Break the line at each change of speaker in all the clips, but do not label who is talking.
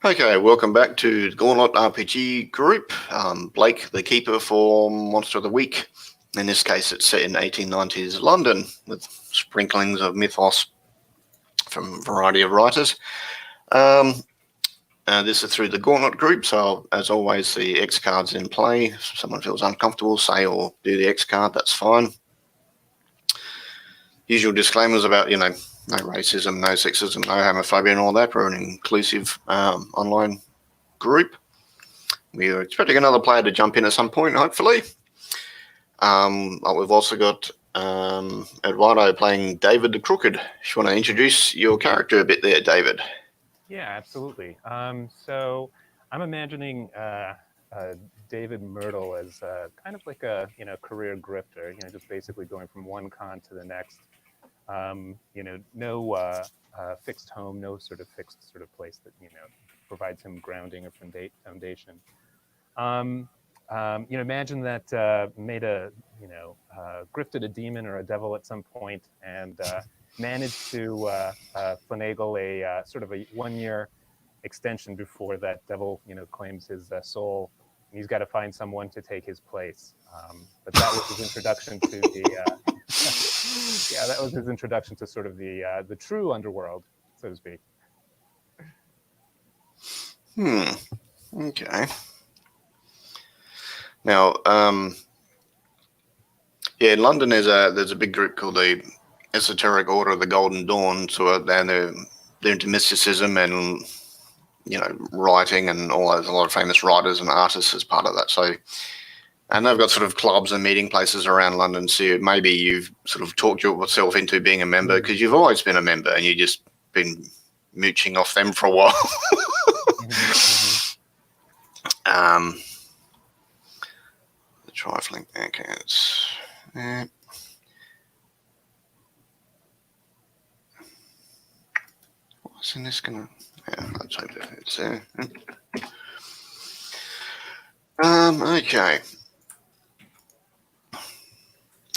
Okay, welcome back to the Gauntlet RPG group. Blake, the keeper for Monster of the Week. In this case, it's set in 1890s London with sprinklings of mythos from a variety of writers. This is through the Gauntlet group, so as always, the X card's in play. If someone feels uncomfortable, say or do the X card, that's fine. Usual disclaimers about, no racism, no sexism, no homophobia and all that. We're an inclusive online group. We are expecting another player to jump in at some point, hopefully. But we've also got Eduardo playing David the Crooked. If you want to introduce your character a bit there, David.
Yeah, absolutely. So I'm imagining David Myrtle as kind of like a career grifter. Just basically going from one con to the next. No fixed home, no sort of fixed sort of place that provides him grounding or foundation. Imagine that grifted a demon or a devil at some point and managed to finagle a sort of a 1-year extension before that devil, claims his soul. And he's got to find someone to take his place. But that was his introduction to the. Yeah, that was his introduction to sort of the true underworld, so to speak.
Okay. Now, in London there's a big group called the Esoteric Order of the Golden Dawn. So they're into mysticism and writing and all. There's a lot of famous writers and artists as part of that. So. And they've got sort of clubs and meeting places around London. So maybe you've sort of talked yourself into being a member because you've always been a member and you've just been mooching off them for a while. The trifling. Okay, it's. What's in this gonna? Yeah, let's hope that it's there. Okay.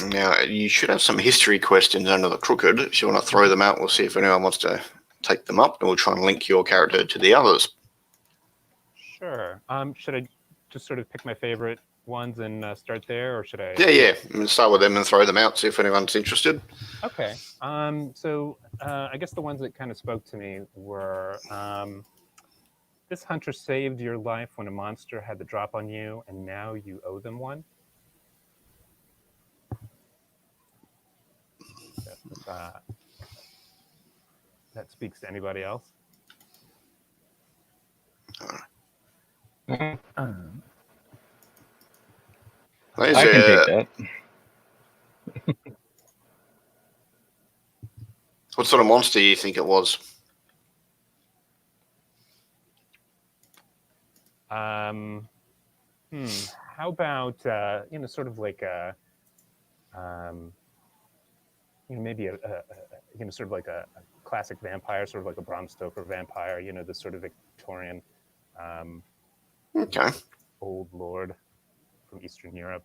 Now, you should have some history questions under the Crooked. If you want to throw them out, we'll see if anyone wants to take them up, and we'll try and link your character to the others.
Sure. Should I just sort of pick my favorite ones and start there, or should I?
Yeah. Start with them and throw them out, see if anyone's interested.
Okay. So I guess the ones that kind of spoke to me were this hunter saved your life when a monster had the drop on you, and now you owe them one. That speaks to anybody else?
I can take that.
What sort of monster do you think it was?
How about sort of like a maybe a sort of like a classic vampire, sort of like a Bram Stoker vampire, the sort of Victorian
okay.
Old lord from Eastern Europe.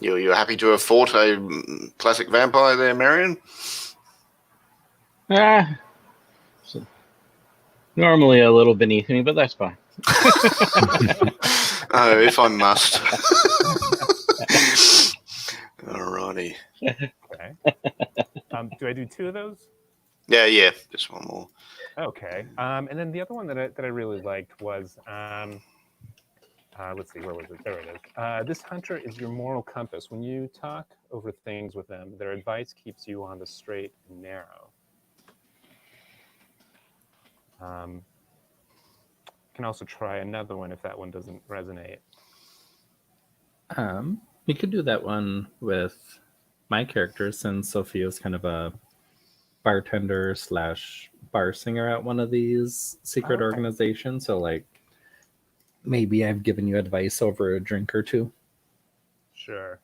You're happy to have fought a classic vampire there, Marion?
Normally a little beneath me, but that's fine.
Oh, if I must. Alrighty.
Okay. Do I do two of those?
Yeah. Just one more.
Okay. And then the other one that I really liked was let's see, where was it? There it is. This hunter is your moral compass. When you talk over things with them, their advice keeps you on the straight and narrow. Can also try another one if that one doesn't resonate.
We could do that one with my character, since Sophia's kind of a bartender / bar singer at one of these secret organizations. So like, maybe I've given you advice over a drink or two.
Sure.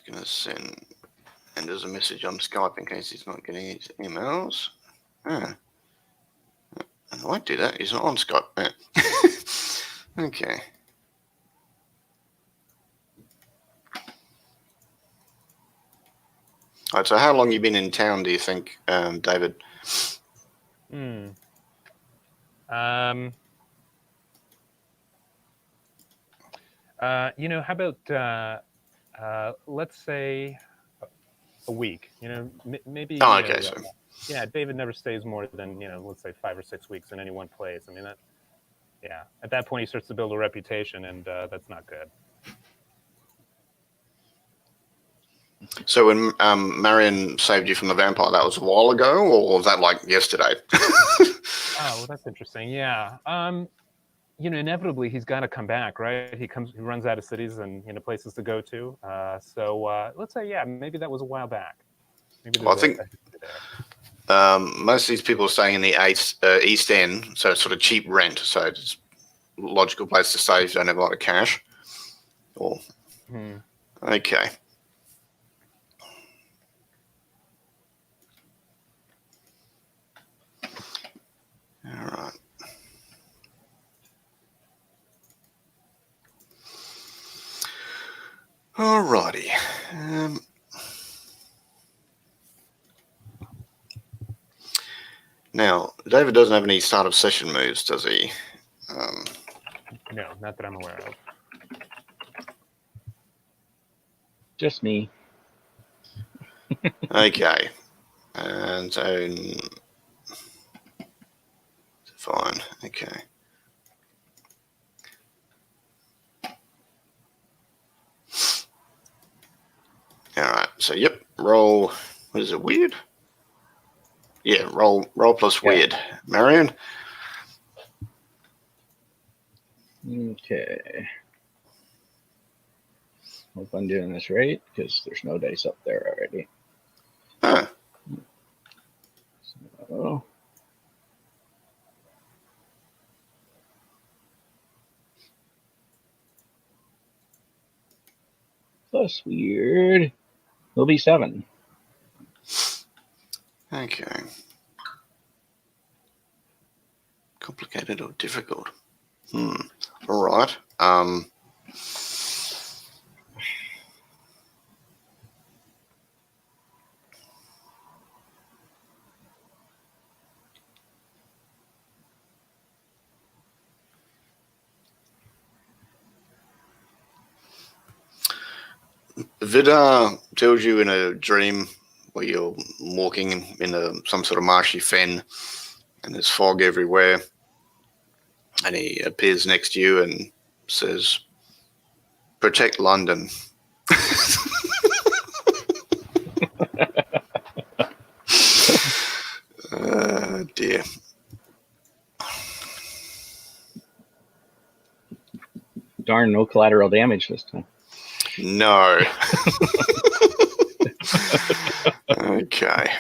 going to send Anders a message on Skype in case he's not getting his emails. I won't do that. He's not on Skype. Okay. All right, so how long you been in town, do you think, David?
How about let's say a week? Maybe.
Oh, okay. So
yeah, David never stays more than let's say 5 or 6 weeks in any one place. I mean that. Yeah, at that point he starts to build a reputation, and that's not good.
So when Marion saved you from the vampire, that was a while ago, or was that like yesterday?
Oh, well, that's interesting. Yeah. Inevitably he's got to come back, right? He runs out of cities and places to go to. So let's say, yeah, maybe that was a while back. Maybe
Well, I think most of these people are staying in the East End, so it's sort of cheap rent. So it's a logical place to stay if you don't have a lot of cash. Or okay. All right. Alrighty. Now, David doesn't have any start of session moves, does he?
No, not that I'm aware of.
Just me.
Okay. And so fine. Okay. All right. So yep. Roll. What is it? Weird. Yeah. Roll plus weird. Marion.
Okay. Hope I'm doing this right, because there's no dice up there already.
Huh.
So, plus weird will be 7.
Okay. Complicated or difficult? All right. Vidar tells you in a dream where you're walking in some sort of marshy fen and there's fog everywhere, and he appears next to you and says, "Protect London." Dear.
darn, no collateral damage this time.
No. Okay.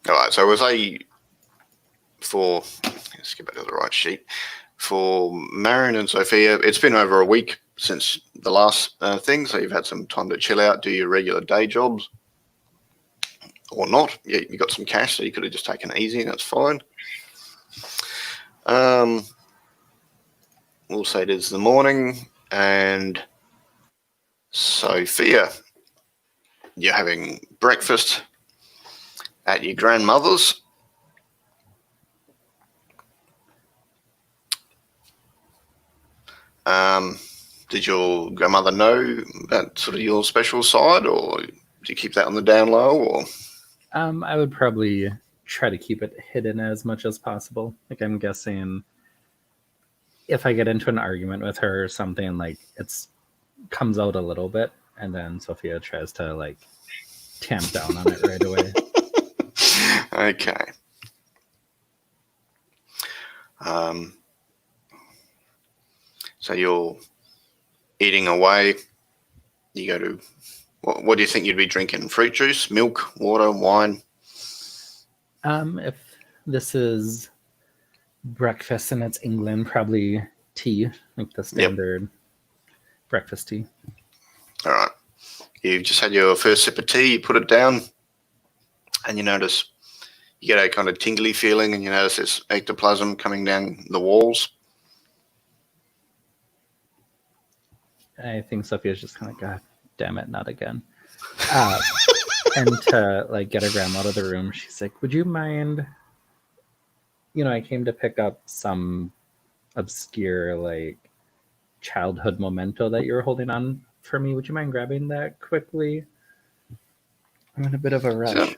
All right. So was let's get back to the right sheet. For Marion and Sophia, it's been over a week since the last thing, so you've had some time to chill out, do your regular day jobs, or not. Yeah, you got some cash, so you could have just taken it easy, and that's fine. We'll say it is the morning, and Sophia, you're having breakfast at your grandmother's. Did your grandmother know about sort of your special side, or do you keep that on the down low? Or
I would probably try to keep it hidden as much as possible. Like, I'm guessing if I get into an argument with her or something, like, it's comes out a little bit, and then Sophia tries to like tamp down on it right away.
Okay. So you're eating away. You go to what do you think you'd be drinking? Fruit juice, milk, water, wine?
If this is breakfast and it's England, probably tea, like the standard breakfast tea.
All right. You've just had your first sip of tea, you put it down, and you notice you get a kind of tingly feeling, and you notice this ectoplasm coming down the walls.
I think Sophia's just kind of, God damn it, not again. And to like get her grandma out of the room, she's like, would you mind, I came to pick up some obscure like childhood memento that you were holding on for me. Would you mind grabbing that quickly? I'm in a bit of a rush.
So,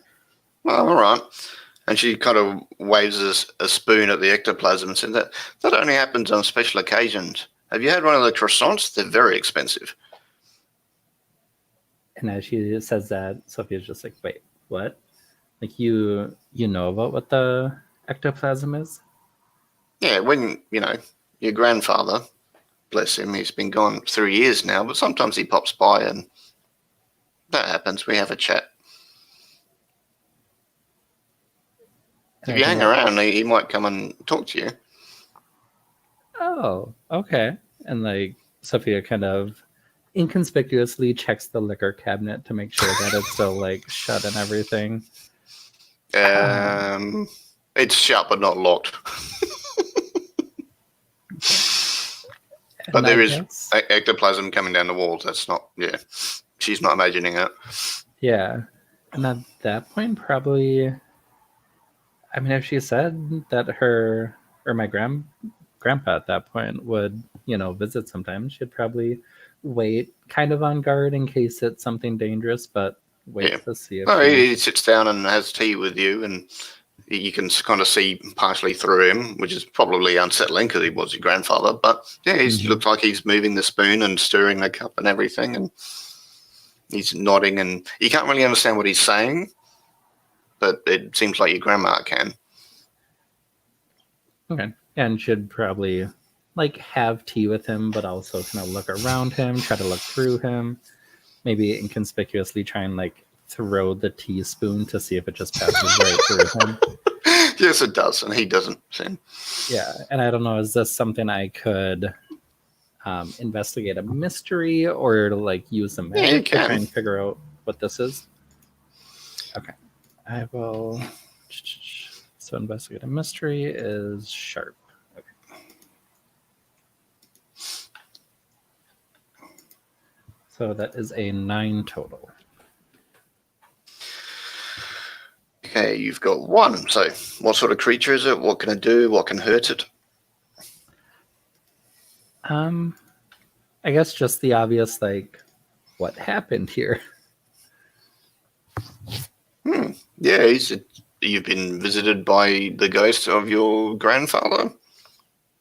well, all right. And she kind of waves a spoon at the ectoplasm and says that only happens on special occasions. Have you had one of the croissants? They're very expensive.
And as she says that, Sophia's just like, wait, what? Like you know about what the ectoplasm is?
Yeah, when, your grandfather, bless him, he's been gone 3 years now, but sometimes he pops by and that happens. We have a chat. If you hang around, he might come and talk to you.
Oh, okay. And like Sophia kind of inconspicuously checks the liquor cabinet to make sure that it's still like shut and everything.
It's shut but not locked. But there is ectoplasm coming down the walls. That's not, she's not imagining it.
Yeah. And at that point, probably, I mean, if she said that her or my grandpa at that point would, visit sometimes, she'd probably wait kind of on guard in case it's something dangerous, but wait to see if
he sits down and has tea with you, and you can kind of see partially through him, which is probably unsettling because he was your grandfather. But he looks like he's moving the spoon and stirring the cup and everything, and he's nodding, and you can't really understand what he's saying, but it seems like your grandma can.
Okay. And should probably like have tea with him, but also kind of look around him, try to look through him, maybe inconspicuously try and like throw the teaspoon to see if it just passes right through him.
Yes, it does, and he doesn't seem.
Yeah, and I don't know, is this something I could investigate a mystery or like use a magic to try and figure out what this is? Okay, I will. So investigate a mystery is sharp. Okay. So that is a 9 total.
Okay, you've got 1. So what sort of creature is it? What can it do? What can hurt it?
I guess just the obvious, like, what happened here?
Yeah, you've been visited by the ghost of your grandfather.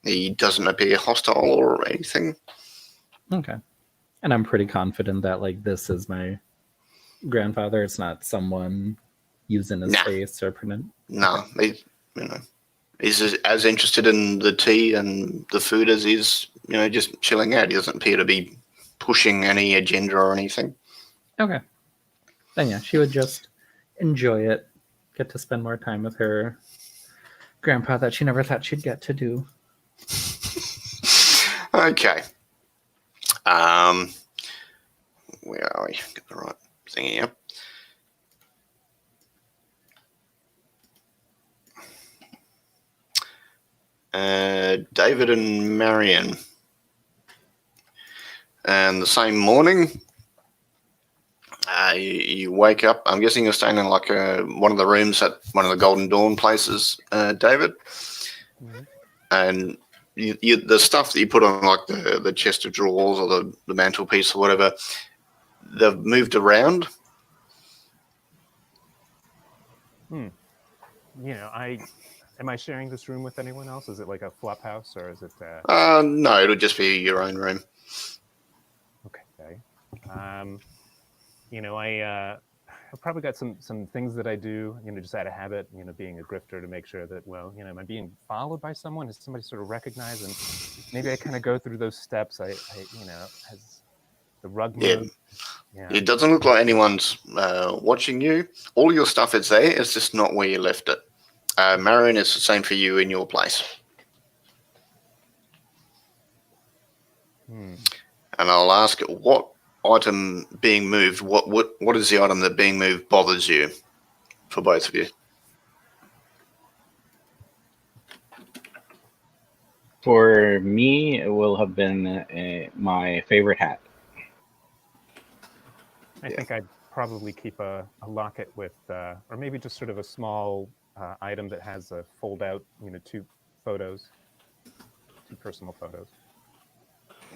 He doesn't appear hostile or anything.
Okay. And I'm pretty confident that, like, this is my grandfather. It's not someone using his face or pretend.
No, he's as interested in the tea and the food as he's, just chilling out. He doesn't appear to be pushing any agenda or anything.
Okay. Then yeah, she would just enjoy it, get to spend more time with her grandpa that she never thought she'd get to do.
Okay. Where are we? Get the right thing here. David and Marion. And the same morning, you wake up. I'm guessing you're staying in like one of the rooms at one of the Golden Dawn places, David. Mm-hmm. And the stuff that you put on like the chest of drawers or the mantelpiece or whatever, they've moved around.
Am I sharing this room with anyone else? Is it like a flop house or is it?
No, it'll just be your own room.
Okay. I've probably got some things that I do, just out of habit, being a grifter to make sure that, am I being followed by someone? Has somebody sort of recognized? And maybe I kind of go through those steps. Has the rug moved? Yeah.
It doesn't look like anyone's watching you. All your stuff is there. It's just not where you left it. Marion, it's the same for you in your place. and I'll ask what item being moved. What is the item that being moved bothers you? For both of you.
For me, it will have been my favorite hat.
I think I'd probably keep a locket with, or maybe just sort of a small item that has a fold out, 2 photos, 2 personal photos.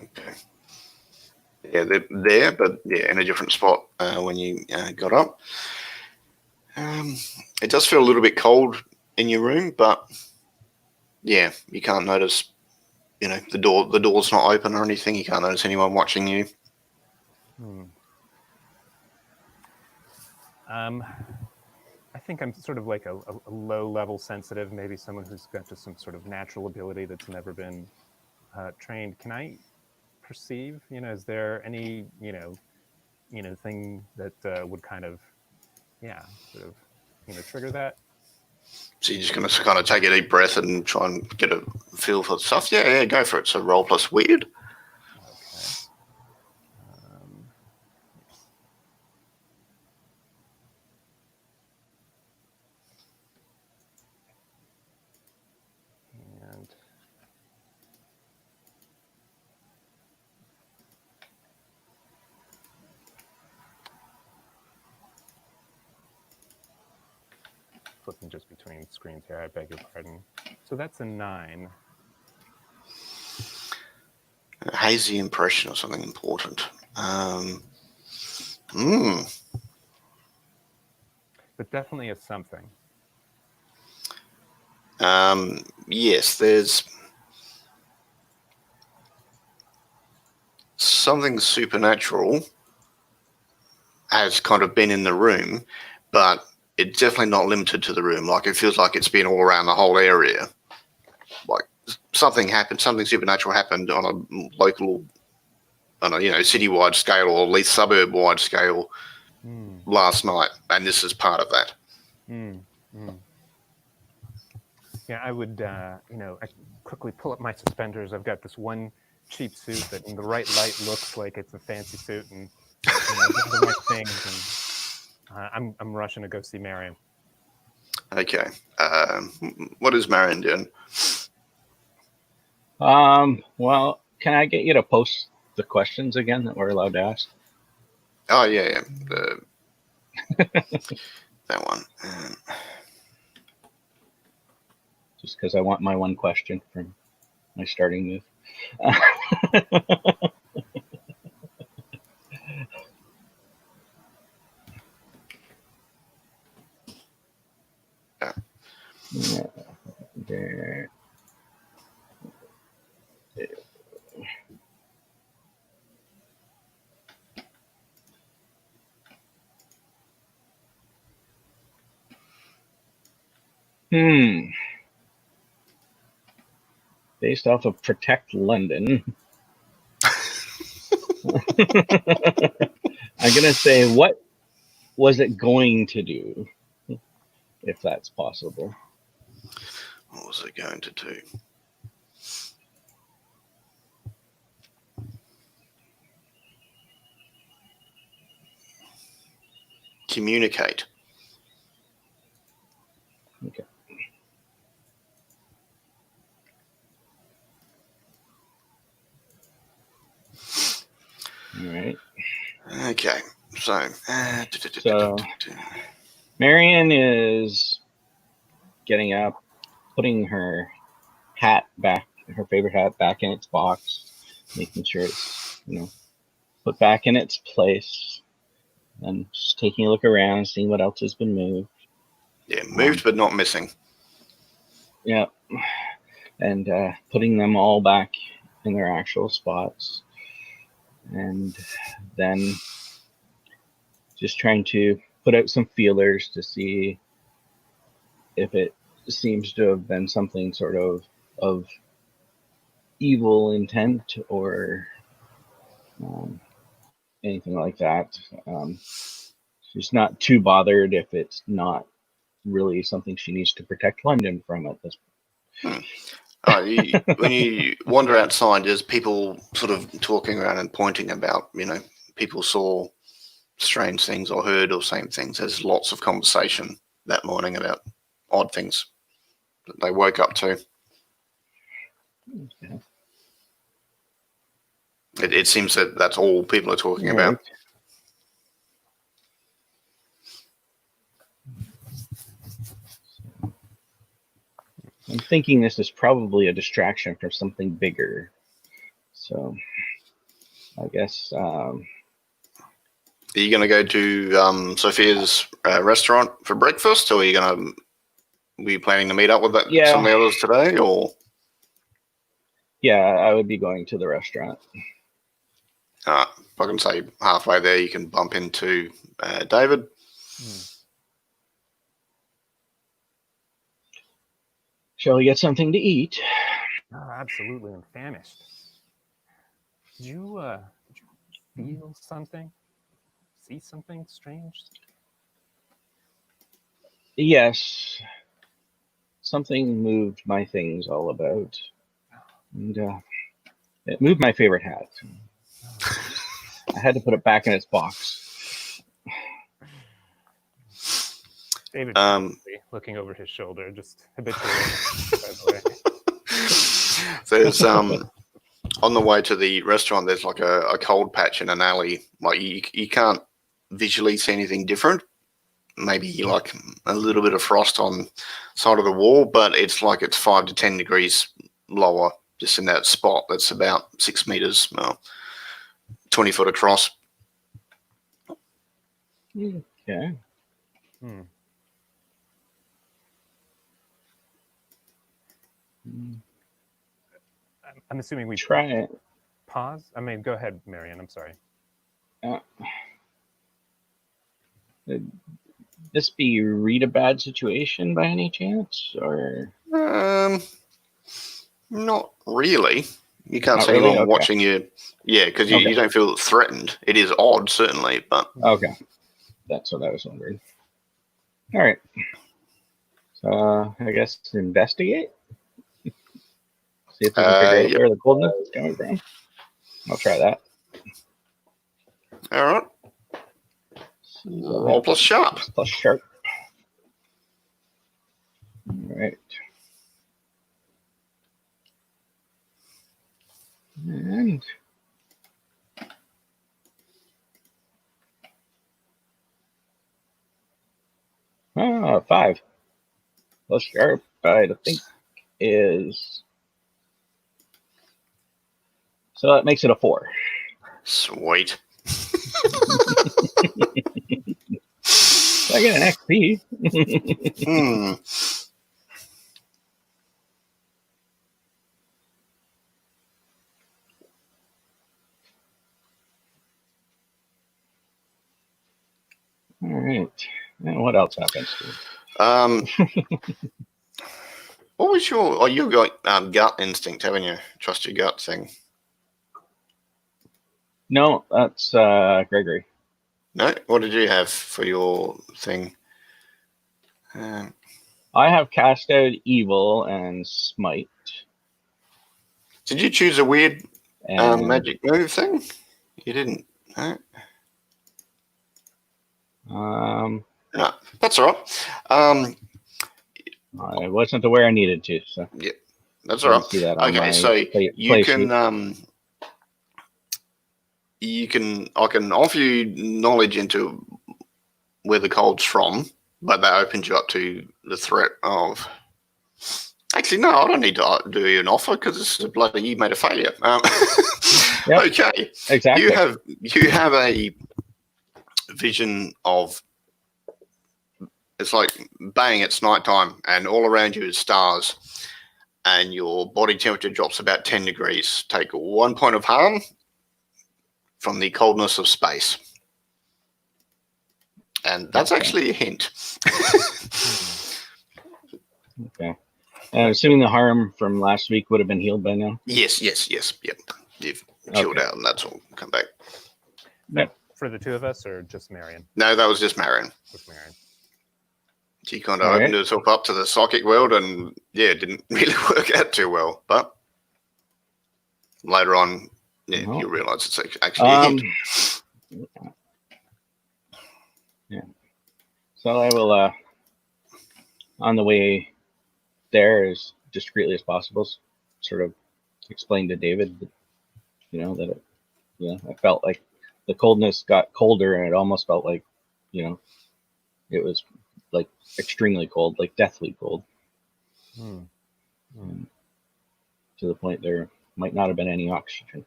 Okay. Yeah, they're there, but yeah, in a different spot when you got up. It does feel a little bit cold in your room, but yeah, you can't notice. The door's not open or anything. You can't notice anyone watching you.
I think I'm sort of like a low-level sensitive, maybe someone who's got just some sort of natural ability that's never been trained. Can I perceive? Is there any thing that would kind of, sort of, trigger that?
So you're just going to kind of take a deep breath and try and get a feel for the stuff. Yeah, go for it. So roll plus weird.
Okay. And flipping just between screens here, I beg your pardon. So that's a 9.
A hazy impression of something important.
But definitely a something.
Yes, there's something supernatural has kind of been in the room, but it's definitely not limited to the room. Like, it feels like it's been all around the whole area. Like, something happened, something supernatural happened on a local, citywide scale, or at least suburb-wide scale last night, and this is part of that.
Yeah, I would, I quickly pull up my suspenders. I've got this one cheap suit that in the right light looks like it's a fancy suit, and the right things, and I'm rushing to go see Marion.
Okay. What is Marion doing?
Well, can I get you to post the questions again that we're allowed to ask?
Oh, yeah. That one.
Just because I want my one question from my starting move. Yeah, there. Based off of Protect London. I'm going to say, what was it going to do? If that's possible.
What was it going to do? Communicate.
Okay. All right.
Okay. So,
Marion is getting up, putting her hat back, her favorite hat back in its box, making sure it's, put back in its place, and just taking a look around, seeing what else has been moved.
Yeah, moved but not missing.
Yeah. And putting them all back in their actual spots. And then just trying to put out some feelers to see if it seems to have been something sort of evil intent or anything like that. She's not too bothered if it's not really something she needs to protect London from at this point.
When you wander outside, there's people sort of talking around and pointing about, people saw strange things or heard or same things. There's lots of conversation that morning about odd things that they woke up to.
Okay.
It seems that that's all people are talking about.
I'm thinking this is probably a distraction from something bigger. So I guess
Are you going to go to Sophia's restaurant for breakfast, or are you planning to meet up with some of the others today, or?
Yeah, I would be going to the restaurant.
If I can say halfway there, you can bump into David.
Shall we get something to eat?
Oh, absolutely, I'm famished. Did you feel something? See something strange?
Yes. Something moved my things all about. And it moved my favorite hat. I had to put it back in its box.
David, looking over his shoulder, just habitually. By the way.
There's on the way to the restaurant, there's like a cold patch in an alley. Like you can't visually see anything different. Maybe like a little bit of frost on side of the wall, but it's 5 to 10 degrees lower just in that spot. That's about 6 meters, 20 foot across.
Okay.
I'm assuming we
try it.
Pause. I mean, go ahead, Marion. I'm sorry.
Would this be read a bad situation by any chance, or?
Not really. You can't
Not
see
really?
anyone
Okay.
watching you. Yeah, because you don't feel threatened. It is odd, certainly, but
Okay, that's what I was wondering. All right. So I guess investigate. See if we can figure out where the coldness is coming from. I'll try that.
All right. Roll plus sharp.
Plus sharp. All right. And 5 plus sharp, I think is, so that makes it a 4.
Sweet.
I get an XP. All right. And what else happens?
What was your? Oh, you got gut instinct, haven't you? Trust your gut thing.
No, that's Gregory.
No, what did you have for your thing?
I have cast out evil and smite.
Did you choose a weird magic move thing? You didn't. No, that's all right.
I wasn't aware I needed to. So
yeah, that's all right.
See that on
okay, so
you
can I can offer you knowledge into where the cold's from, but that opens you up to the threat of. Actually, no, I don't need to do you an offer because this is you made a failure.
Yep,
okay,
exactly.
You have a vision of. It's like bang, it's nighttime, and all around you is stars, and your body temperature drops about 10 degrees. Take 1 point of harm from the coldness of space. And that's actually a hint.
Okay. Assuming the harm from last week would have been healed by now?
Yes. Yep. You've chilled out, and that's all. Come back.
For the two of us, or just Marion?
No, that was just Marion.
Just Marion.
She kind of
All
opened
right.
herself up to the psychic world, and yeah, it didn't really work out too well. But later on, yeah,
No.
you realise it's actually a hint.
Yeah. So I will, on the way there, as discreetly as possible, sort of explain to David, that it, I felt like the coldness got colder, and it almost felt like, it was like extremely cold, like deathly cold. To the point there might not have been any oxygen.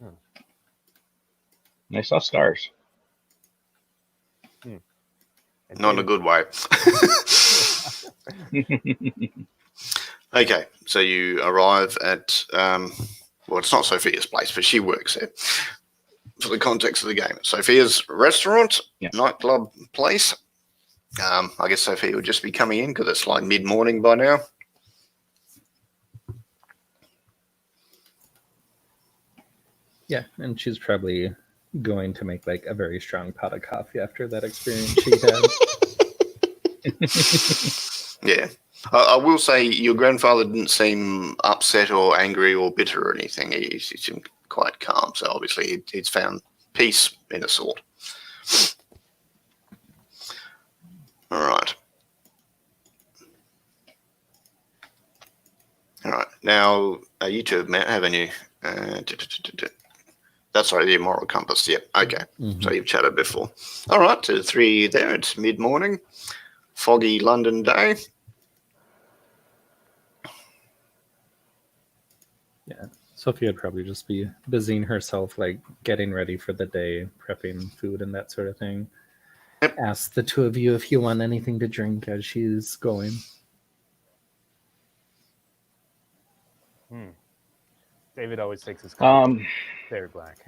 And I saw stars.
Not in a good way. Okay, so you arrive at, well, it's not Sophia's place, but she works there. For the context of the game, Sophia's restaurant, nightclub place. I guess Sophia would just be coming in because it's like mid-morning by now.
Yeah, and she's probably going to make like a very strong pot of coffee after that experience she had.
Yeah. I will say your grandfather didn't seem upset or angry or bitter or anything. He seemed quite calm, so obviously he's found peace in a sort. All right. Now, you two have met, haven't you? That's right, the moral compass. Yep. Okay. So you've chatted before. All right. To the three there. It's mid-morning. Foggy London day.
Yeah. Sophia would probably just be busying herself, like getting ready for the day, prepping food and that sort of thing.
Yep.
Ask the two of you if you want anything to drink as she's going.
David always takes his coffee. Very black.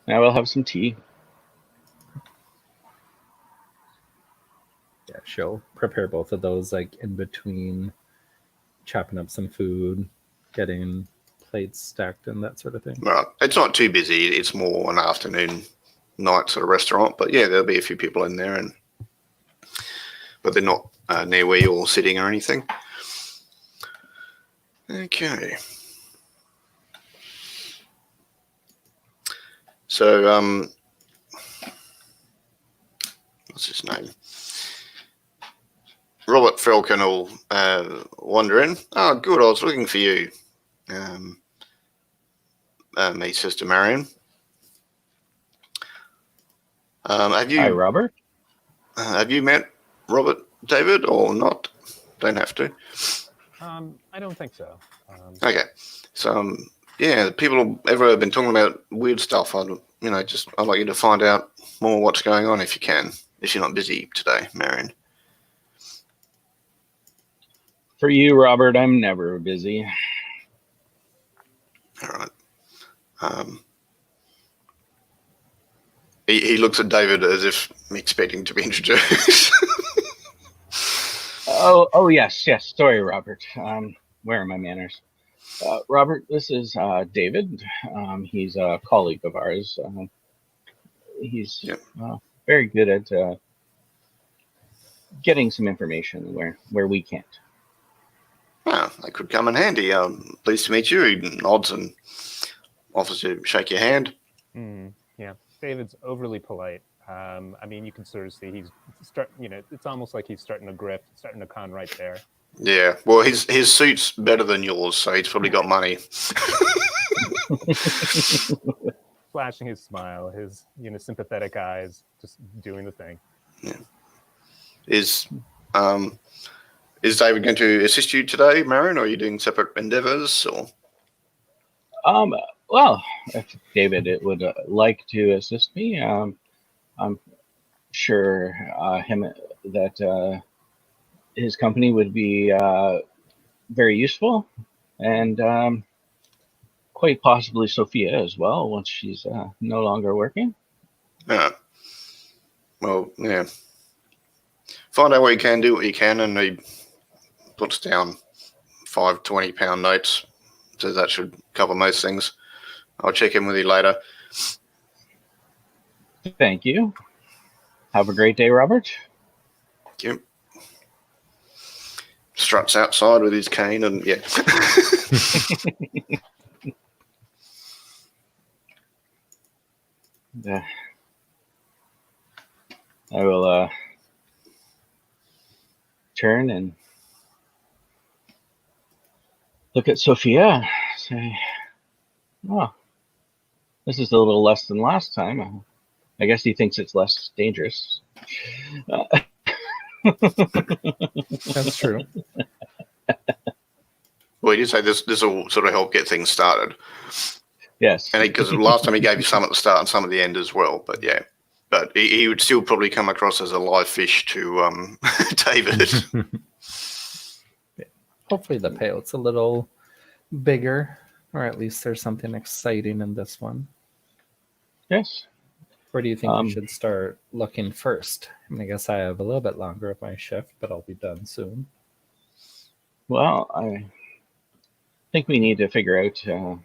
Now we'll have some tea.
Yeah, she'll prepare both of those like in between chopping up some food, getting plates stacked and that sort of thing.
Right. It's not too busy. It's more an afternoon, night sort of restaurant. But yeah, there'll be a few people in there, but they're not near where you're sitting or anything. Okay. So, what's his name? Robert Felkin will wander in. Oh, good. I was looking for you. Me, Sister Marion.
Hi, Robert.
Have you met Robert, David, or not? Don't have to.
I don't think so.
Okay. So, yeah, people have been talking about weird stuff. I'd like you to find out more what's going on if you can. If you're not busy today, Marion.
For you, Robert, I'm never busy.
All right. He looks at David as if expecting to be introduced.
Oh, yes. Sorry, Robert. Where are my manners? Robert, this is David. He's a colleague of ours. He's very good at getting some information where we can't.
Well, that could come in handy. Pleased to meet you. He nods and offers to shake your hand.
Yeah, David's overly polite. I mean, you can sort of see it's almost like he's starting to grift, starting to con right there.
Yeah, well, his suit's better than yours, so he's probably got money.
Flashing his smile, his sympathetic eyes, just doing the thing.
Yeah. Is David going to assist you today, Marion, or are you doing separate endeavors? Or
well, if David would like to assist me, I'm sure that his company would be very useful, and quite possibly Sophia as well once she's no longer working.
Yeah. Well, yeah. Find out what you can, do what you can, and he puts down 5 £20 notes. So that should cover most things. I'll check in with you later.
Thank you. Have a great day, Robert.
Yep. Struts outside with his cane and yeah.
I will turn and look at Sophia. Say, "Oh, this is a little less than last time. I guess he thinks it's less dangerous."
That's true.
Well, you did say this will sort of help get things started.
Yes.
And because last time he gave you some at the start and some at the end as well. But yeah. But he would still probably come across as a live fish to David.
Hopefully the payout's a little bigger, or at least there's something exciting in this one.
Yes.
Where do you think we should start looking first? I mean, I guess I have a little bit longer of my shift, but I'll be done soon.
Well, I think we need to figure out a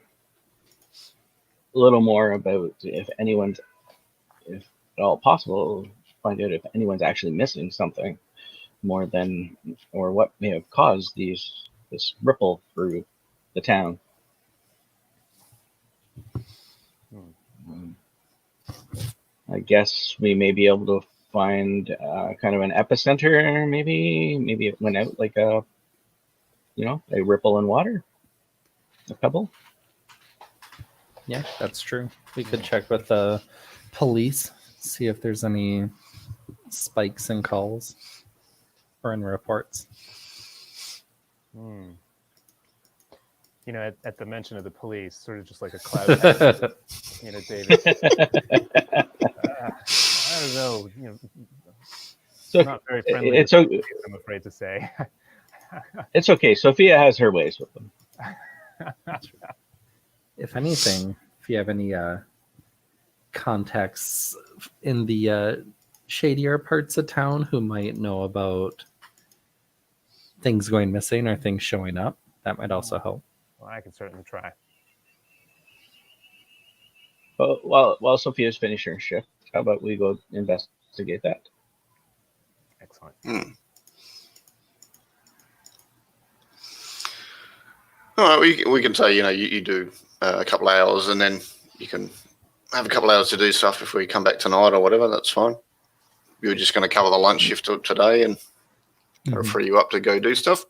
little more about if at all possible, find out if anyone's actually missing something more than, or what may have caused this ripple through the town. I guess we may be able to find kind of an epicenter. Maybe it went out like a ripple in water, a pebble.
Yeah, that's true. We could check with the police, see if there's any spikes in calls or in reports.
You know, at the mention of the police, sort of just like a cloud. You know, David. I don't know. You know,
So
not very friendly.
It's okay.
I'm afraid to say.
It's okay. Sophia has her ways with them.
If anything, if you have any contacts in the shadier parts of town who might know about things going missing or things showing up, that might also help.
Well, I can certainly try.
But while Sophia's finishing her shift, how about we go investigate that?
Excellent.
All right, we can say, you do a couple of hours and then you can have a couple of hours to do stuff before you come back tonight or whatever. That's fine. We were just going to cover the lunch shift today and that'll free you up to go do stuff.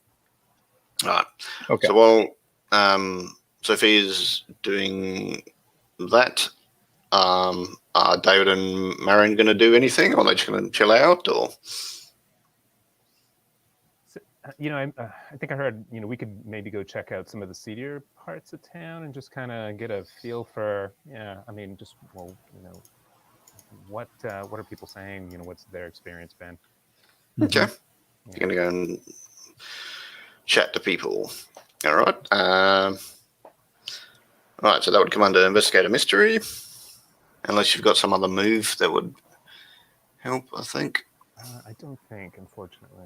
All right.
Okay.
So while Sophia's doing that, are David and Marion going to do anything, or are they just going to chill out, or?
You know, I think I heard, we could maybe go check out some of the seedier parts of town and just kind of get a feel for, what are people saying? What's their experience been?
Okay. You're going to go and chat to people. All right. All right, so that would come under Investigate a Mystery, unless you've got some other move that would help, I think.
I don't think, unfortunately.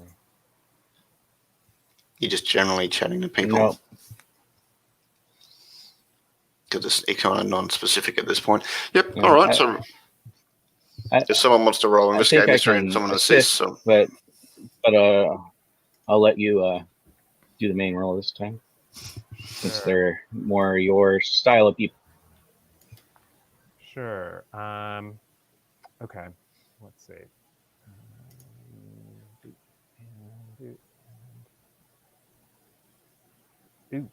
You're just generally chatting to people.
No.
Because it's kind of non-specific at this point. Yep.
Yeah,
all right. So if someone wants to roll Investigate Mystery and someone assists, so.
but I'll let you do the main roll this time, since they're more your style of people.
Sure. Okay. Let's see. Ooh.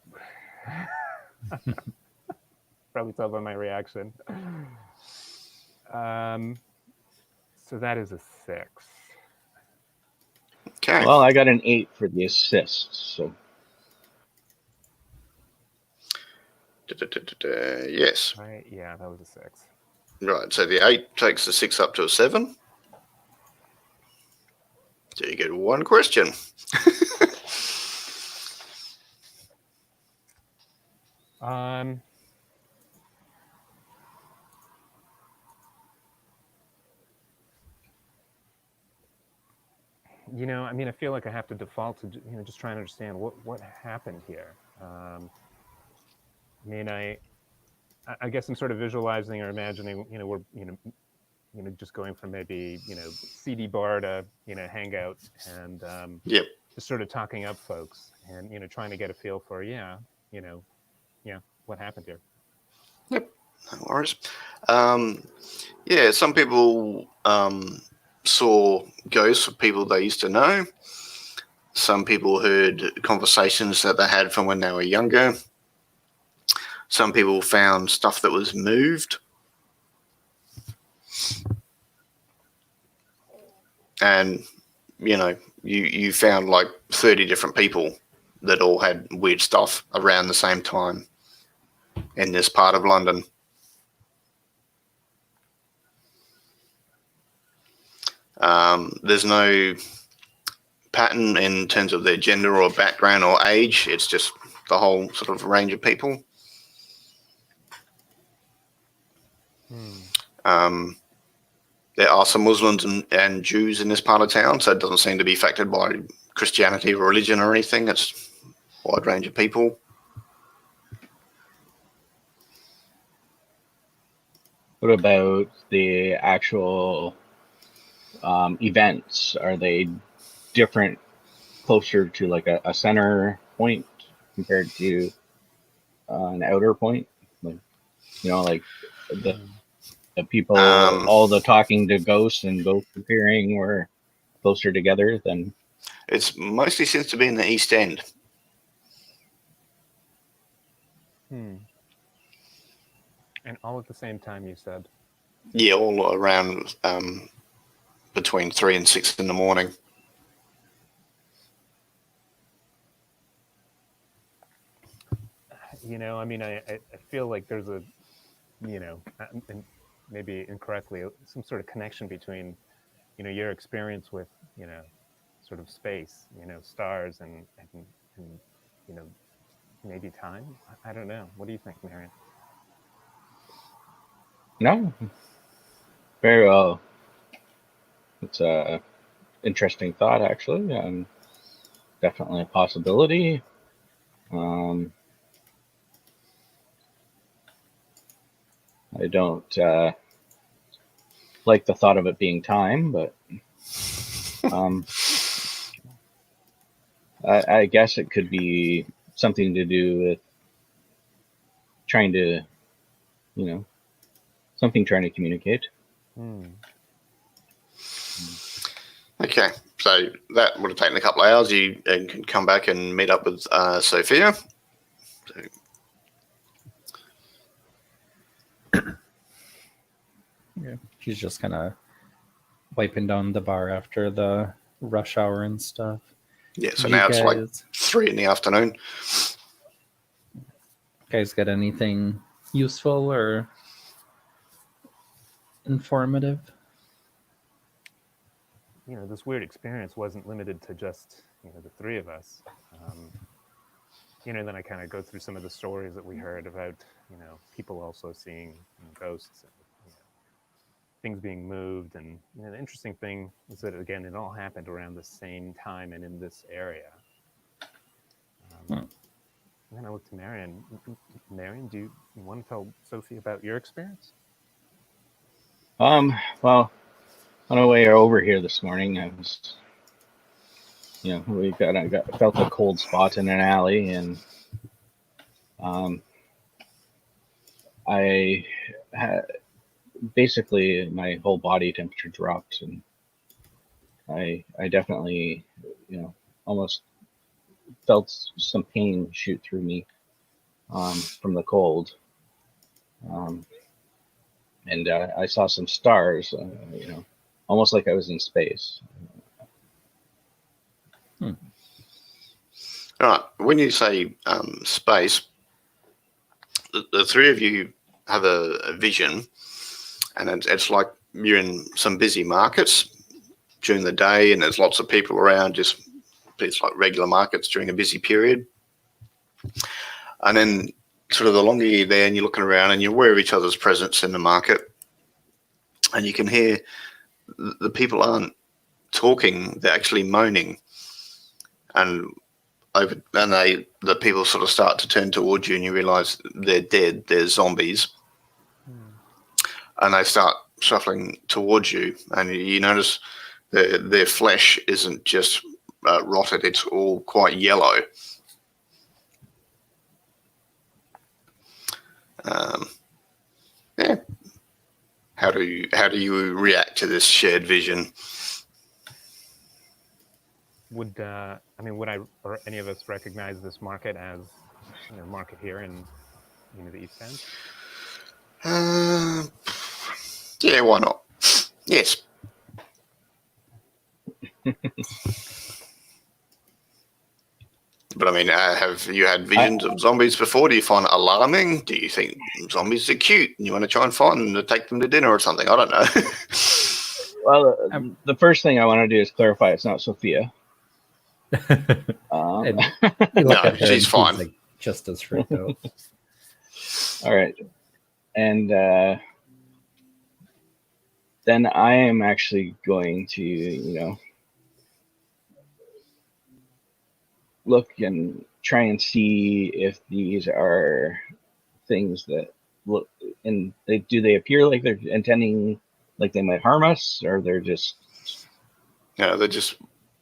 Probably tell by my reaction. So that is a 6.
Okay.
Well, I got an 8 for the assist, so.
Yes.
Right. Yeah, that was a 6.
Right. So the 8 takes the 6 up to a 7. So you get one question.
I feel like I have to default to, just trying to understand what happened here. I guess I'm sort of visualizing or imagining, we're, just going from maybe CD bar to hangout, and
Yep.
just sort of talking up folks, and trying to get a feel for what happened here.
Yep. No worries. Some people saw ghosts of people they used to know. Some people heard conversations that they had from when they were younger. Some people found stuff that was moved. And, you found like 30 different people that all had weird stuff around the same time in this part of London. There's no pattern in terms of their gender or background or age. It's just the whole sort of range of people. There are some Muslims and Jews in this part of town, so it doesn't seem to be affected by Christianity or religion or anything. It's a wide range of people.
What about the actual events? Are they different, closer to like a center point compared to an outer point? Like the people, all the talking to ghosts and ghost appearing were closer together than.
It's mostly seems to be in the East End.
And all at the same time, you said?
Yeah, all around between 3 and 6 in the morning.
I feel like there's a, and maybe incorrectly, some sort of connection between, your experience with, sort of space, stars and maybe time. I don't know. What do you think, Marion?
No, very well. It's a interesting thought, actually. Definitely a possibility. I don't like the thought of it being time, but I guess it could be something to do with trying to, something trying to communicate.
Okay, so that would have taken a couple of hours. You can come back and meet up with Sophia. So,
yeah, she's just kind of wiping down the bar after the rush hour and stuff.
yeah, so now it's like 3 in the afternoon.
Guys got anything useful or informative?
This weird experience wasn't limited to just, the 3 of us. Then I kind of go through some of the stories that we heard about, people also seeing ghosts, and, things being moved. And the interesting thing is that, again, it all happened around the same time and in this area. And then I looked to Marion. Marion, do you want to tell Sophie about your experience?
Well, on our way over here this morning, I was, I felt a cold spot in an alley, and I had basically my whole body temperature dropped, and I definitely, almost felt some pain shoot through me from the cold. And I saw some stars, almost like I was in space.
All right. When you say space, the 3 of you have a vision, and it's like you're in some busy markets during the day, and there's lots of people around. It's like regular markets during a busy period. And then sort of the longer you're there and you're looking around and you're aware of each other's presence in the market, and you can hear the people aren't talking, they're actually moaning. And the people sort of start to turn towards you, and you realize they're dead, they're zombies. And they start shuffling towards you, and you notice their flesh isn't just rotted; it's all quite yellow. Yeah. How do you react to this shared vision?
Would I or any of us recognize this market as market here in the East End?
Yeah, why not? Yes. But I mean, have you had visions of zombies before? Do you find it alarming? Do you think zombies are cute and you want to try and find them to take them to dinner or something? I don't know.
Well, the first thing I want to do is clarify it's not Sophia.
You look
No,
at her
she's
and
fine.
like just as freaked out.
All right. And then I am actually going to, look and try and see if these are things that look, and do they appear like they're intending, like they might harm us, or they're just...
They're just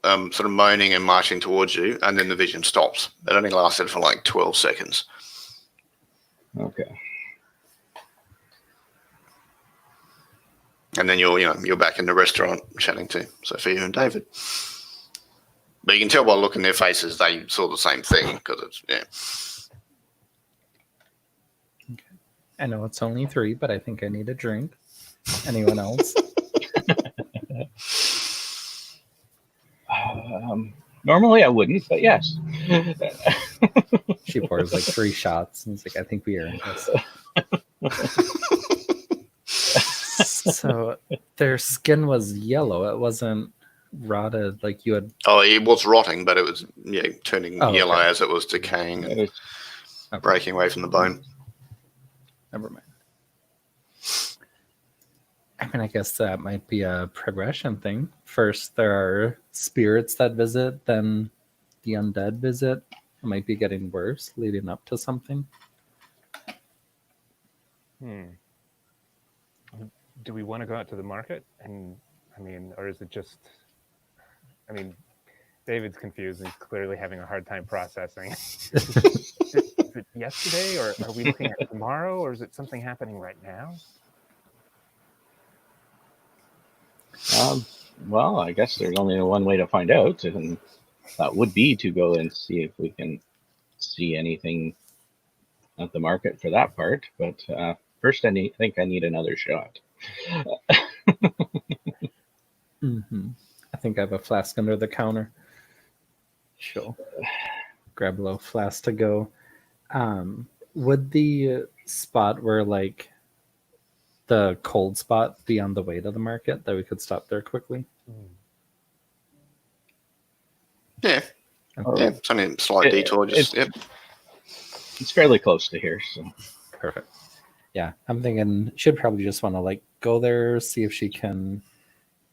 sort of moaning and marching towards you, and then the vision stops. It only lasted for like 12 seconds.
Okay.
And then you're back in the restaurant chatting to Sophia and David. But you can tell by looking at their faces they saw the same thing, because it's
I know it's only 3, but I think I need a drink. Anyone else?
Normally I wouldn't, but yes.
She pours like 3 shots and it's like, I think we are in this. So their skin was yellow. It wasn't rotted like you had.
Oh, it was rotting, but it was turning yellow
okay.
as it was decaying and breaking away from the bone.
Never mind. I mean, I guess that might be a progression thing. First, there are spirits that visit, then the undead visit. It might be getting worse, leading up to something.
Do we want to go out to the market? And or is it just? David's confused and he's clearly having a hard time processing. Is it yesterday, or are we looking at tomorrow, or is it something happening right now?
Well, I guess there's only one way to find out, and that would be to go and see if we can see anything at the market for that part. But first, I think I need another shot.
I think I have a flask under the counter. Sure. Grab a little flask to go. Would the spot where like the cold spot be on the way to the market that we could stop there quickly?
Yeah.
Okay.
Yeah, it's only a slight detour.
It's fairly close to here, so
Perfect. Yeah, I'm thinking she'd probably just want to like go there, see if she can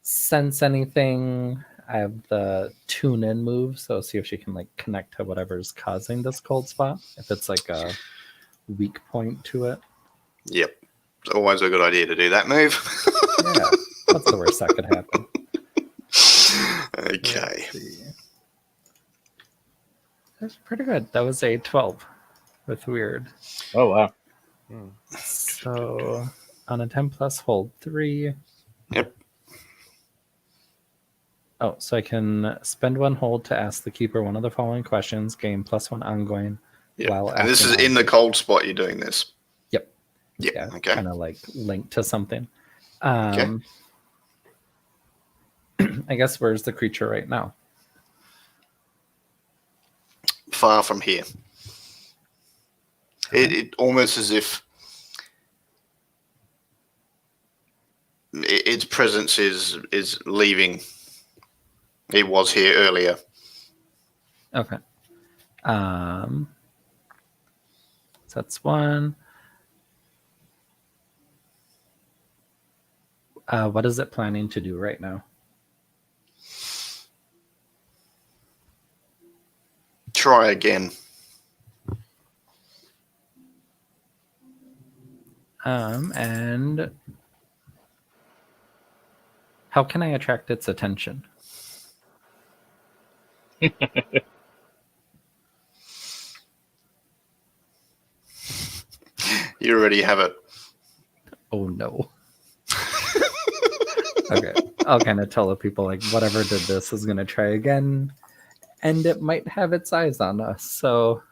sense anything. I have the tune in move, so see if she can like connect to whatever's causing this cold spot. If it's like a weak point to it.
Yep. It's always a good idea to do that move.
Yeah. What's the worst that could happen?
Okay.
That's pretty good. That was a 12 with weird.
oh wow.
So on a 10 plus, hold 3.
Yep.
Oh, so I can spend 1 hold to ask the keeper one of the following questions, gain +1 ongoing.
Yep.
While
And this is
acting
in the cold spot you're doing this?
Yep.
Yep.
Yeah,
Okay.
kind of like linked to something.
Okay.
I guess where's the creature right now?
Far from here.
Okay.
It almost as if its presence is leaving. It was here earlier.
Okay. So that's 1. What is it planning to do right now?
Try again.
And How can I attract its attention?
You already have it.
Oh no. Okay. I'll kind of tell the people like whatever did this is gonna try again, and it might have its eyes on us. So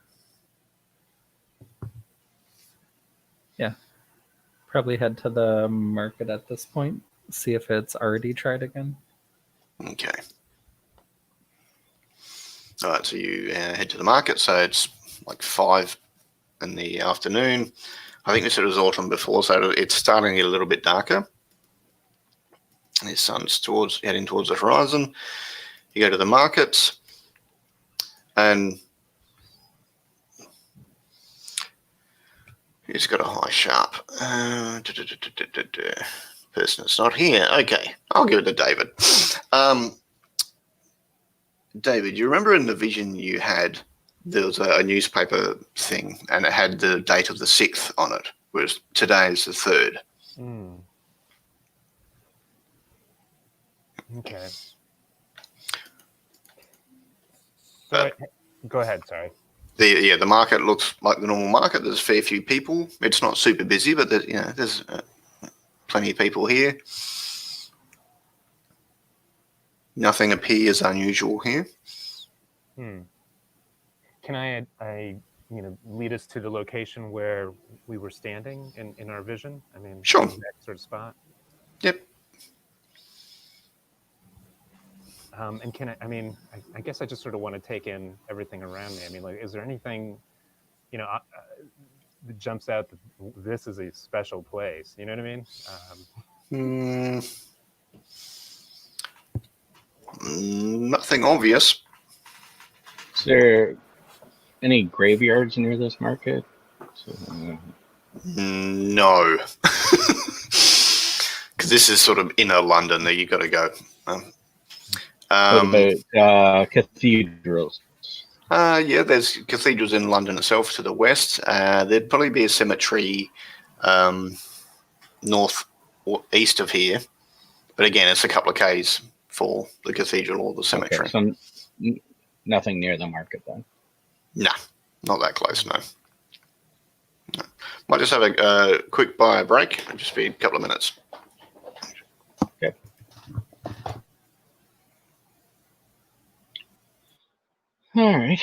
yeah, probably head to the market at this point. See if it's already tried again.
Okay. All right, so you head to the market. So it's like 5 in the afternoon. I think we said it was autumn before, so it's starting to get a little bit darker. The sun's heading towards the horizon. You go to the markets, and who's got a high sharp? Person is not here. Okay, I'll give it to David. David, you remember in the vision you had, there was a newspaper thing, and it had the date of the 6th on it, whereas today is the 3rd.
Mm. Okay. So go ahead. Sorry.
The market looks like the normal market. There's a fair few people. It's not super busy, but there's plenty of people here. Nothing appears unusual here.
Can I lead us to the location where we were standing in our vision? I mean,
Sure.
that sort of spot.
Yep.
And can I guess I just sort of want to take in everything around me. I mean, like, is there anything, that jumps out that this is a special place? You know what I mean?
Nothing obvious.
Is there any graveyards near this market?
No. Because this is sort of inner London that you got to go.
What about cathedrals?
Yeah, there's cathedrals in London itself to the west. There'd probably be a cemetery north or east of here. But again, it's a couple of k's for the cathedral or the cemetery.
Okay, so nothing near the market then?
No, not that close, no. Might just have a quick bio break. It'll just be a couple of minutes.
Okay. All right.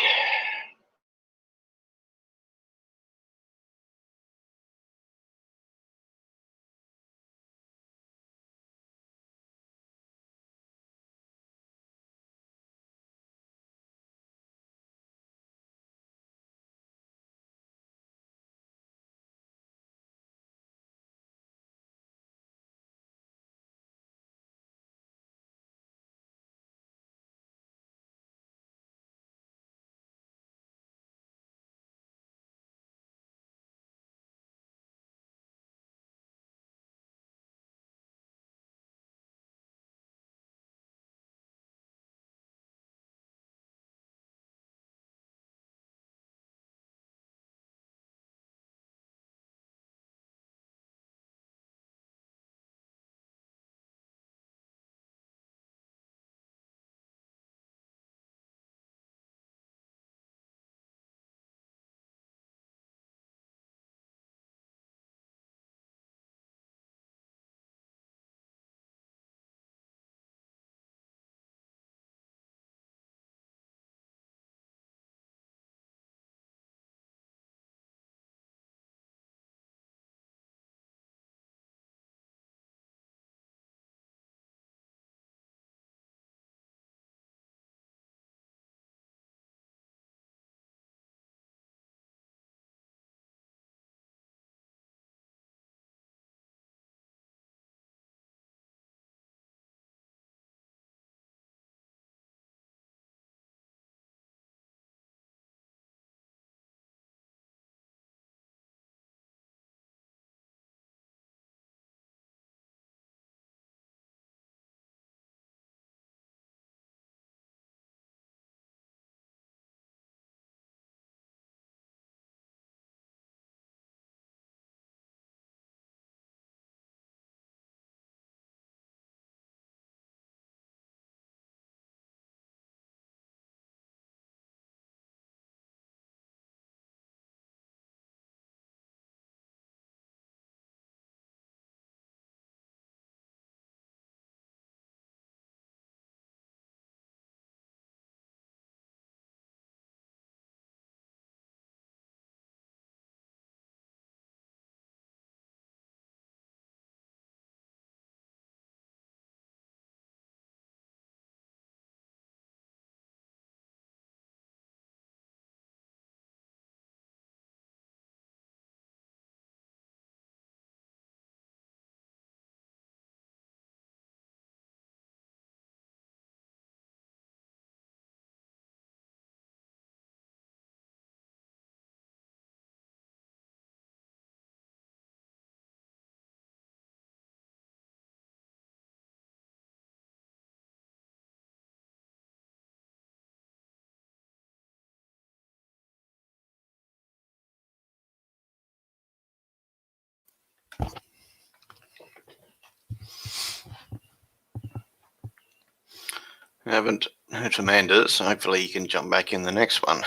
I haven't heard from Anders, so hopefully you can jump back in the next one.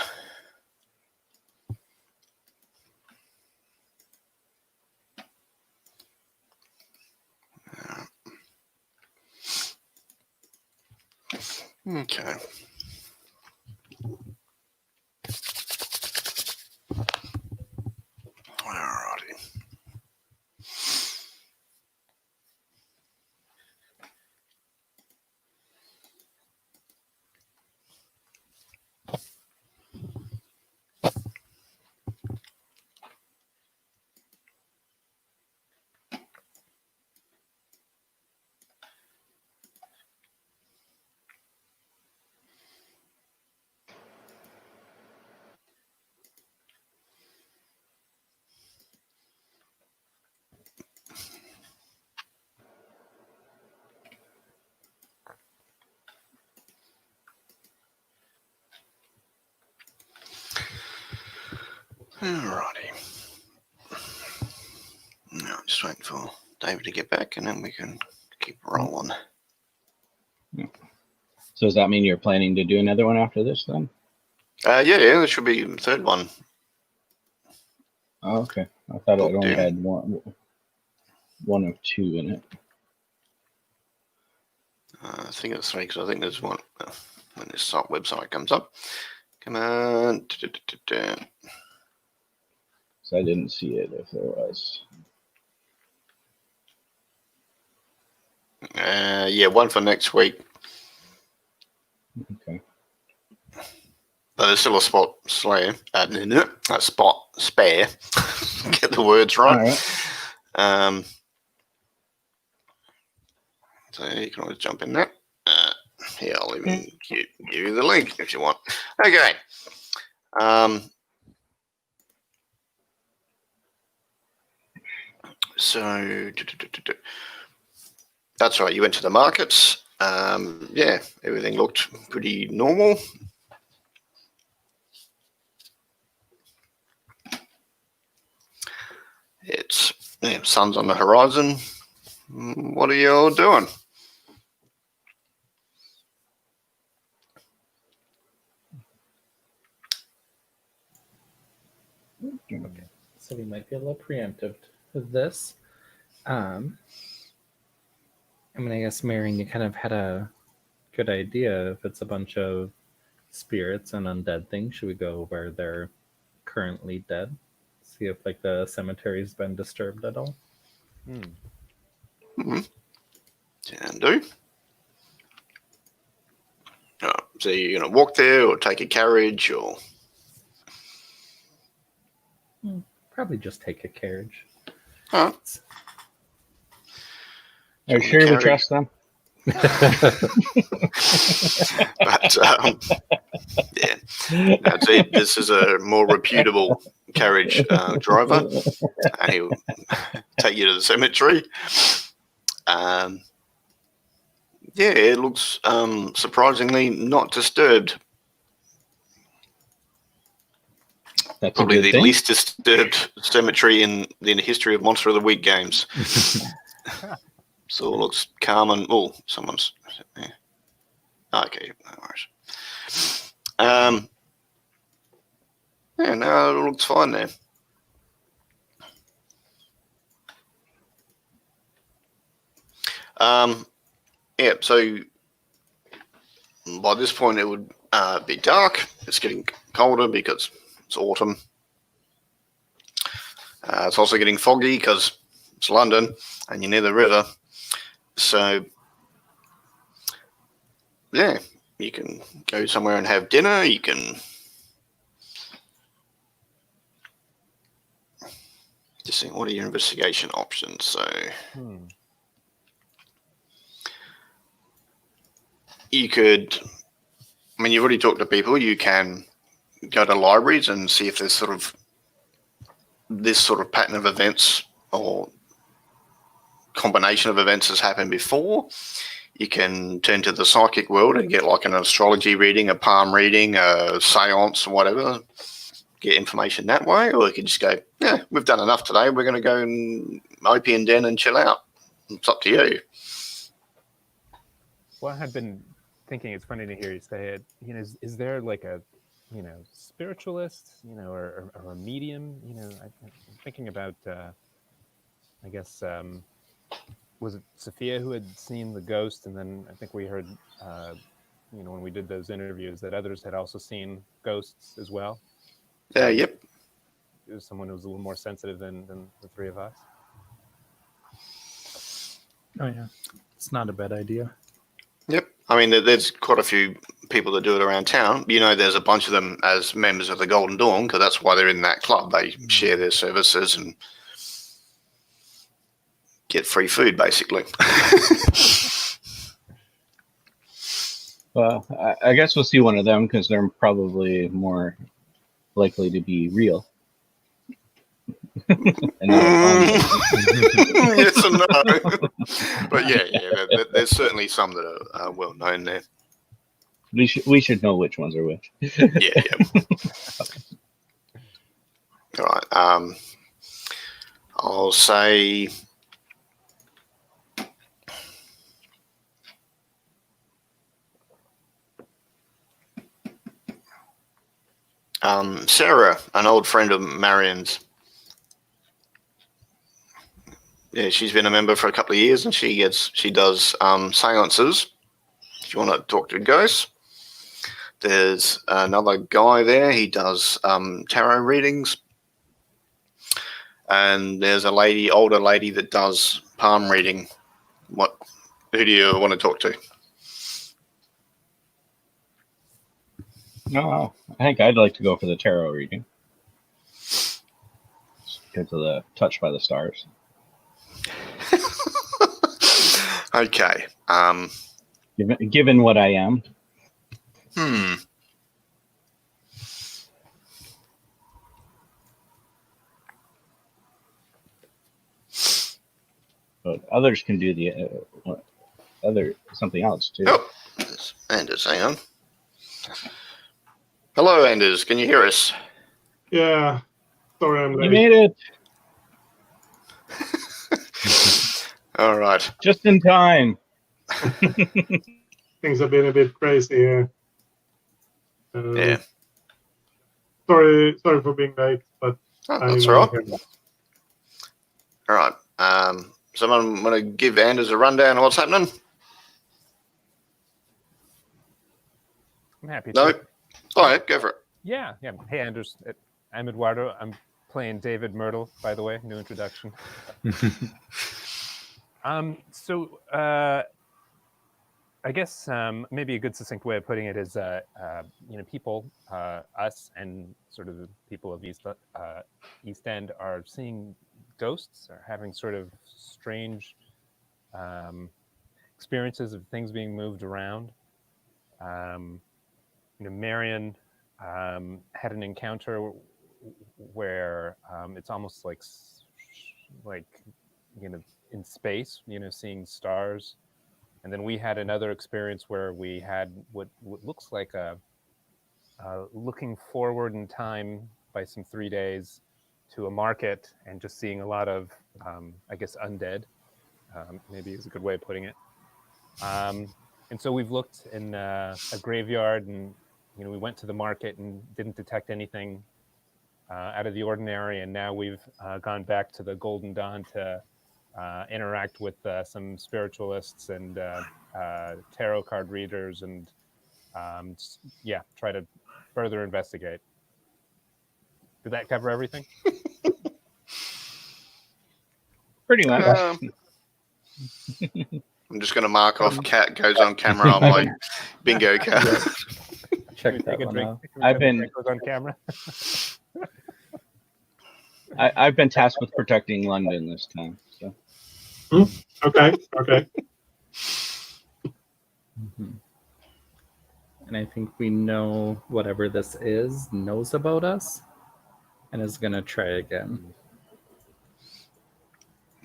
Okay. Alrighty. Alrighty. No, I'm just waiting for David to get back, and then we can keep rolling.
So does that mean you're planning to do another one after this then?
Yeah, there should be the third one.
Oh, okay. I thought it
Booked
only
in.
had one of two in it.
I think it's 3 because I think there's one when this website comes up. Come on.
So I didn't see it if there was.
Yeah, one for next week.
Okay.
But there's still a spot spare. Spot spare. Get the words right.
All right.
So you can always jump in that. Yeah, I'll even give you the link if you want. Okay. So that's right. You went to the markets. Yeah, everything looked pretty normal. It's sun's on the horizon. What are you all doing?
Okay, so we might be a little preemptive with this. I mean, I guess, Marion, you kind of had a good idea. If it's a bunch of spirits and undead things, should we go where they're currently dead? See if, like, the cemetery's been disturbed at all?
Mm-hmm. Can do. So you're going to walk there or take a carriage or...
Probably just take a carriage.
Huh.
Are you sure we trust them?
But yeah, that's it. This is a more reputable carriage driver, and he'll take you to the cemetery. Yeah, it looks surprisingly not disturbed.
That's
Probably the
thing.
least disturbed cemetery in the history of Monster of the Week games. So it looks calm and someone's yeah. Okay, no worries. Yeah, no, it looks fine there. Yeah, so by this point it would be dark. It's getting colder because it's autumn. It's also getting foggy because it's London and you're near the river. So, yeah, you can go somewhere and have dinner. You can just think, what are your investigation options? So, you could, I mean, you've already talked to people. You can go to libraries and see if there's this sort of pattern of events or combination of events has happened before. You can turn to the psychic world and get like an astrology reading, a palm reading, a seance, or whatever. Get information that way, or you could just go, yeah, we've done enough today. We're going to go and opium den and chill out. It's up to you.
What had been thinking it's funny to hear you say it. You know, is there like a, you know, spiritualist, you know, or a medium? You know, I'm thinking about, I guess, was it Sophia who had seen the ghost, and then I think we heard, you know, when we did those interviews, that others had also seen ghosts as well. So
Yep.
it was someone who was a little more sensitive than the three of us.
Oh yeah, it's not a bad idea.
Yep. I mean, there's quite a few people that do it around town. You know, there's a bunch of them as members of the Golden Dawn, because that's why they're in that club. They share their services and get free food, basically.
Well, I guess we'll see one of them because they're probably more likely to be real. And
yes and no. But yeah, there's certainly some that are well known there.
we should know which ones are which.
Yeah. All right. I'll say. Sarah, an old friend of Marion's. Yeah, she's been a member for a couple of years, and she does seances. If you want to talk to ghosts, there's another guy there. He does tarot readings, and there's a older lady that does palm reading. Who do you want to talk to?
No, I think I'd like to go for the tarot reading. Because of the touch by the stars.
Okay.
Given what I am. But others can do the something else too.
Oh, there's Anders, hang on. Hello, Anders. Can you hear us?
Yeah. Sorry, I'm
You
late.
made it
All right.
just in time.
Things have been a bit crazy here.
Yeah.
Sorry for being late, but
That's
I'm
all right.
here.
All right. Someone want to give Anders a rundown of what's happening?
I'm happy
No?
to.
All right, go for it.
Yeah. Hey, Anders. I'm Eduardo. I'm playing David Myrtle, by the way. New introduction. I guess maybe a good succinct way of putting it is, you know, people, us and sort of the people of East End are seeing ghosts, or having sort of strange experiences of things being moved around. You know, Marion had an encounter where it's almost like you know, in space, you know, seeing stars. And then we had another experience where we had what looks like a looking forward in time by some 3 days to a market, and just seeing a lot of, I guess, undead, maybe is a good way of putting it. And so we've looked in a graveyard, and, you know, we went to the market and didn't detect anything out of the ordinary. And now we've gone back to the Golden Dawn to interact with some spiritualists and tarot card readers, and try to further investigate. Did that cover everything?
Pretty much.
I'm just going to mark off cat goes on camera on my bingo card.
Can we
Check that
take a
one
drink?
out.
Can we
I've
have
been-
the drink on camera.
I've been tasked with protecting London this time. So
Okay.
Mhm. And I think we know whatever this is knows about us and is going to try again.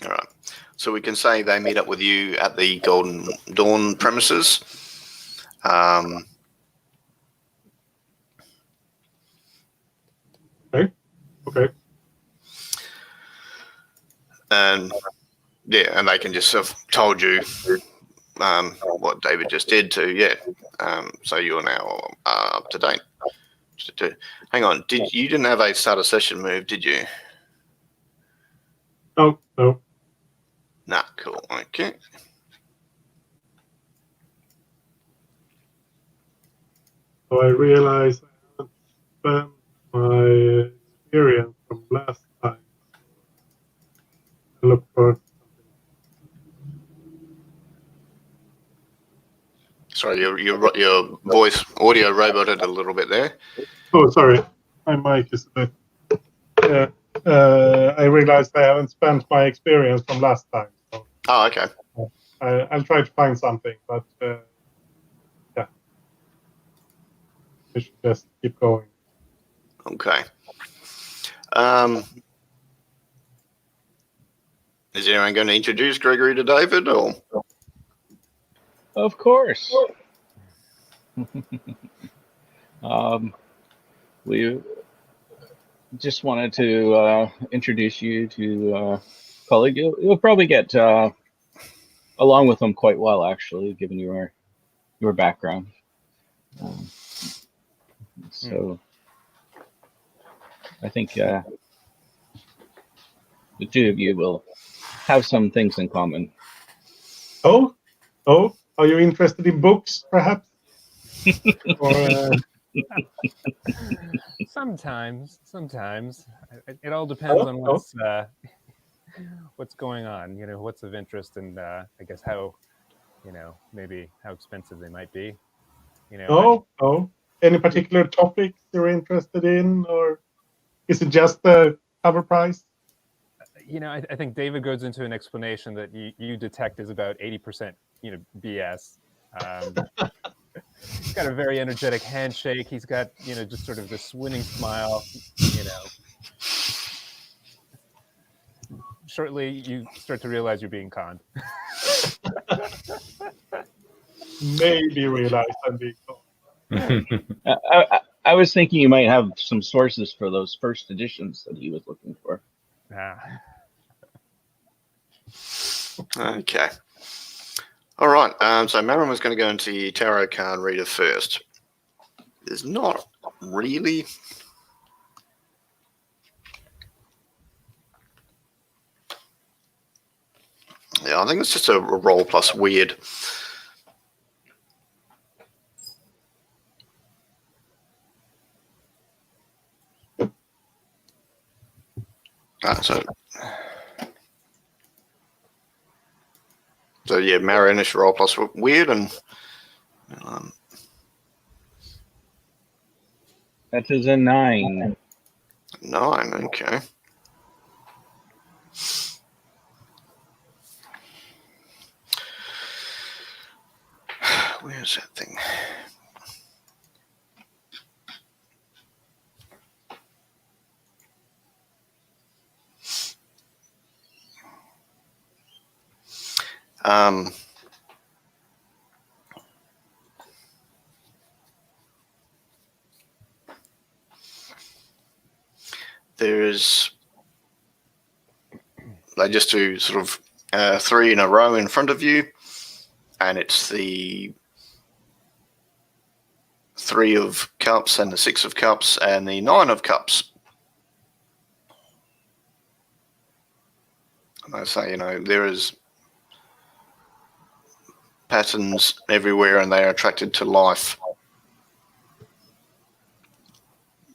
All right. So we can say they meet up with you at the Golden Dawn premises.
Okay.
And yeah, and they can just have told you what David just did to, so you're now up to date. Hang on, you didn't have a start a session move, did you?
No, no.
Nah, cool. Okay.
So I realized I haven't spent my experience from last time. I look for something.
Sorry, your voice audio roboted a little bit there.
Oh, sorry. My mic is a bit. I realized I haven't spent my experience from last time. So
Oh, okay.
I'll try to find something, but yeah, we should just keep going.
Okay. Is anyone going to introduce Gregory to David, or?
Of course. We just wanted to introduce you to a colleague. You'll probably get along with him quite well, actually, given your background. So I think the two of you will have some things in common.
Oh, are you interested in books, perhaps? Or,
Sometimes. It all depends on what's going on. What's of interest, and I guess how, maybe how expensive they might be.
Any particular topics you're interested in, or is it just the cover price?
I think David goes into an explanation that you detect is about 80%, BS. He's got a very energetic handshake. He's got, just sort of this winning smile. Shortly, you start to realize you're being conned.
Maybe realize I'm being conned.
I was thinking you might have some sources for those first editions that he was looking for.
Okay. All right. So Marin was going to go into the tarot card reader first. There's not really. Yeah, I think it's just a roll plus weird. So yeah, Marin is roll plus weird, and
that is a 9.
9. Okay. Where's that thing? There's, they just do sort of 3 in a row in front of you, and it's the 3 of cups and the 6 of cups and the 9 of cups. And I say, there is patterns everywhere, and they are attracted to life.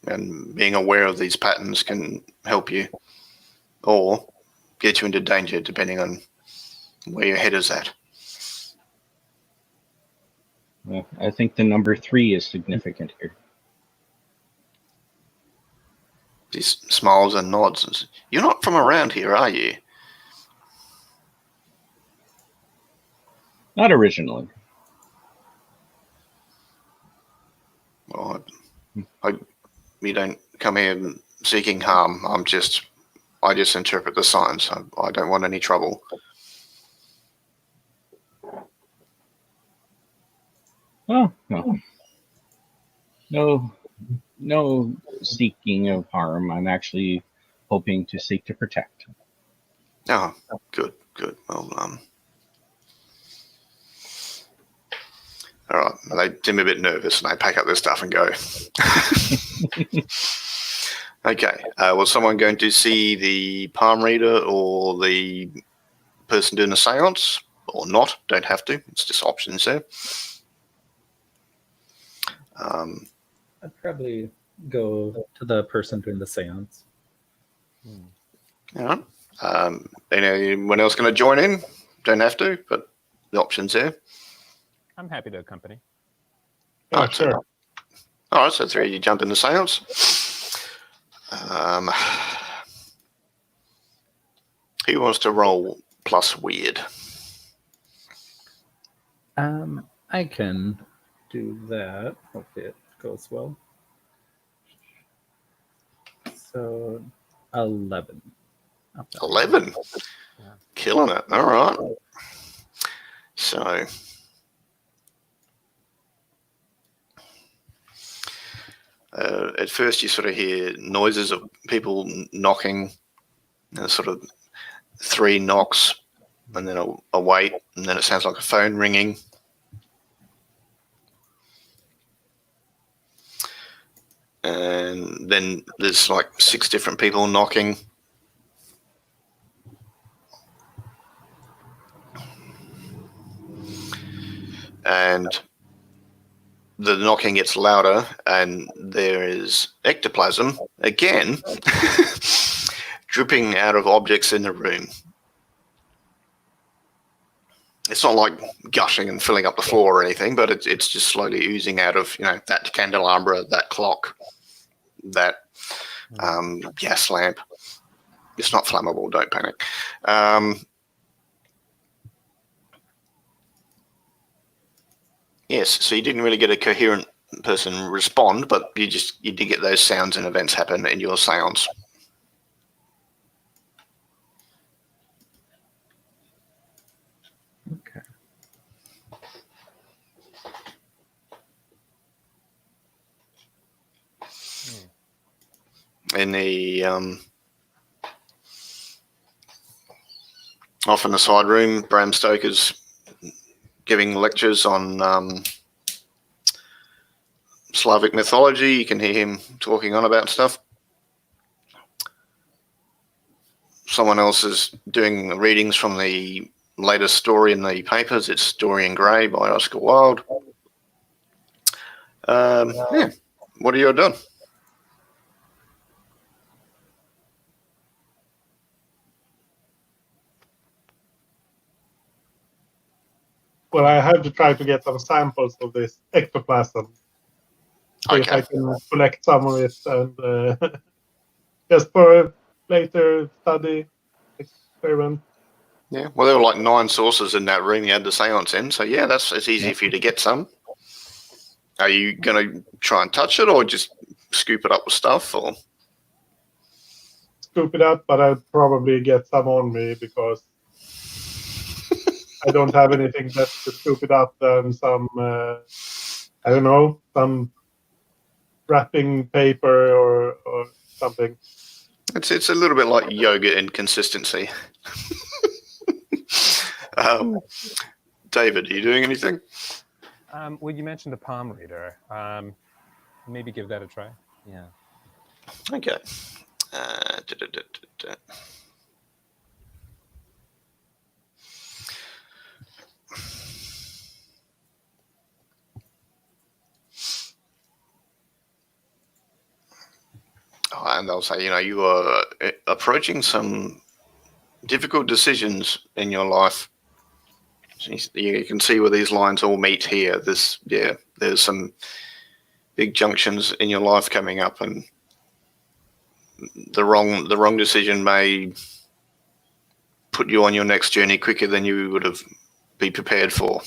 And being aware of these patterns can help you or get you into danger, depending on where your head is at.
Well, I think the number 3 is significant here.
He smiles and nods and says, "You're not from around here, are you?"
Not originally.
Well, we don't come here seeking harm. I just interpret the signs. I don't want any trouble.
Well, no seeking of harm. I'm actually hoping to seek to protect.
Oh, good. Well, All right. They seem a bit nervous and they pack up their stuff and go. Okay. Was someone going to see the palm reader or the person doing the seance or not? Don't have to. It's just options there.
I'd probably go to the person doing the seance.
All right. Anyone else going to join in? Don't have to, but the options there.
I'm happy to accompany.
Yeah,
Right,
sure.
All right, so 3 of you jump in the seance. Who wants to roll plus weird?
I can do that. Hopefully it goes well. So 11.
11. Killing it. All right. So at first you sort of hear noises of people knocking, sort of 3 knocks, and then a wait, and then it sounds like a phone ringing. And then there's like 6 different people knocking. And the knocking gets louder, and there is ectoplasm again dripping out of objects in the room. It's not like gushing and filling up the floor or anything, but it's just slowly oozing out of, that candelabra, that clock, that gas lamp. It's not flammable, don't panic. Yes, so you didn't really get a coherent person respond, but you did get those sounds and events happen in your seance.
Okay.
In the off in the side room, Bram Stoker's giving lectures on Slavic mythology. You can hear him talking on about stuff. Someone else is doing readings from the latest story in the papers. It's Dorian Gray by Oscar Wilde. Yeah. What are you doing?
Well, I have to try to get some samples of this ectoplasm. See if I can collect some of it and just for a later study experiment.
Yeah, well, there were like 9 sources in that room you had the seance in, so yeah, it's easy for you to get some. Are you going to try and touch it or just scoop it up with stuff? Or
Scoop it up, but I'd probably get some on me because I don't have anything that to scoop it up than some, I don't know, some wrapping paper or something.
it's a little bit like yoga in consistency. David, are you doing anything?
Well, you mentioned the palm reader. Maybe give that a try.
Yeah.
Okay. And they'll say, you are approaching some difficult decisions in your life. You can see where these lines all meet here. There's some big junctions in your life coming up, and the wrong decision may put you on your next journey quicker than you would have be prepared for.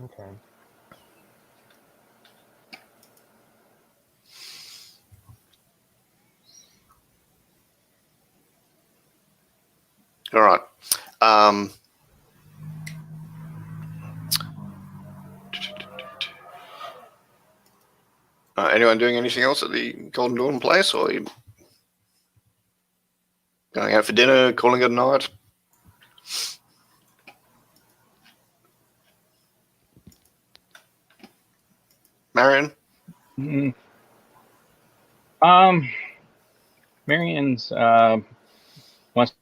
Okay.
All right. anyone doing anything else at the Golden Dawn place, or are you going out for dinner, calling it a night? Marion?
Mm. Marion's wants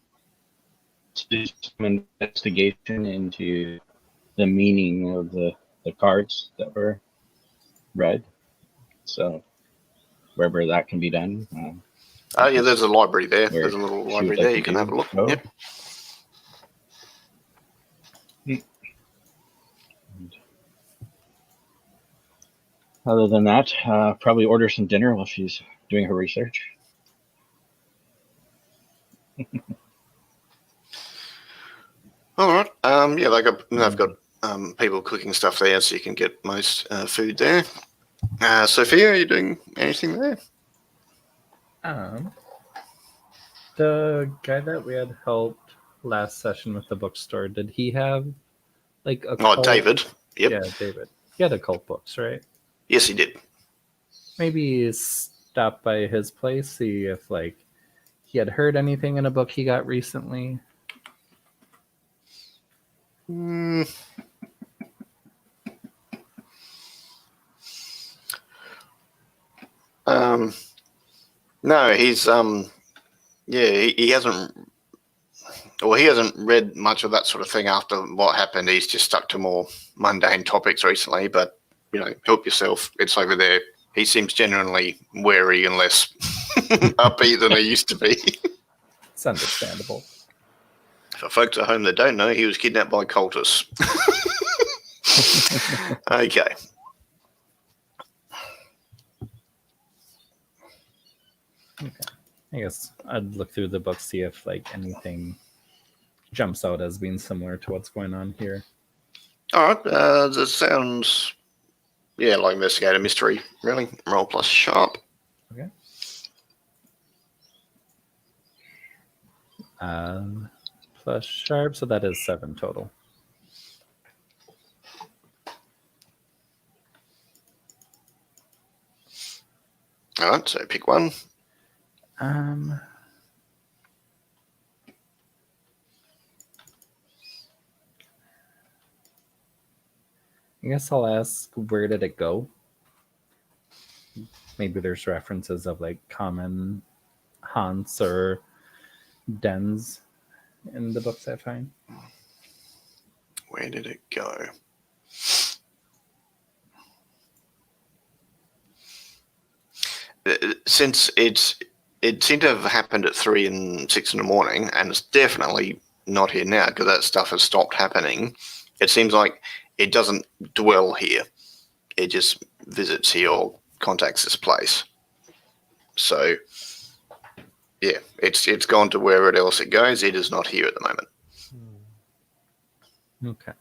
to do some investigation into the meaning of the cards that were read. So wherever that can be done.
Yeah, there's a library there.
Where
There's a little
she would
library
like
there.
to
You can
do
have a look.
so.
Yep.
Other than that, probably order some dinner while she's doing her research.
All right. Yeah, they've got people cooking stuff there, so you can get most food there. Sophia, are you doing anything there?
The guy that we had helped last session with the bookstore, did he have like a
Oh, David. Yep.
Yeah, David. He had occult books, right?
Yes, he did.
Maybe stop by his place, see if like he had heard anything in a book he got recently.
No, he's he hasn't. Well, he hasn't read much of that sort of thing after what happened. He's just stuck to more mundane topics recently. But help yourself. It's over there. He seems genuinely wary and less upbeat than he used to be.
It's understandable.
For folks at home that don't know, he was kidnapped by cultists. Okay.
I guess I'd look through the book, see if like anything jumps out as being similar to what's going on here.
All right. That sounds, like investigator mystery, really. Roll plus sharp.
Okay. Plus sharp, so that is 7 total.
All right. So pick one.
I guess I'll ask, where did it go? Maybe there's references of like common haunts or dens in the books I find.
Where did it go? Since it seemed to have happened at 3 and 6 in the morning, and it's definitely not here now because that stuff has stopped happening. It seems like it doesn't dwell here. It just visits here or contacts this place. So, yeah, it's gone to wherever else it goes. It is not here at the moment.
Okay.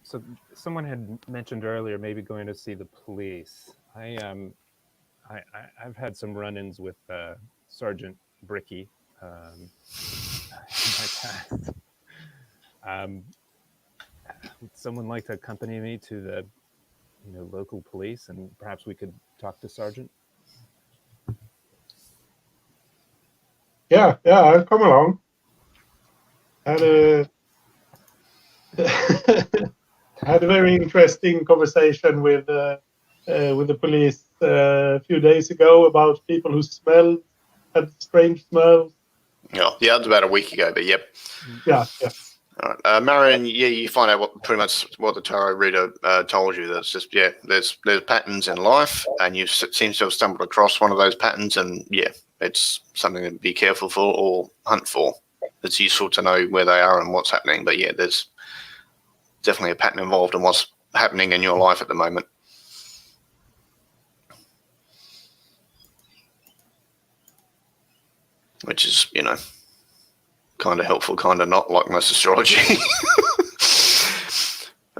So someone had mentioned earlier maybe going to see the police. I've had some run-ins with Sergeant Bricky in my past. Would someone like to accompany me to the local police, and perhaps we could talk to Sergeant?
Yeah, I'll come along. Had had a very interesting conversation with the police a few days ago about people who had strange smells.
Yeah, it's about a week ago, but yep.
Yeah.
All right. Marion, you find out pretty much what the tarot reader told you. That's just, there's patterns in life, and you seem to have stumbled across one of those patterns, and it's something to be careful for or hunt for. It's useful to know where they are and what's happening, but there's definitely a pattern involved in what's happening in your life at the moment. Which is, kind of helpful, kind of not, like most astrology.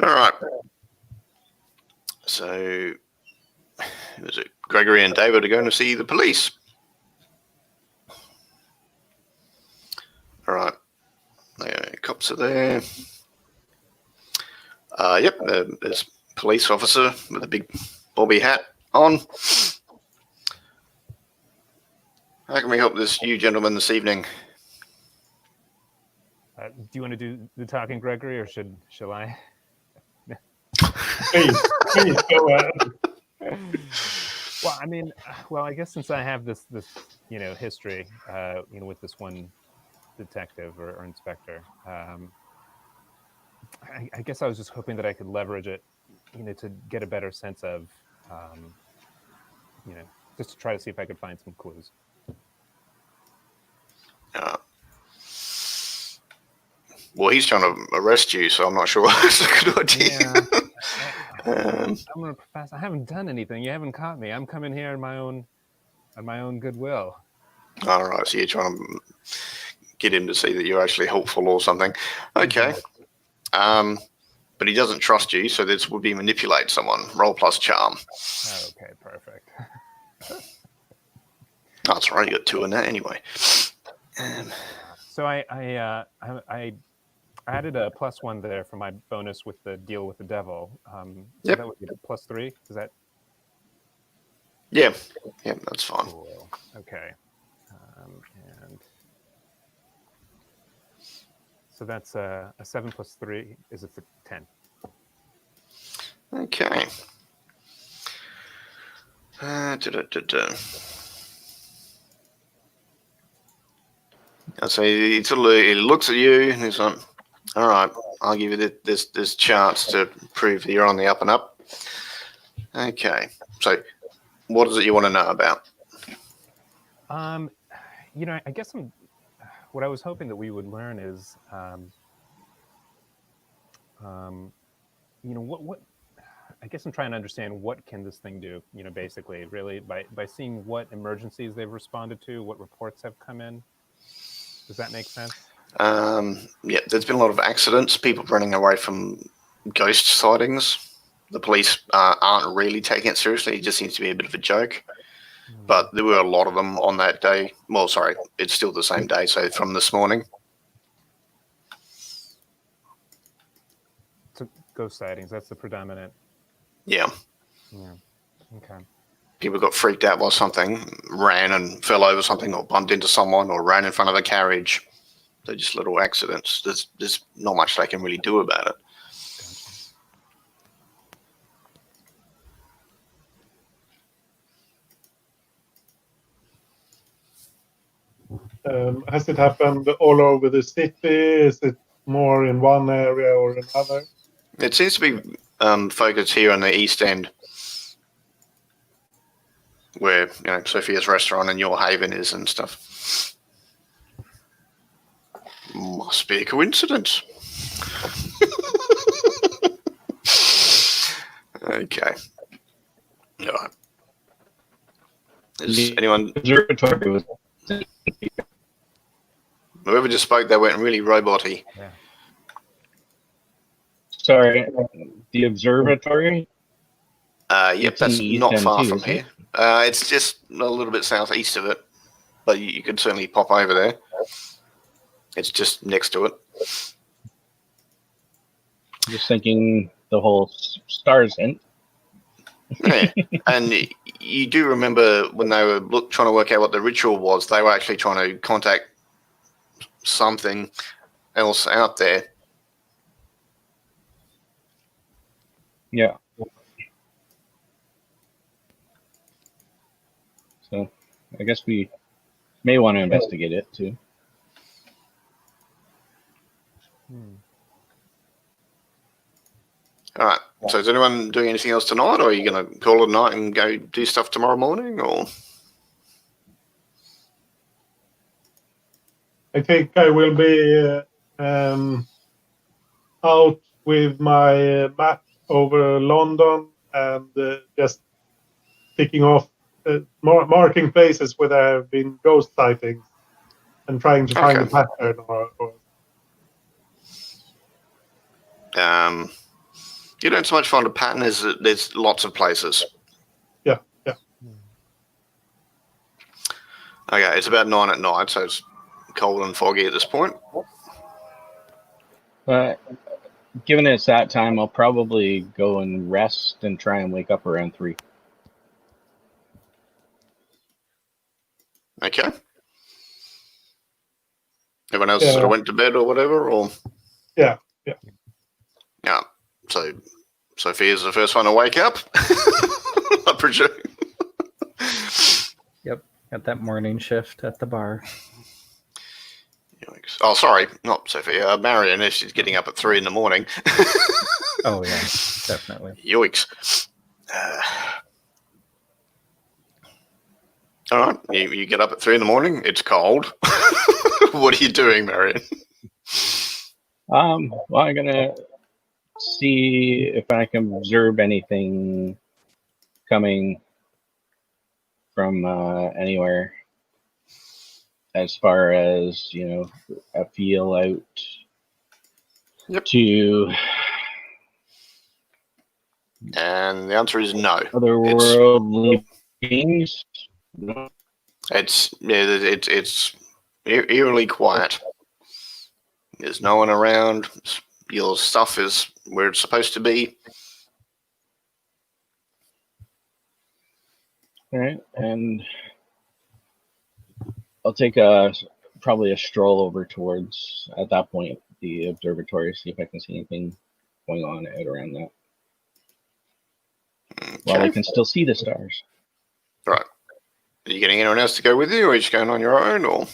All right. So, is it Gregory and David are going to see the police? All right. The cops are there. Yep, there's a police officer with a big bobby hat on. How can we help you gentlemen this evening?
Do you want to do the talking, Gregory, or shall I?
Please go ahead.
Well, I mean, I guess since I have this history, with this one detective or inspector, I guess I was just hoping that I could leverage it, to get a better sense of, just to try to see if I could find some clues.
Well, he's trying to arrest you, so I'm not sure that's a good idea.
Yeah. I'm gonna profess I haven't done anything. You haven't caught me. I'm coming here on my own goodwill.
All right, so you're trying to get him to see that you're actually helpful or something. Okay. But he doesn't trust you, so this would be manipulate someone. Roll plus charm.
Okay, perfect.
That's right. You got 2 in that anyway.
So I added a +1 there for my bonus with the deal with the devil. So
Yep.
that would be +3. Is that?
Yeah, that's fine.
Cool. Okay. And so that's a 7 + 3 is a 10.
Okay. So he looks at you and he's like, all right, I'll give you this chance to prove that you're on the up and up. Okay. So what is it you want to know about?
I guess what I was hoping that we would learn is, what I guess I'm trying to understand what can this thing do, basically, really, by seeing what emergencies they've responded to, what reports have come in. Does that make sense?
Yeah, there's been a lot of accidents, people running away from ghost sightings. The police aren't really taking it seriously. It just seems to be a bit of a joke. But there were a lot of them on that day. Well, sorry, it's still the same day, so from this morning.
So ghost sightings, that's the predominant.
Yeah.
Okay.
People got freaked out by something, ran and fell over something, or bumped into someone, or ran in front of a carriage. They're just little accidents. There's not much they can really do about it.
Has it happened all over the city? Is it more in one area or another?
It seems to be focused here on the East End, where Sophia's restaurant and your haven is and stuff. Must be a coincidence. Okay. All right. Is anyone?
Observatory was.
Whoever just spoke, they went really robot-y.
Yeah.
Sorry, the observatory.
Yep,
It's in
that's
the East
not
End
far
too,
from
isn't
here. It's just a little bit southeast of it, but you could certainly pop over there. It's just next to it.
Just thinking the whole stars in.
Yeah, and you do remember when they were trying to work out what the ritual was, they were actually trying to contact something else out there.
Yeah. So I guess we may want to investigate it too.
All right. So is anyone doing anything else tonight, or are you going to call it a night and go do stuff tomorrow morning, or?
I think I will be out with my map over London and just ticking off, marking places where there have been ghost sightings and trying to find a pattern.
You don't so much find a pattern as there's lots of places.
Yeah.
Okay, it's about 9 at night, so it's cold and foggy at this point.
given it's that time, I'll probably go and rest and try and wake up around 3.
Okay. Everyone else sort of went to bed or whatever, or
Yeah.
yeah. So Sophia's the first one to wake up. I presume.
Yep, got that morning shift at the bar.
Yikes. Oh, sorry, not Sophia. Marion, if she's getting up at 3 in the morning.
Oh yeah, definitely.
Yikes. All right, you get up at 3 in the morning. It's cold. What are you doing, Marion?
Well, I'm gonna see if I can observe anything coming from anywhere, as far as a feel out to
And the answer is no.
otherworldly beings. No.
It's eerily quiet. There's no one around. Your stuff is where it's supposed to be.
All right, and I'll take probably a stroll over towards, at that point, the observatory, see if I can see anything going on out around that.
Okay.
While I can still see the stars.
Right. Are you getting anyone else to go with you, or are you just going on your own, or?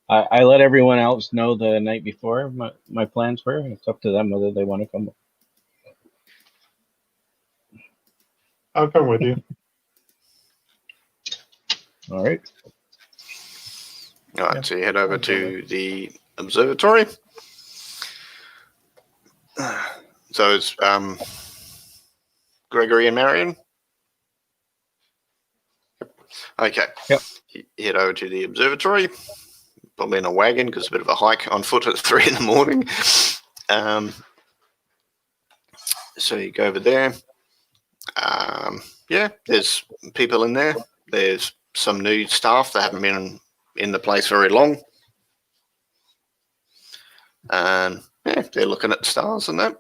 I let everyone else know the night before my plans were. It's up to them whether they want to come.
I'll come with you.
All right.
All right, so you head over to the observatory. So it's Gregory and Marion. Okay.
Yep.
You head over to the observatory, probably in a wagon because it's a bit of a hike on foot at 3 in the morning. So you go over there. Yeah, there's people in there. There's some new staff that haven't been in the place very long. And yeah, they're looking at stars and that.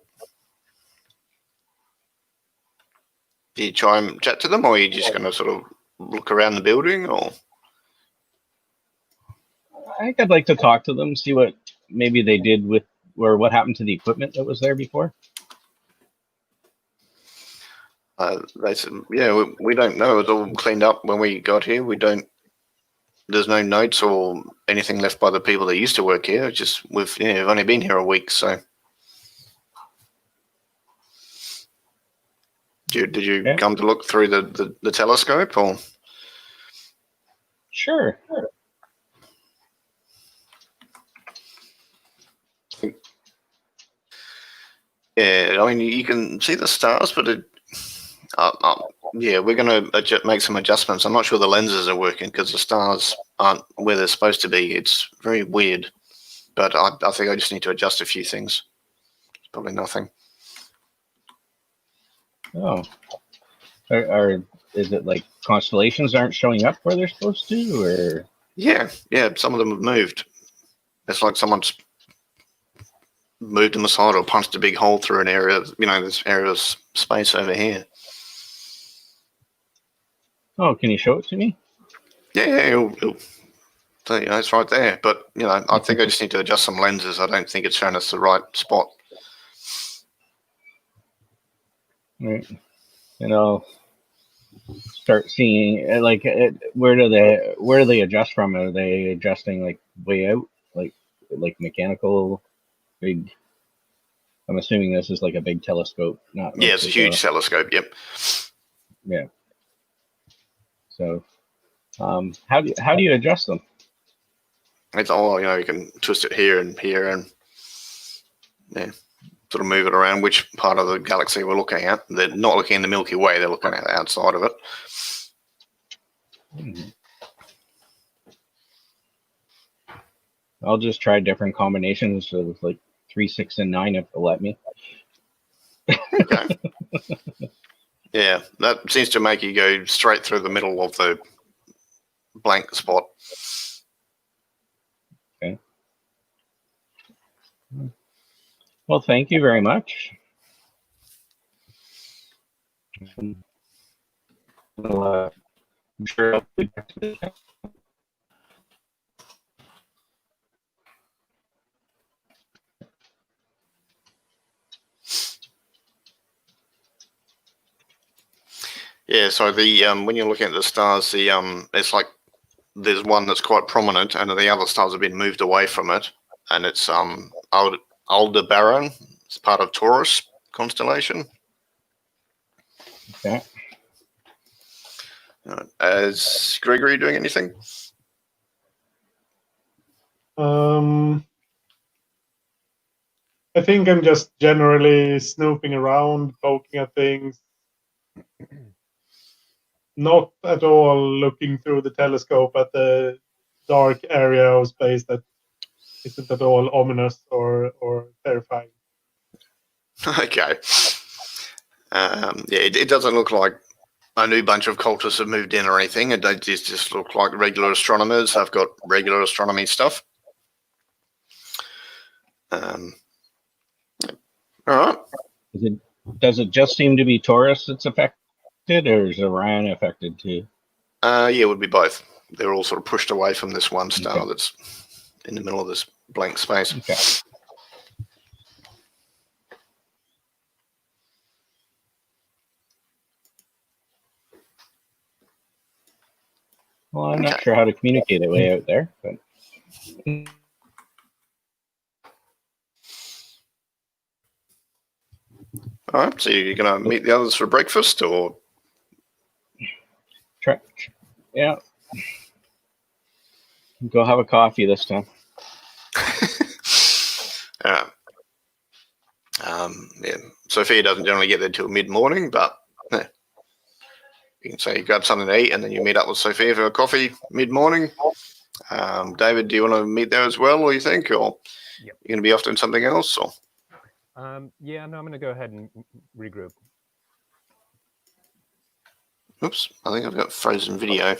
Do you try and chat to them, or are you just going to sort of look around the building, or?
I think I'd like to talk to them, see what maybe they did with, or what happened to the equipment that was there before.
They said, yeah, we don't know. It was all cleaned up when we got here. There's no notes or anything left by the people that used to work here. It's just we've only been here a week, so. Did you come to look through the telescope, or?
Sure.
Yeah, I mean, you can see the stars, but we're going to make some adjustments. I'm not sure the lenses are working because the stars aren't where they're supposed to be. It's very weird, but I think I just need to adjust a few things. It's probably nothing.
Oh. Is it like constellations aren't showing up where they're supposed to, or? Yeah,
some of them have moved. It's like someone's moved them aside or punched a big hole through an area, this area of space over here.
Oh, can you show it to me?
Yeah, he'll so, it's right there. But, I think I just need to adjust some lenses. I don't think it's showing us the right spot.
Right. And I'll start seeing, like, where do they adjust from? Are they adjusting, like, way out? Like mechanical big? I'm assuming this is like a big telescope.
It's a huge telescope, yep.
Yeah. So, how do you adjust them?
It's all, you can twist it here and sort of move it around which part of the galaxy we're looking at. They're not looking in the Milky Way, they're looking at the outside of it.
I'll just try different combinations of like 3, 6, and 9 if they'll let me.
Okay. Yeah, that seems to make you go straight through the middle of the blank spot.
Okay. Well, thank you very much. Well, I'm sure I'll be back to this.
Yeah, so the when you're looking at the stars, the it's like there's one that's quite prominent, and the other stars have been moved away from it, and it's Aldebaran. It's part of Taurus constellation.
Okay.
Is Gregory doing anything?
I think I'm just generally snooping around, poking at things. Not at all looking through the telescope at the dark area of space that isn't at all ominous or terrifying.
Okay. Yeah, it doesn't look like a new bunch of cultists have moved in or anything. It just look like regular astronomers. I've got regular astronomy stuff. All right.
Does it just seem to be Taurus that's affected, or is Orion affected too?
Yeah, it would be both. They're all sort of pushed away from this one star
Okay.
that's in the middle of this blank space.
Okay. Well, I'm not
Okay.
sure how to communicate it way out there, but
All right. So you're going to meet the others for breakfast, or?
try. Yeah. Go have a coffee this time.
Yeah. Yeah. Sophia doesn't generally get there till mid-morning, but yeah. You can say you grab something to eat and then you meet up with Sophia for a coffee mid-morning. David, do you want to meet there as well, or you think, or
Yep.
you're going to be off doing something else? Or
Yeah, no, I'm going to go ahead and regroup.
oops, I think I've got frozen video.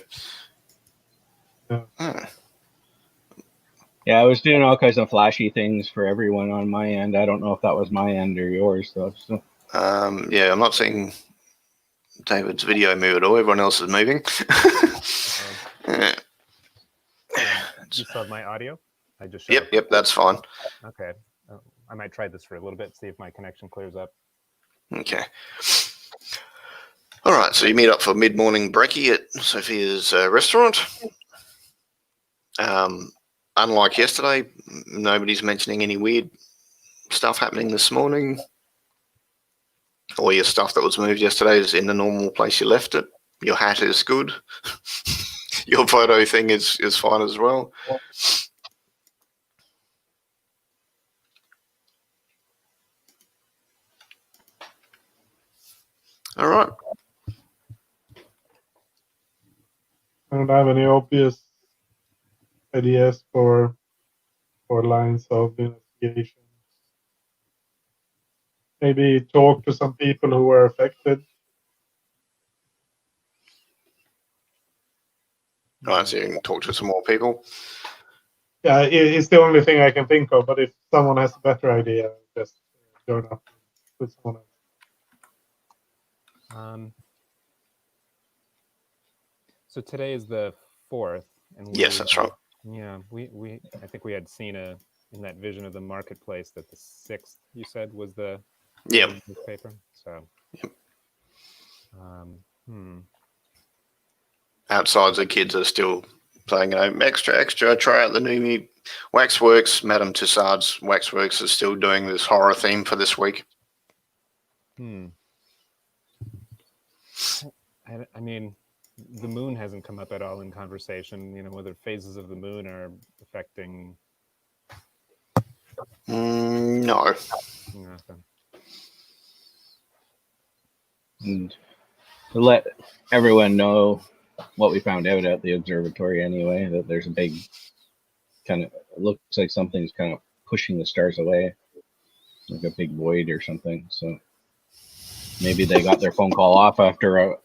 Yeah.
Oh.
Yeah, I was doing all kinds of flashy things for everyone on my end. I don't know if that was my end or yours, though. So.
Yeah, I'm not seeing David's video move at all. Everyone else is moving. Yeah.
You saw my audio? I just shut
Yep, that's fine.
Okay. I might try this for a little bit, see if my connection clears up.
Okay. All right, so you meet up for mid-morning brekkie at Sophia's restaurant. Unlike yesterday, nobody's mentioning any weird stuff happening this morning. All your stuff that was moved yesterday is in the normal place you left it. Your hat is good. Your photo thing is fine as well. All right.
I don't have any obvious ideas for lines of investigation. Maybe talk to some people who were affected.
All right, so you can talk to some more people.
Yeah, it's the only thing I can think of. But if someone has a better idea, just join up with someone else.
So today is the 4th, and
Yes, that's right.
Yeah, I think we had seen in that vision of the marketplace that the 6th, you said, was the newspaper. So,
Outside, the kids are still playing, extra, try out the new Waxworks. Madame Tussauds Waxworks is still doing this horror theme for this week.
I mean, the moon hasn't come up at all in conversation, whether phases of the moon are affecting...
No.
Nothing.
And to let everyone know what we found out at the observatory anyway, that there's a big kind of, it looks like something's kind of pushing the stars away, like a big void or something. So maybe they got their phone call off after all.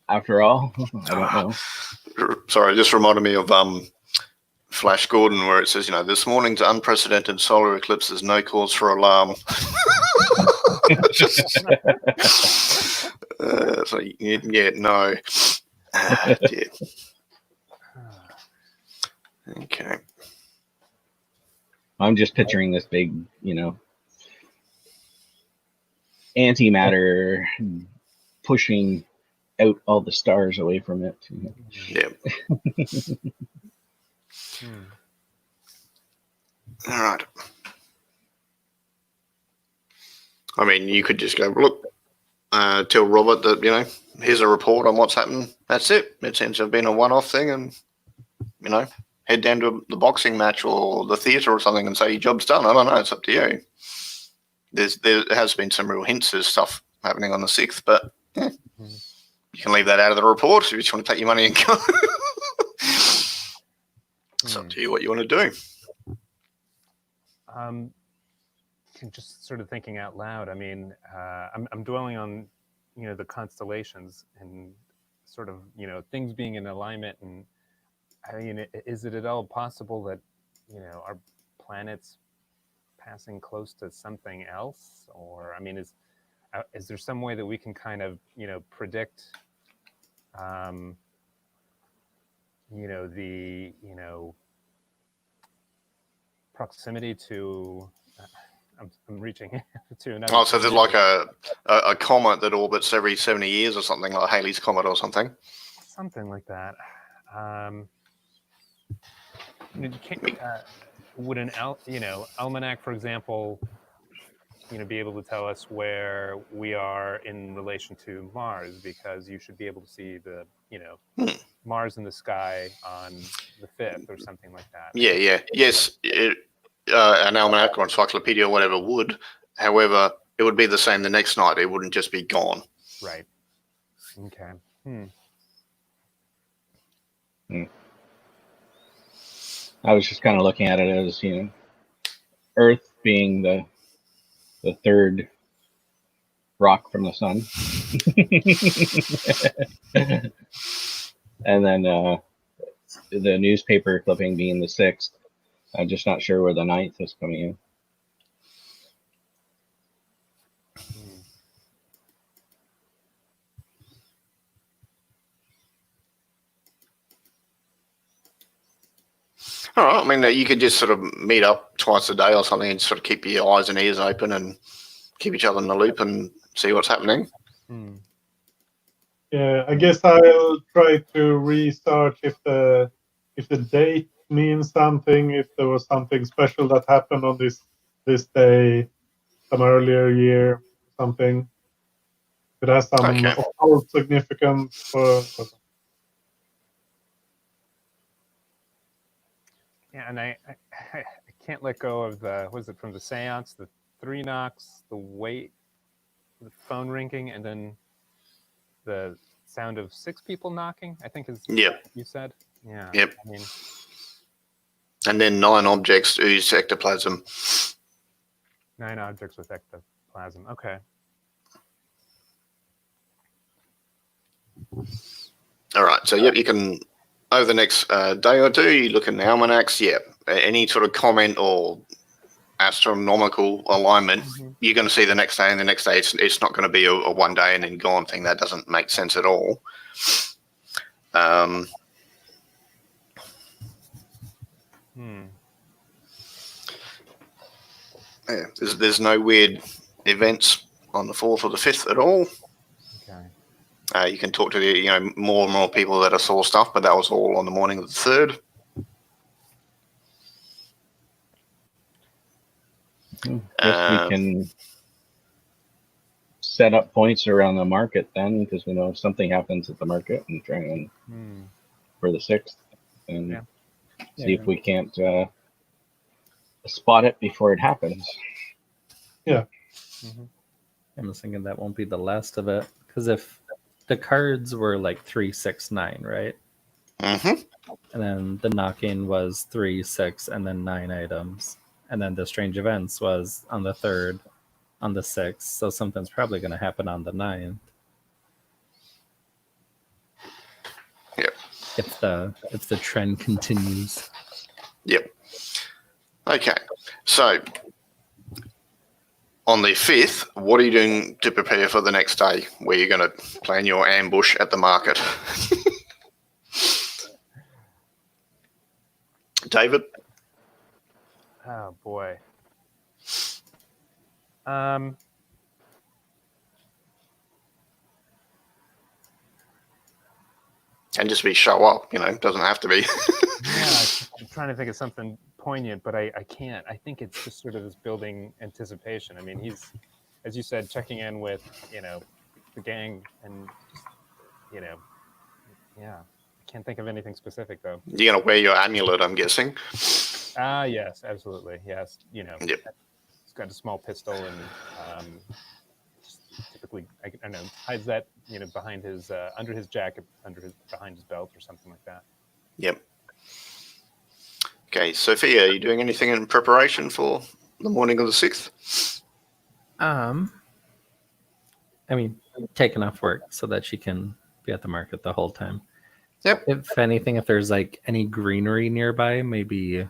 I don't know.
Sorry, it just reminded me of Flash Gordon, where it says, this morning's unprecedented solar eclipse is no cause for alarm. So yeah, no. Yeah. Okay.
I'm just picturing this big, antimatter pushing out all the stars away from it.
Yeah. All right. I mean, you could just go, look, tell Robert that, here's a report on what's happened. That's it. It seems to have been a one-off thing, and, head down to the boxing match or the theatre or something and say your job's done. I don't know. It's up to you. There has been some real hints of stuff happening on the 6th, but you can leave that out of the report if you just want to take your money and go. It's up to you what you want to do.
Just sort of thinking out loud. I mean, I'm dwelling on, the constellations and sort of, things being in alignment. And I mean, is it at all possible that, our planet's passing close to something else? Or, I mean, is there some way that we can kind of, predict, the, proximity to, I'm reaching to another.
Oh, so there's like a comet that orbits every 70 years or something, like Halley's Comet or something?
Something like that. Would an almanac, for example, be able to tell us where we are in relation to Mars? Because you should be able to see the, Mars in the sky on the 5th or something like that.
Yeah. Yes, an almanac or encyclopedia or whatever would. However, it would be the same the next night. It wouldn't just be gone.
Right. Okay.
I was just kind of looking at it as, Earth being the third rock from the sun. And then the newspaper clipping being the 6th. I'm just not sure where the 9th is coming in.
All right. I mean, you could just sort of meet up twice a day or something and sort of keep your eyes and ears open and keep each other in the loop and see what's happening.
Yeah, I guess I'll try to research if the date means something, if there was something special that happened on this day, some earlier year, something. It has some occult significance for.
Yeah, and I can't let go of from the seance, the 3 knocks, the wait, the phone ringing, and then the sound of 6 people knocking, I think is what you said. Yeah.
Yep.
I mean,
and then 9 objects ooze ectoplasm.
9 objects with ectoplasm. Okay.
All right. So, you can, over the next day or two, you look in the almanacs. Any sort of comment or astronomical alignment, you're going to see the next day, and the next day it's not going to be a one day and then gone thing. That doesn't make sense at all. There's no weird events on the 4th or the 5th at all. Okay. You can talk to the more and more people that saw stuff, but that was all on the morning of the 3rd.
We can set up points around the market then, because we know if something happens at the market, and try and for the 6th and see if we can't spot it before it happens.
Yeah.
I'm just thinking that won't be the last of it, because if the cards were like 3, 6, 9, right? And then the knocking was 3, 6, and then 9 items. And then the strange events was on the 3rd, on the 6th. So something's probably going to happen on the 9th.
Yep.
If the trend continues.
Yep. Okay. So on the 5th, what are you doing to prepare for the next day, where you're going to plan your ambush at the market? David?
Oh boy.
And just be show up, it doesn't have to be.
Yeah, I'm trying to think of something poignant, but I can't. I think it's just sort of this building anticipation. I mean, he's, as you said, checking in with, the gang and just, yeah. I can't think of anything specific, though.
You're going to wear your amulet, I'm guessing.
Yes, absolutely. Yes.
Yep.
He's got a small pistol and typically, I don't know, hides that, behind his, under his jacket, behind his belt or something like that.
Yep. Okay, Sophia, are you doing anything in preparation for the morning of the 6th?
I mean, taking off work so that she can be at the market the whole time.
Yep.
If anything, if there's like any greenery nearby, maybe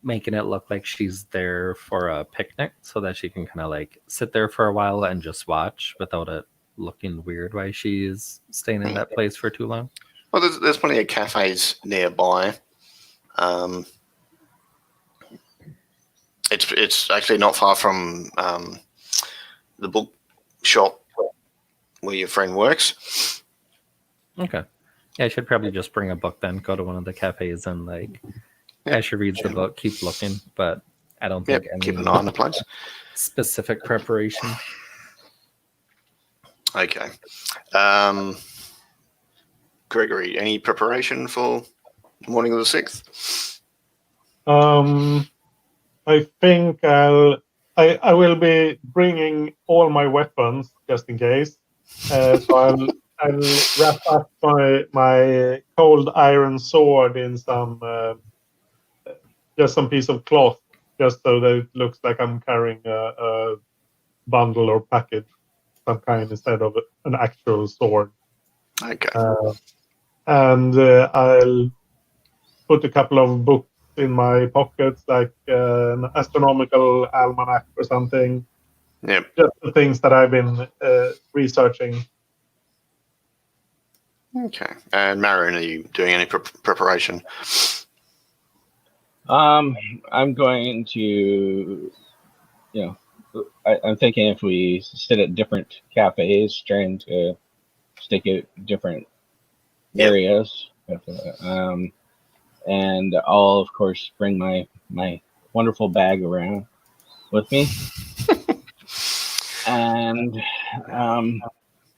making it look like she's there for a picnic so that she can kind of like sit there for a while and just watch without it looking weird while she's staying in that place for too long.
Well, there's plenty of cafes nearby. It's actually not far from the book shop where your friend works.
Okay. Yeah, I should probably just bring a book then, go to one of the cafes and like, as she reads the book, keep looking, but I don't think any
keep an eye on the place.
Specific preparation.
Okay. Gregory, any preparation for the morning of the 6th?
I think I will be bringing all my weapons just in case. So I'll wrap up my cold iron sword in some piece of cloth, just so that it looks like I'm carrying a bundle or package of some kind instead of an actual sword.
Okay.
And I'll put a couple of books in my pockets, like an astronomical almanac or something.
Yep.
Just the things that I've been researching.
Okay. And Marion, are you doing any preparation?
I'm going to, I'm thinking if we sit at different cafes, trying to stick at different areas. And I'll, of course, bring my wonderful bag around with me. And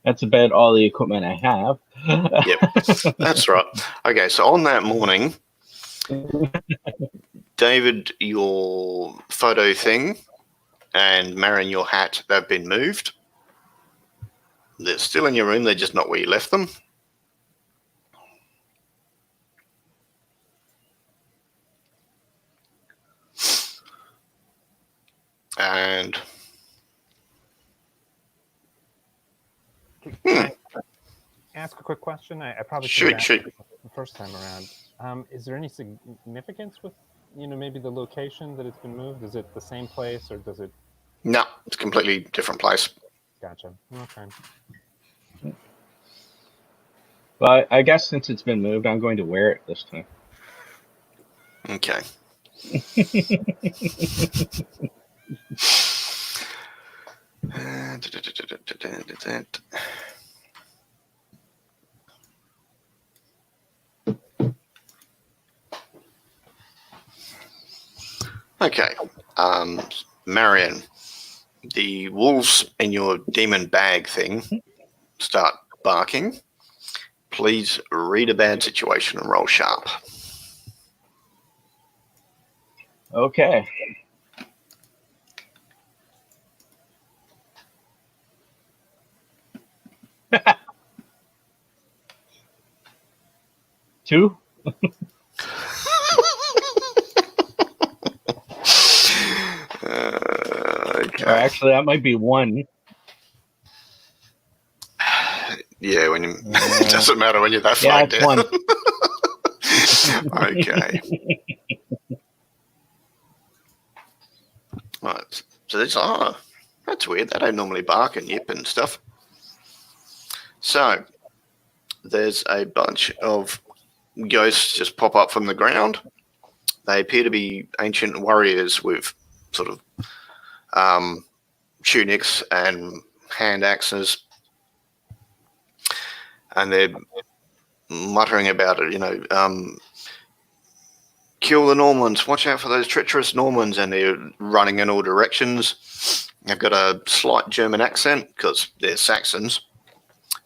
that's about all the equipment I have.
Yep, that's right. Okay, so on that morning, David, your photo thing, and Marion, your hat, they've been moved. They're still in your room, they're just not where you left them. And
Can I ask a quick question? I probably should have asked it the first time around. Is there any significance with, maybe the location that it's been moved? Is it the same place or does it?
No, it's a completely different place.
Gotcha. Okay.
Well, I guess since it's been moved, I'm going to wear it this time.
Okay. Okay. Marion, the wolves in your demon bag thing start barking. Please read a bad situation and roll sharp.
Okay. Two?
Okay.
Actually, that might be one.
Yeah, when you, it doesn't matter when you're that far
it's
down.
one.
Okay. So it's that's weird. They don't normally bark and yip and stuff. So there's a bunch of ghosts just pop up from the ground. They appear to be ancient warriors with sort of tunics and hand axes, and they're muttering about it. Kill the Normans, watch out for those treacherous Normans, and they're running in all directions. They've got a slight German accent because they're Saxons,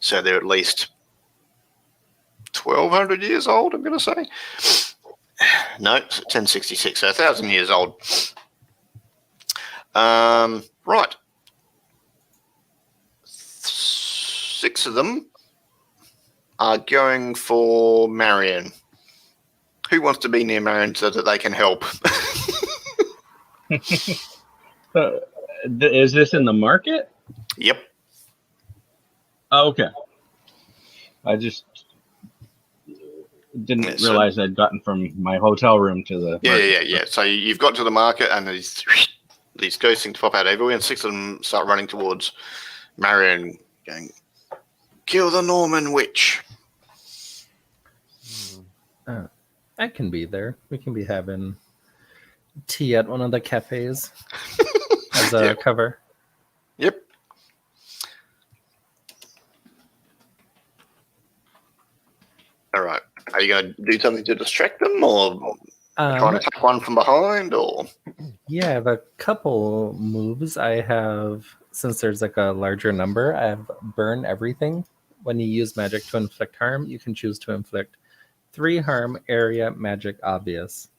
so they're at least 1,200 years old, I'm going to say. No, 1066, so 1,000 years old. Right. 6 of them are going for Marion. Who wants to be near Marion so that they can help?
Is this in the market?
Yep.
Oh, okay. I just didn't realize I'd gotten from my hotel room to the market.
Yeah. So you've got to the market, and these ghosts seem to pop out everywhere, and 6 of them start running towards Marion, going, kill the Norman witch.
I can be there. We can be having tea at one of the cafes as a cover.
Yep. All right. Are you going to do something to distract them, or trying to attack one from behind, or?
Yeah, I have a couple moves. I have, since there's like a larger number, I have burn everything. When you use magic to inflict harm, you can choose to inflict 3 harm, area, magic, obvious,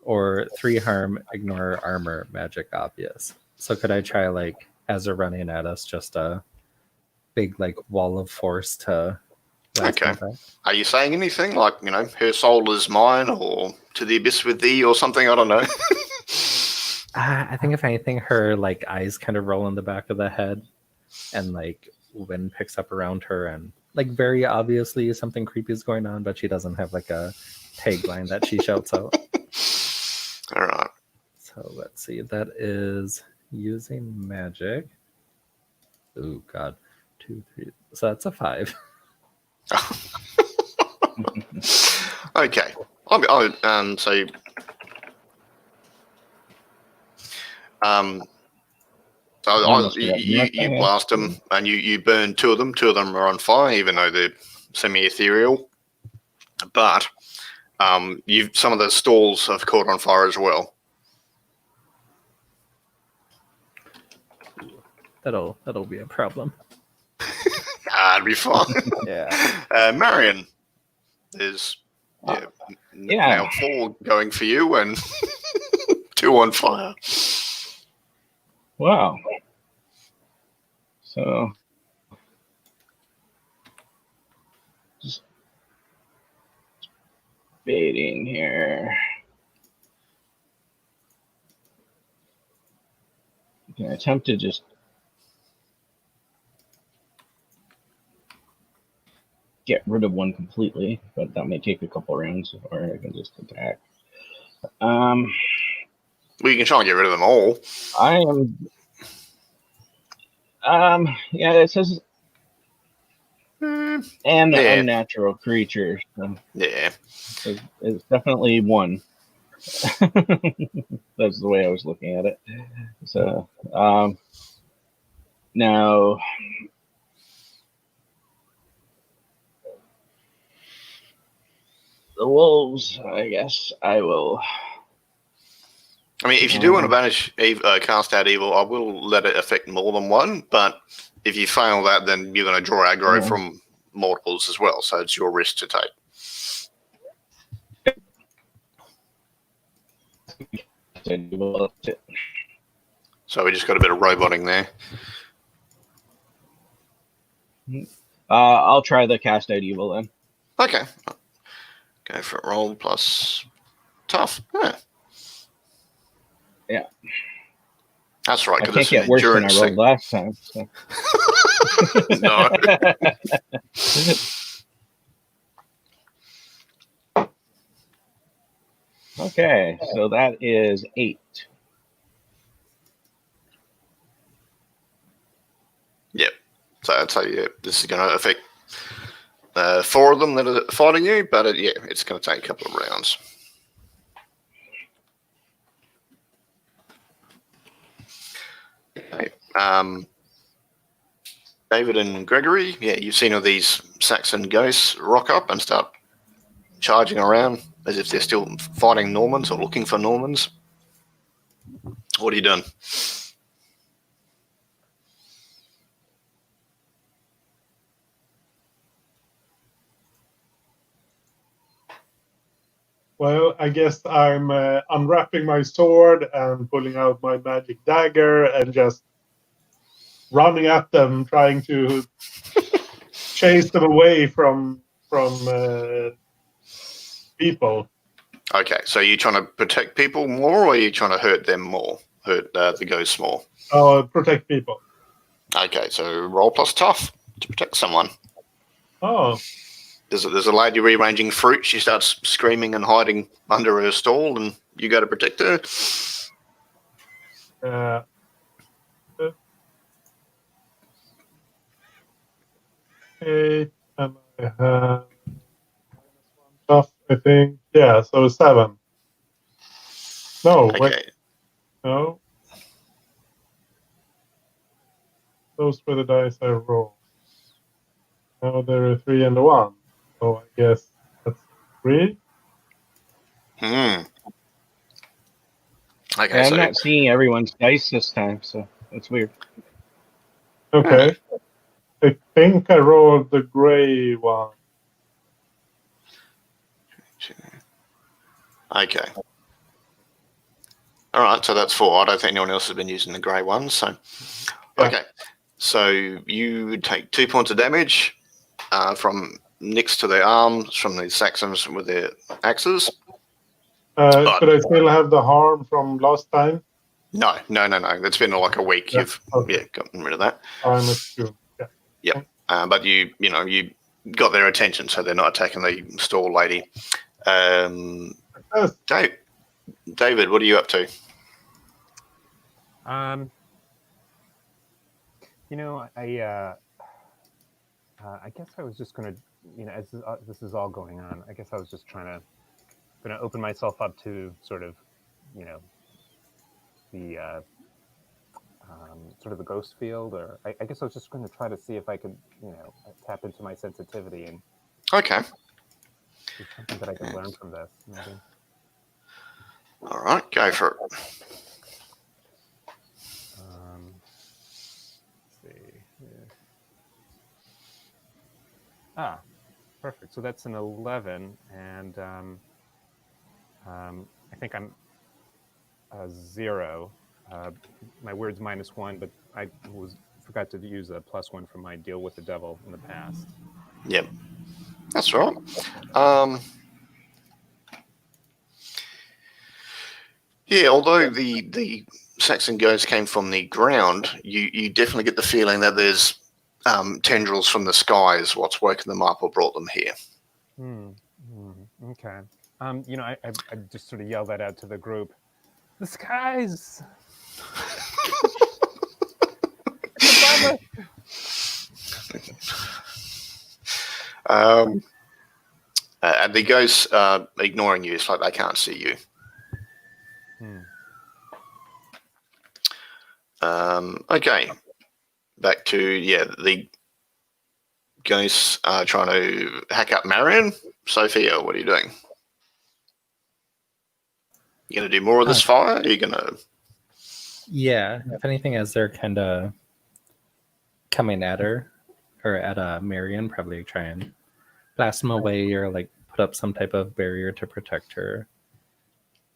or 3 harm, ignore armor, magic, obvious. So could I try, like, as they're running at us, just a big, like, wall of force to last them back?
Are you saying anything like, her soul is mine, or to the abyss with thee, or something? I don't know.
I think if anything, her, like, eyes kind of roll in the back of the head, and, like, wind picks up around her, and, like, very obviously something creepy is going on, but she doesn't have, like, a tagline that she shouts out.
All right.
So let's see. That is using magic. Oh, God. 2, 3. So that's a 5.
Okay. You blast them, and you burn 2 of them. 2 of them are on fire, even though they're semi-ethereal. But some of the stalls have caught on fire as well.
That'll be a problem.
It'll be fine.
Yeah.
Marion, there's now 4 going for you, and 2 on fire.
Wow. So, just baiting here. You can attempt to just get rid of one completely, but that may take a couple rounds, or I can just attack.
Well, you can try and get rid of them all.
I am. Yeah, it says an unnatural creature. So
Yeah.
it's definitely one. That's the way I was looking at it. So now the wolves, I guess I will.
I mean, if you do want to banish cast out evil, I will let it affect more than one. But if you fail that, then you're going to draw aggro from multiples as well. So it's your risk to take. So we just got a bit of roboting there.
I'll try the cast out evil then.
Okay. Go for a roll plus tough.
Yeah.
That's right.
I can't get worse than I rolled last time. So.
No.
Okay, so that is 8.
So I'd say yeah, this is going to affect 4 of them that are fighting you, but it's going to take a couple of rounds. Okay. David and Gregory, you've seen all these Saxon ghosts rock up and start charging around as if they're still fighting Normans or looking for Normans. What are you doing?
Well, I guess I'm unwrapping my sword and pulling out my magic dagger and just running at them, trying to chase them away from people.
Okay, so are you trying to protect people more, or are you trying to hurt them more? Hurt the ghosts more?
Oh, protect people.
Okay, so roll plus tough to protect someone.
Oh.
There's a lady rearranging fruit. She starts screaming and hiding under her stall, and you go to protect her.
8, and I have -1 tough, I think. Yeah, so 7. No,
Okay.
wait. No. Those were the dice I rolled. Now there are 3 and a 1. So I guess that's 3.
Okay,
Yeah, I'm not seeing everyone's dice this time, so that's weird.
Okay. I think I rolled the gray one.
Okay. All right, so that's 4. I don't think anyone else has been using the grey ones. So,
Yeah.
Okay. So you take 2 points of damage from nicks to their arms from the Saxons with their axes.
Could I still have the harm from last time?
No. It's been like a week.
Yeah,
You've
okay.
gotten rid of that.
I'm assuming. Yeah.
Yep. But you got their attention, so they're not attacking the stall lady. David, what are you up to?
I guess I was just going to, as this is all going on, I guess I was just going to open myself up to sort of, the sort of the ghost field, or I guess I was just going to try to see if I could, tap into my sensitivity and.
Okay.
There's something that I can learn from this, maybe.
All right, go for it.
Let's see. Yeah. Perfect. So that's an 11, and I think I'm 0. My word's -1, but I forgot to use a +1 for my deal with the devil in the past.
Yep, that's right. Although the Saxon ghost came from the ground, you definitely get the feeling that there's tendrils from the skies what's woken them up or brought them here.
Okay. I just sort of yelled that out to the group. The skies!
And the ghosts ignoring you. It's like they can't see you. Okay. Back to, the ghosts are trying to hack up Marion. Sophia, what are you doing? You going to do more of this fire? Are you going to...
Yeah, if anything, as they're kind of coming at her, or at Marion, probably try and blast them away or like put up some type of barrier to protect her.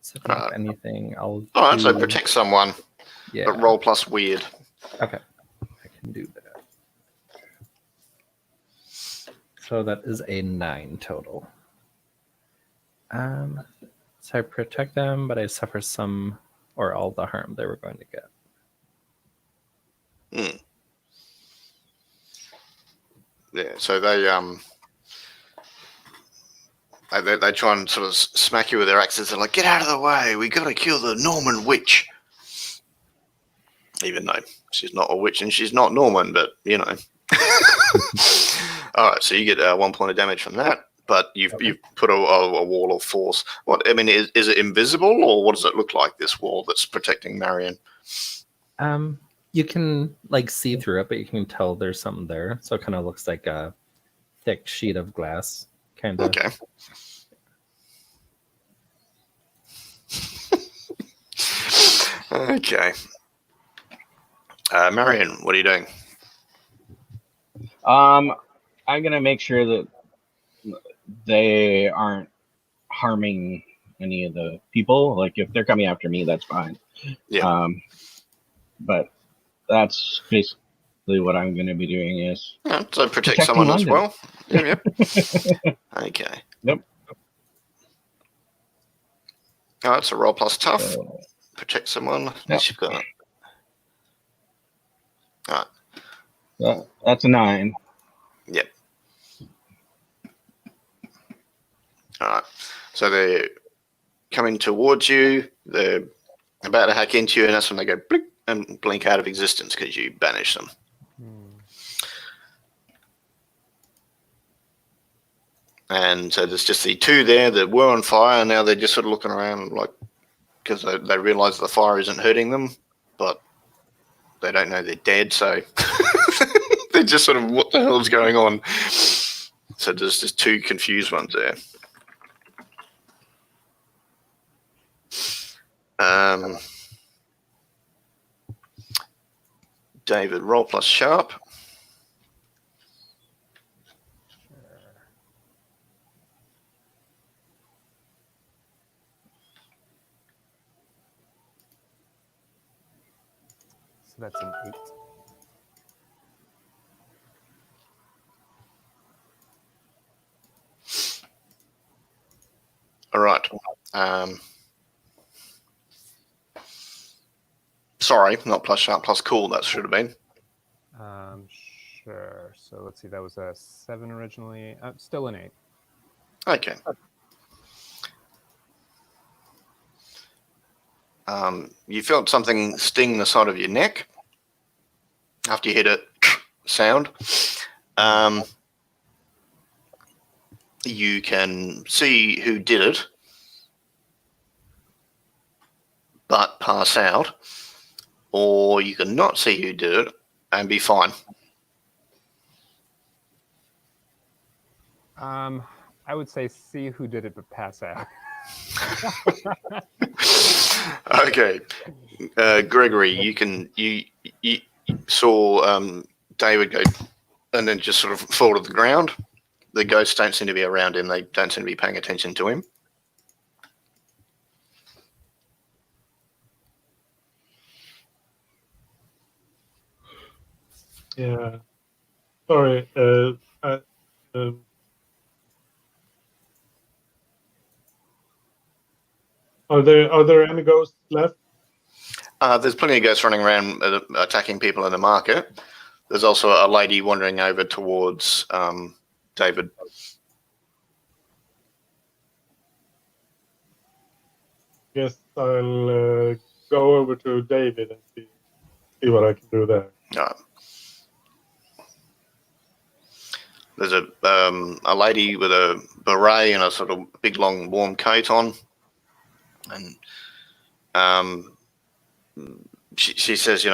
So if anything, I'll
All right, so protect someone, but roll plus weird.
Okay, I can do that. So that is a 9 total. So I protect them, but I suffer some or all the harm they were going to get.
Yeah, so they try and sort of smack you with their axes. They're like, "Get out of the way! We got to kill the Norman witch." Even though she's not a witch and she's not Norman, but All right, so you get 1 point of damage from that, but you've put a wall of force. What I mean is it invisible, or what does it look like? This wall that's protecting Marion.
You can like see through it, but you can tell there's something there. So it kind of looks like a thick sheet of glass, kind of.
Okay. Okay. Marion, what are you doing?
I'm gonna make sure that they aren't harming any of the people. Like if they're coming after me, that's fine.
Yeah.
But that's basically what I'm gonna be doing is
So protect
protecting
someone as
London.
well. Yep. Okay.
Yep.
All right, so roll plus tough.
So,
Protect someone.
Yep.
You've got. All right.
that's a 9.
Yep. All right. So they're coming towards you. They're about to hack into you, and that's when they go blink and blink out of existence because you banish them. And so there's just the 2 there that were on fire, and now they're just sort of looking around like because they realise the fire isn't hurting them, but they don't know they're dead, so they're just sort of, what the hell's going on? So there's just 2 confused ones there. David, roll plus sharp.
So that's an 8.
All right. Sorry, not plus sharp, plus cool. That should have been.
Sure. So let's see. That was a 7 originally. Still an 8.
Okay. You felt something sting the side of your neck after you hit a sound. You can see who did it, but pass out, or you can not see who did it and be fine.
I would say see who did it, but pass out.
Okay, Gregory, you saw David go and then just sort of fall to the ground. The ghosts don't seem to be around him. They don't seem to be paying attention to him.
Yeah. Sorry. Are there any ghosts left?
There's plenty of ghosts running around attacking people in the market. There's also a lady wandering over towards David.
Guess I'll go over to David and see what I can do there.
There's a lady with a beret and a sort of big, long, warm coat on, and she says,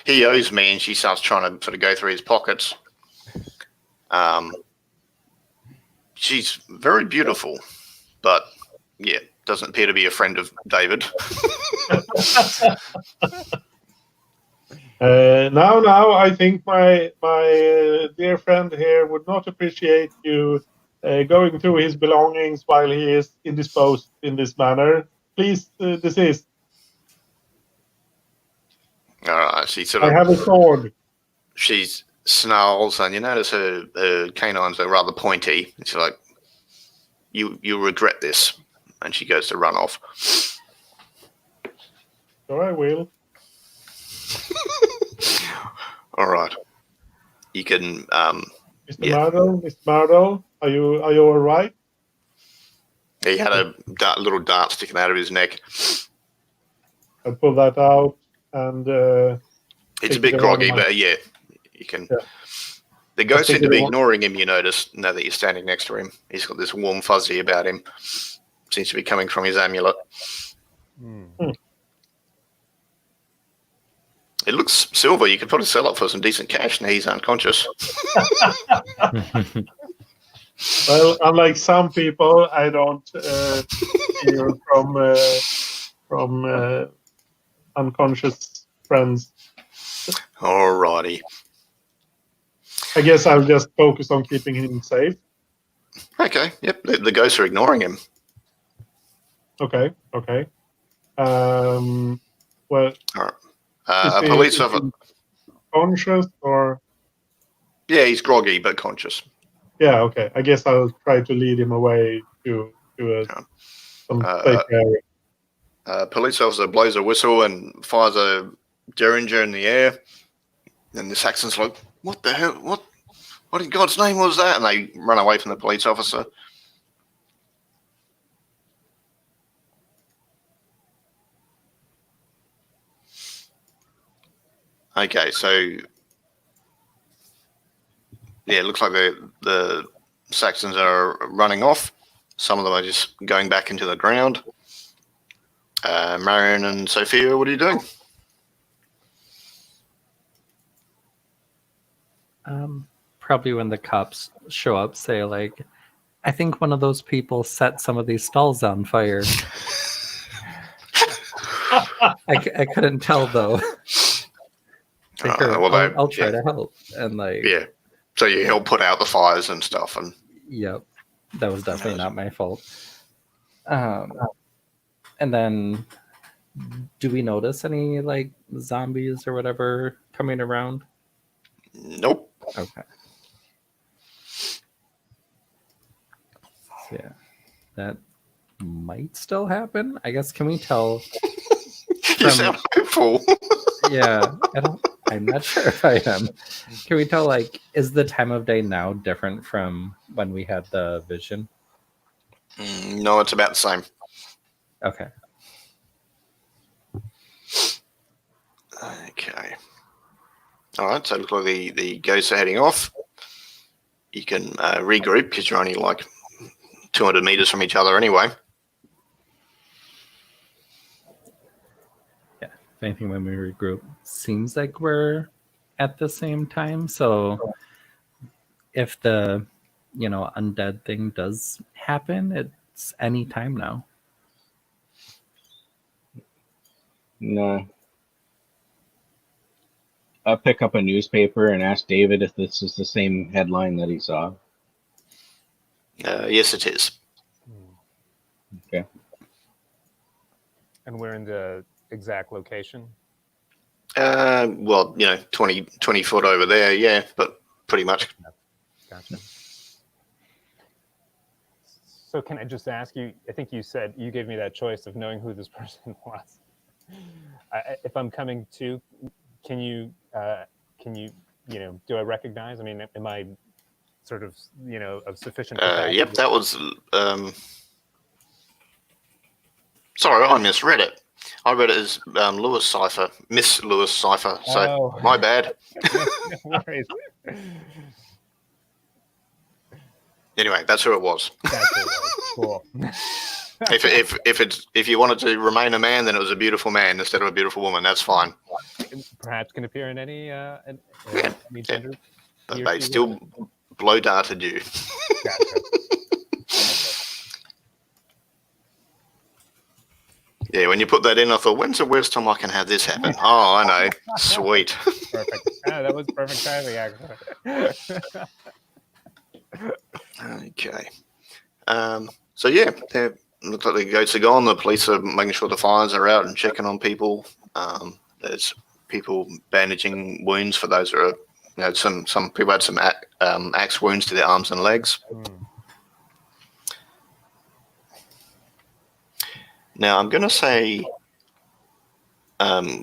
he owes me, and she starts trying to sort of go through his pockets. She's very beautiful, but yeah, doesn't appear to be a friend of David.
Now, I think my dear friend here would not appreciate you going through his belongings while he is indisposed in this manner. Please desist.
All right, she sort
I
of.
have a sword.
She snarls, and you notice her canines are rather pointy. She's like, "You'll regret this," and she goes to run off.
So I will.
All right, you can.
Mr. Mardell, are you all right?
He had a little dart sticking out of his neck.
I pull that out and.
It's a bit groggy, but yeah, you can.
Yeah.
The ghost seemed to
figured
be
it was-
ignoring him, you notice, now that you're standing next to him. He's got this warm fuzzy about him. Seems to be coming from his amulet. It looks silver. You could probably sell it for some decent cash now he's unconscious.
Well, unlike some people, I don't steal from unconscious friends.
Alrighty.
I guess I'll just focus on keeping him safe.
Okay, yep. The ghosts are ignoring him.
Okay. Well,
Alright.
is
A
he-
police
is
officer.
he conscious or?
Yeah, he's groggy but conscious.
Yeah, okay. I guess I'll try to lead him away to some safe area.
Police officer blows a whistle and fires a derringer in the air. And the Saxon's like, what the hell? What in God's name was that? And they run away from the police officer. Okay, so yeah, it looks like the Saxons are running off. Some of them are just going back into the ground. Marion and Sophia, what are you doing?
Probably when the cops show up, say like, I think one of those people set some of these stalls on fire. I couldn't tell though. I'll try to help. And like,
yeah, so you help put out the fires and stuff. And
yep, that was definitely not my fault. And then, do we notice any like zombies or whatever coming around?
nope.
Okay. Yeah, that might still happen. I guess. Can we tell?
You sound hopeful.
Yeah, I'm not sure if I am. Can we tell? Like, is the time of day now different from when we had the vision?
No, it's about the same.
Okay.
Okay. All right, so it looks like the ghosts are heading off. You can regroup because you're only like 200 meters from each other anyway.
Yeah. If anything, when we regroup, seems like we're at the same time. So if the undead thing does happen, it's any time now.
No. I'll pick up a newspaper and ask David if this is the same headline that he saw.
Yes, it is.
Okay.
And we're in the exact location.
Well, 20 foot over there, yeah, but pretty much.
Gotcha. So can I just ask you, I think you said you gave me that choice of knowing who this person was. If I'm coming to, can you, do I recognize? I mean, am I sort of, of sufficient capacity?
Yep, that was. Sorry, I misread it. I read it as Lewis Cipher, Miss Lewis Cipher. So my bad.
No worries.
Anyway, that's who it was.
That's it. Cool.
If you wanted to remain a man, then it was a beautiful man instead of a beautiful woman. That's fine.
Perhaps can appear in any gender.
But they still blow darted you.
Gotcha.
Yeah, when you put that in, I thought, when's the worst time I can have this happen? Oh, I know. Sweet.
Perfect. Yeah, that was perfect timing, actually.
Okay. So yeah, looks like the ghosts are gone. The police are making sure the fires are out and checking on people. There's people bandaging wounds for those that are, some people had some axe wounds to their arms and legs. Now I'm going to say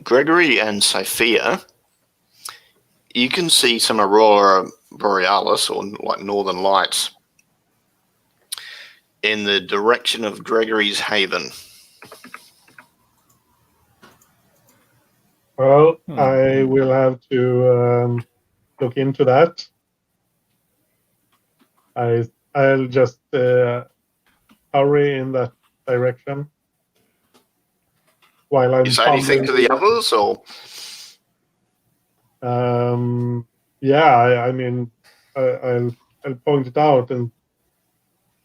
Gregory and Sophia, you can see some aurora borealis or like northern lights in the direction of Gregory's haven.
Well, I will have to look into that. I'll just hurry in that direction while I'm
You say anything to the others, or
yeah, I mean, I'll point it out, and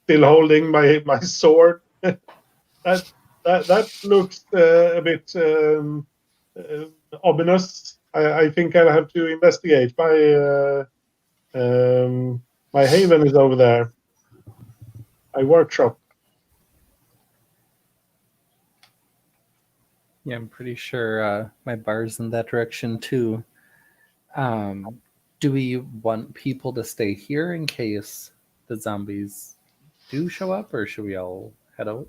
still holding my sword. that looks a bit ominous. I think I'll have to investigate. My haven is over there. My workshop.
Yeah, I'm pretty sure my bar's in that direction too. Do we want people to stay here in case the zombies do show up, or should we all head out?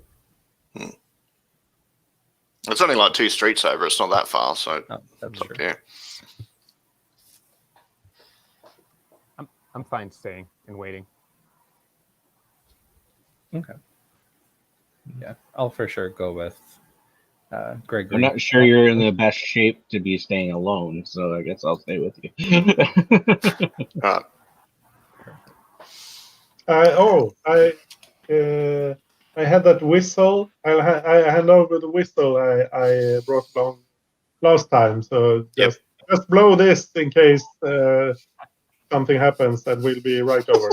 it's only like 2 streets over. It's not that far, so
Oh, that's
it's up
true.
to you.
I'm fine staying and waiting.
Okay. Yeah, I'll for sure go with Gregory.
I'm not sure you're in the best shape to be staying alone, so I guess I'll stay with you.
Right.
I had that whistle. I hand over the whistle I brought along last time. So just blow this in case something happens, and we'll be right over.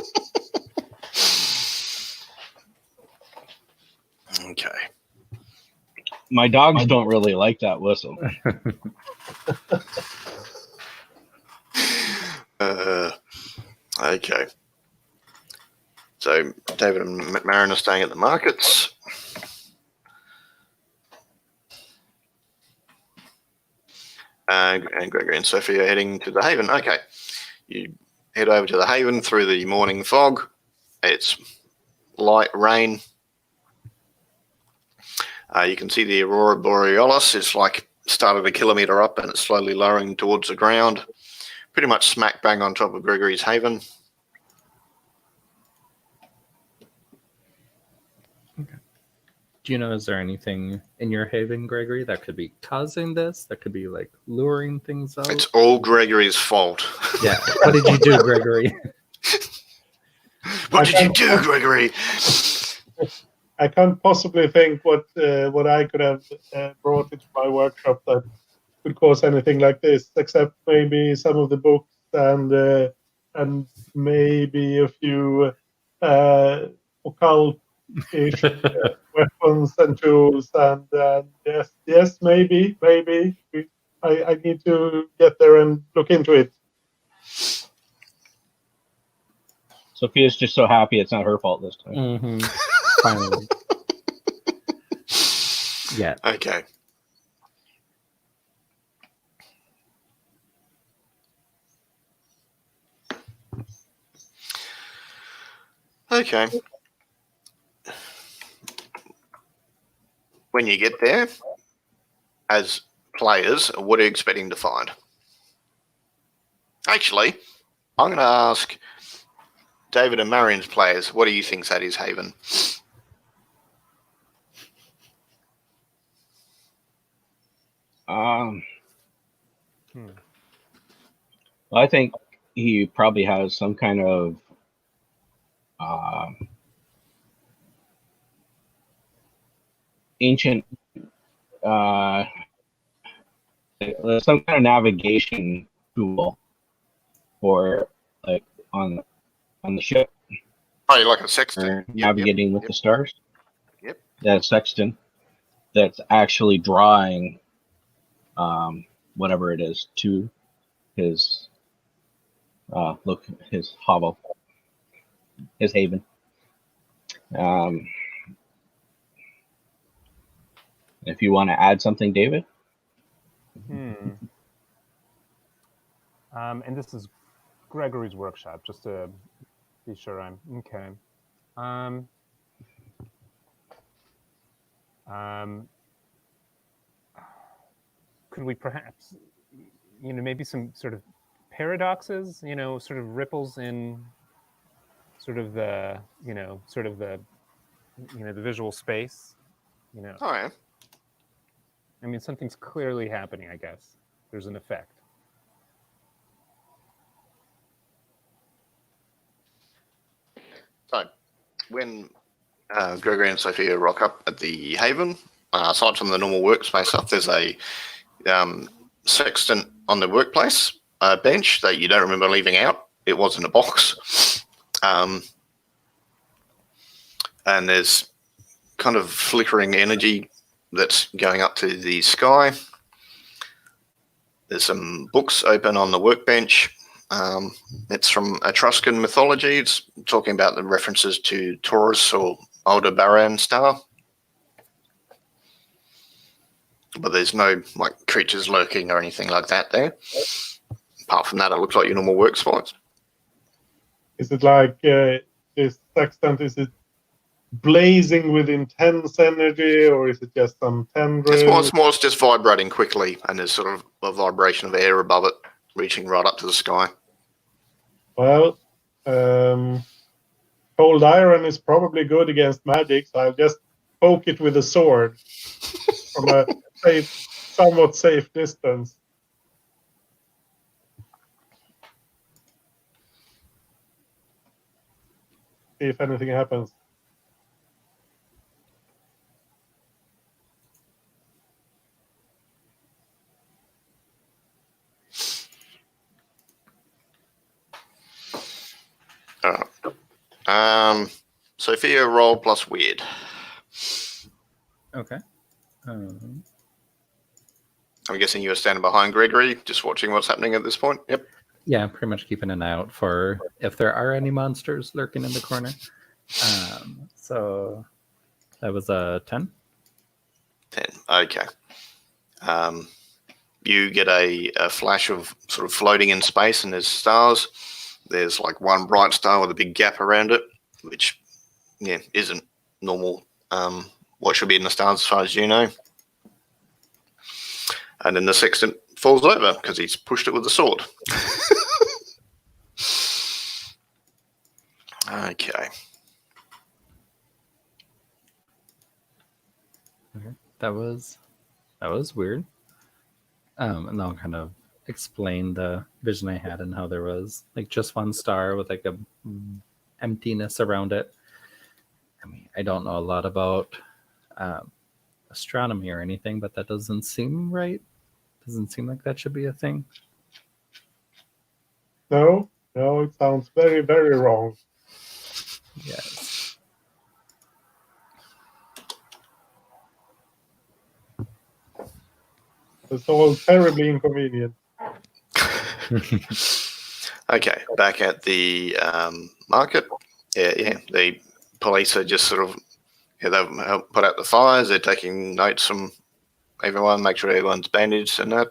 Okay.
My dogs don't really like that whistle.
Okay. So David and Marin are staying at the markets. And Gregory and Sophie are heading to the Haven. Okay. You head over to the Haven through the morning fog. It's light rain. You can see the Aurora Borealis. It's like started a kilometre up and it's slowly lowering towards the ground. Pretty much smack bang on top of Gregory's Haven.
Okay. Do you know, is there anything in your haven, Gregory, that could be causing this? That could be like luring things out?
It's all Gregory's fault.
Yeah. What did you do, Gregory?
What did you do, Gregory?
I can't possibly think what I could have brought into my workshop that could cause anything like this, except maybe some of the books and maybe a few occult-ish weapons and tools. And yes, maybe. I need to get there and look into it.
Sophia's just so happy it's not her fault this time.
Mm-hmm. Finally. Yeah.
Okay. Okay. When you get there, as players, what are you expecting to find? Actually, I'm going to ask David and Marion's players, what do you think's at his haven?
I think he probably has some kind of ancient some kind of navigation tool for like on the ship.
Oh, you're like a sextant.
Navigating with the stars.
Yep.
That sextant that's actually drawing whatever it is to his his hovel, his haven. If you want to add something, David.
And this is Gregory's workshop, just to be sure I'm okay. Could we perhaps, maybe some sort of paradoxes, sort of ripples in sort of the, the visual space,
Oh, yeah.
I mean, something's clearly happening, I guess. There's an effect.
So, when Gregory and Sophia rock up at the Haven, aside from the normal workspace stuff, there's a sextant on the workplace bench that you don't remember leaving out. It was in a box. And there's kind of flickering energy that's going up to the sky. There's some books open on the workbench. It's from Etruscan mythology. It's talking about the references to Taurus or Aldebaran star. But there's no like creatures lurking or anything like that there. Apart from that, it looks like your normal work spots.
Is it like this sextant? Is it blazing with intense energy, or is it just some tendrils?
It's more just vibrating quickly, and there's sort of a vibration of air above it, reaching right up to the sky.
Well, cold iron is probably good against magic, so I'll just poke it with a sword from a somewhat safe distance. See if anything happens.
Sophia, roll plus weird.
Okay.
I'm guessing you were standing behind Gregory, just watching what's happening at this point. Yep.
Yeah, pretty much keeping an eye out for if there are any monsters lurking in the corner. So that was a 10.
10. Okay. You get a flash of sort of floating in space, and there's stars. There's like one bright star with a big gap around it, which isn't normal. What should be in the stars as far as you know. And then the sextant falls over because he's pushed it with a sword. Okay.
That was weird. And I'll kind of explain the vision I had and how there was like just one star with like a emptiness around it. I mean, I don't know a lot about astronomy or anything, but that doesn't seem right. Doesn't seem like that should be a thing.
No, it sounds very, very wrong.
Yes.
It's all terribly inconvenient.
Okay, back at the market. Yeah, the police are just sort of, they've helped put out the fires. They're taking notes from everyone, make sure everyone's bandaged and that.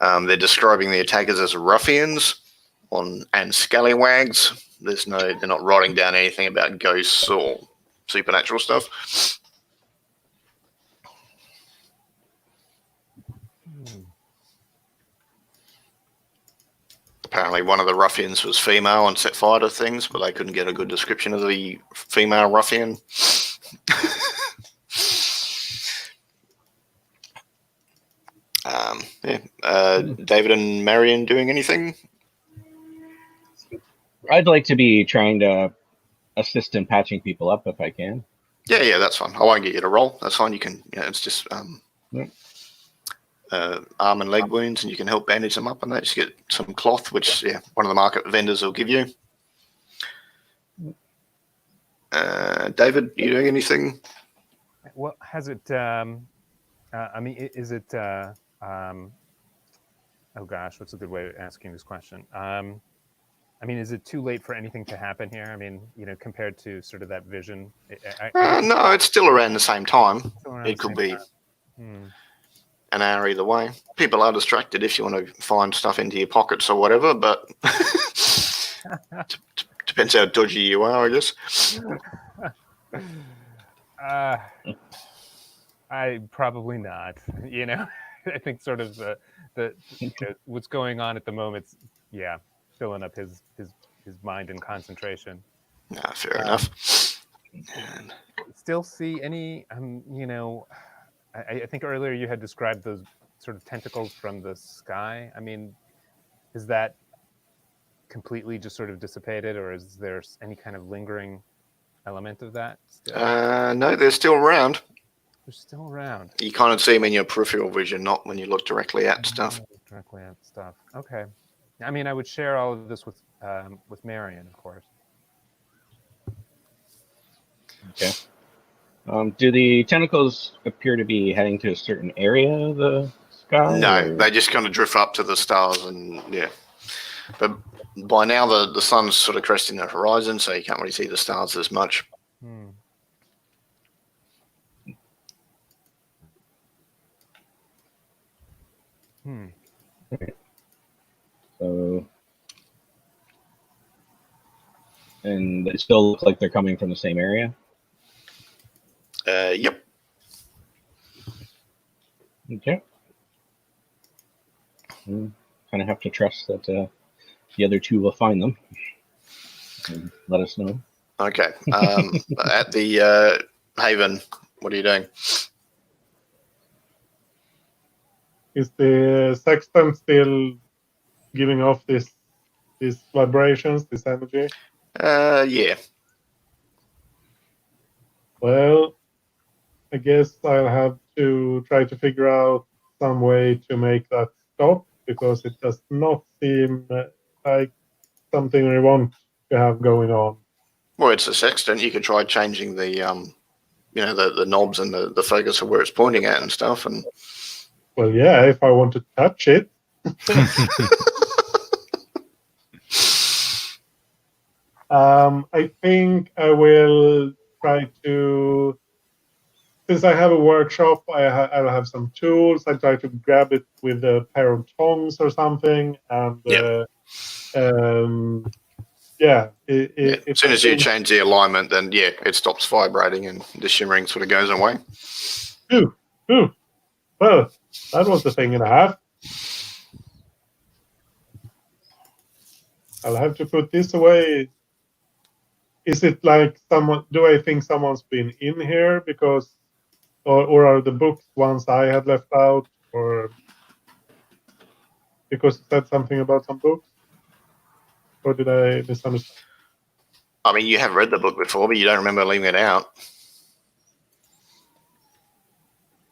They're describing the attackers as ruffians and scallywags. They're not writing down anything about ghosts or supernatural stuff. Apparently one of the ruffians was female and set fire to things, but they couldn't get a good description of the female ruffian. David and Marion doing anything?
I'd like to be trying to assist in patching people up if I can.
Yeah, that's fine. I won't get you to roll. That's fine. You can, it's just arm and leg wounds, and you can help bandage them up and that. Just get some cloth, which one of the market vendors will give you. David, you doing anything?
Well, has it? I mean, is it? Oh gosh, what's a good way of asking this question? I mean, is it too late for anything to happen here? I mean, compared to sort of that vision.
No, it's still around the same time. It could be an hour either way. People are distracted if you want to find stuff into your pockets or whatever, but depends how dodgy you are, I guess.
I probably not. I think sort of the what's going on at the moment. Filling up his mind and concentration.
Fair enough.
Still see any? I think earlier you had described those sort of tentacles from the sky. I mean, is that completely just sort of dissipated, or is there any kind of lingering element of that still?
No, they're still around.
They're still around.
You kind of see them in your peripheral vision, not when you look directly at stuff.
Directly at stuff. Okay. I mean, I would share all of this with Marion, of course.
Okay. Do the tentacles appear to be heading to a certain area of the sky?
No,
or-
they just kind of drift up to the stars, and yeah. But by now the sun's sort of cresting the horizon, so you can't really see the stars as much.
Hmm. Hmm.
So, and they still look like they're coming from the same area.
Yep.
Okay. Kind of have to trust that the other two will find them and let us know.
Okay. At the Haven, what are you doing?
Is the sextant still giving off these vibrations, this energy?
Yeah.
Well, I guess I'll have to try to figure out some way to make that stop, because it does not seem like something we want to have going on.
Well, it's a sextant. You could try changing the the knobs and the focus of where it's pointing at and stuff. And
Well, yeah, if I want to touch it. I think I will try to, since I have a workshop, I'll have some tools. I try to grab it with a pair of tongs or something, and yeah.
as soon as you change the alignment, then yeah, it stops vibrating and the shimmering sort of goes away.
Ooh, well, that was a thing and a half. I'll have to put this away. Is it like someone? Do I think someone's been in here because, or are the books ones I had left out, or because it said something about some books, or did I misunderstand?
I mean, you have read the book before, but you don't remember leaving it out.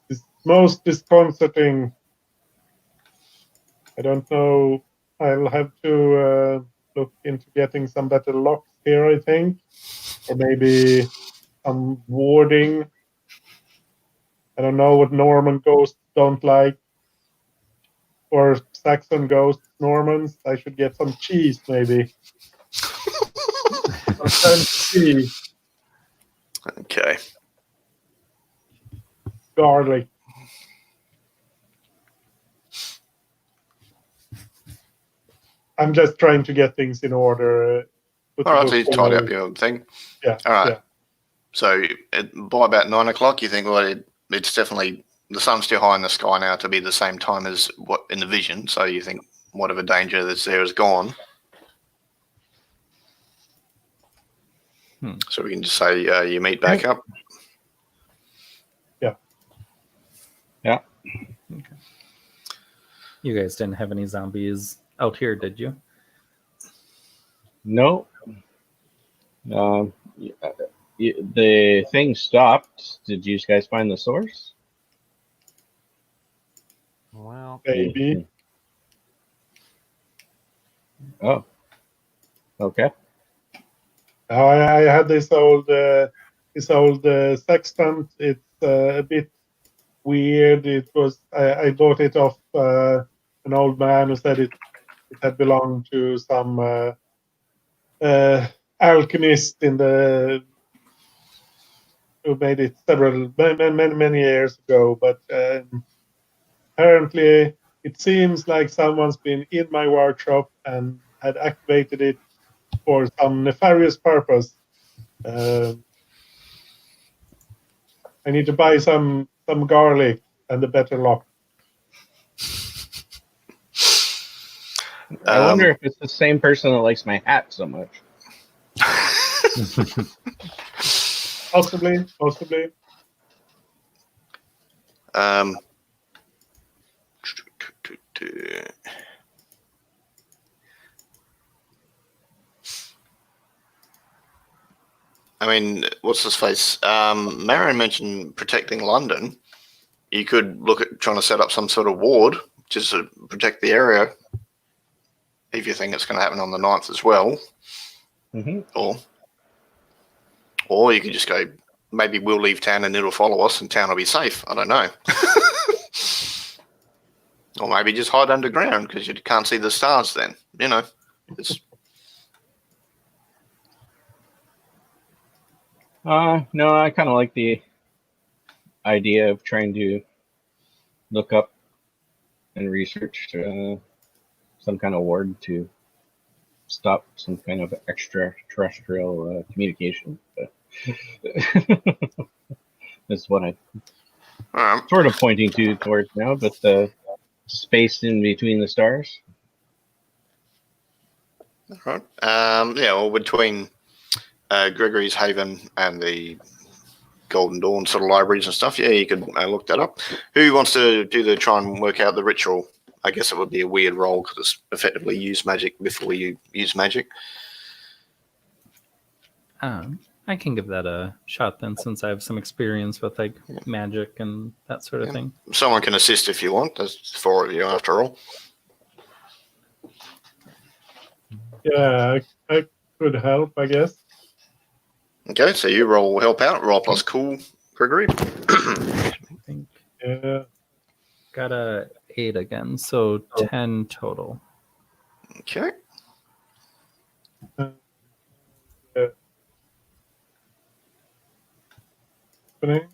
It's most disconcerting. I don't know. I'll have to look into getting some better locks here, I think, or maybe some warding. I don't know what Norman ghosts don't like, or Saxon ghosts, Normans. I should get some cheese, maybe. Some French cheese,
Okay.
garlic. I'm just trying to get things in order.
All right, so you tied up your thing.
Yeah.
All right.
Yeah.
So by about 9 o'clock, you think, well, it's definitely, the sun's still high in the sky now to be the same time as what in the vision. So you think whatever danger that's there is gone. So we can just say you meet back up.
Yeah.
Okay. You guys didn't have any zombies out here, did you?
No. The thing stopped. Did you guys find the source?
Well,
Maybe.
Oh. Okay.
I had this old sextant. It's a bit weird. It was I bought it off an old man who said it had belonged to some alchemist who made it many years ago. But apparently, it seems like someone's been in my workshop and had activated it for some nefarious purpose. I need to buy some garlic and a better lock.
I wonder if it's the same person that likes my hat so much.
Possibly.
I mean, what's his face? Marion mentioned protecting London. You could look at trying to set up some sort of ward just to protect the area if you think it's going to happen on the 9th as well.
Mm-hmm.
Or you could just go, maybe we'll leave town and it'll follow us and town will be safe. I don't know. Or maybe just hide underground because you can't see the stars then. You know, it's...
No, I kind of like the idea of trying to look up and research some kind of ward to stop some kind of extraterrestrial communication. But that's what I'm sort of pointing towards now. But the space in between the stars.
Right. Yeah, well, between Gregory's Haven and the Golden Dawn sort of libraries and stuff, yeah, you could look that up. Who wants to try and work out the ritual? I guess it would be a weird role because it's effectively use magic before you use magic.
I can give that a shot then, since I have some experience with like magic and that sort of thing.
Someone can assist if you want. There's 4 of you after all.
Yeah, I could help, I guess.
Okay, so you roll help out. Roll plus cool, Gregory.
I think
Yeah.
got a 8 again, so 10 total.
Okay.
Opening.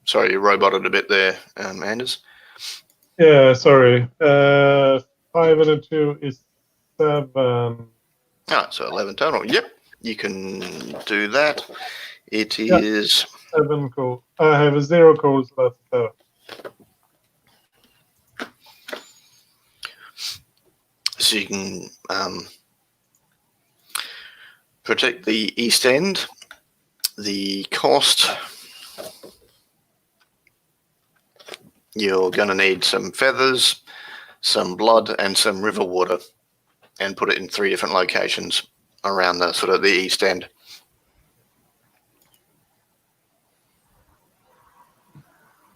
Sorry, you roboted a bit there, Anders.
Yeah, sorry. 5 and a 2 is 7.
Ah, so 11 total. Yep, you can do that. It is
7 cool. I have a 0 cool, so that's 7.
so you can protect the East End. The cost, you're going to need some feathers, some blood, and some river water, and put it in 3 different locations around the sort of the East End.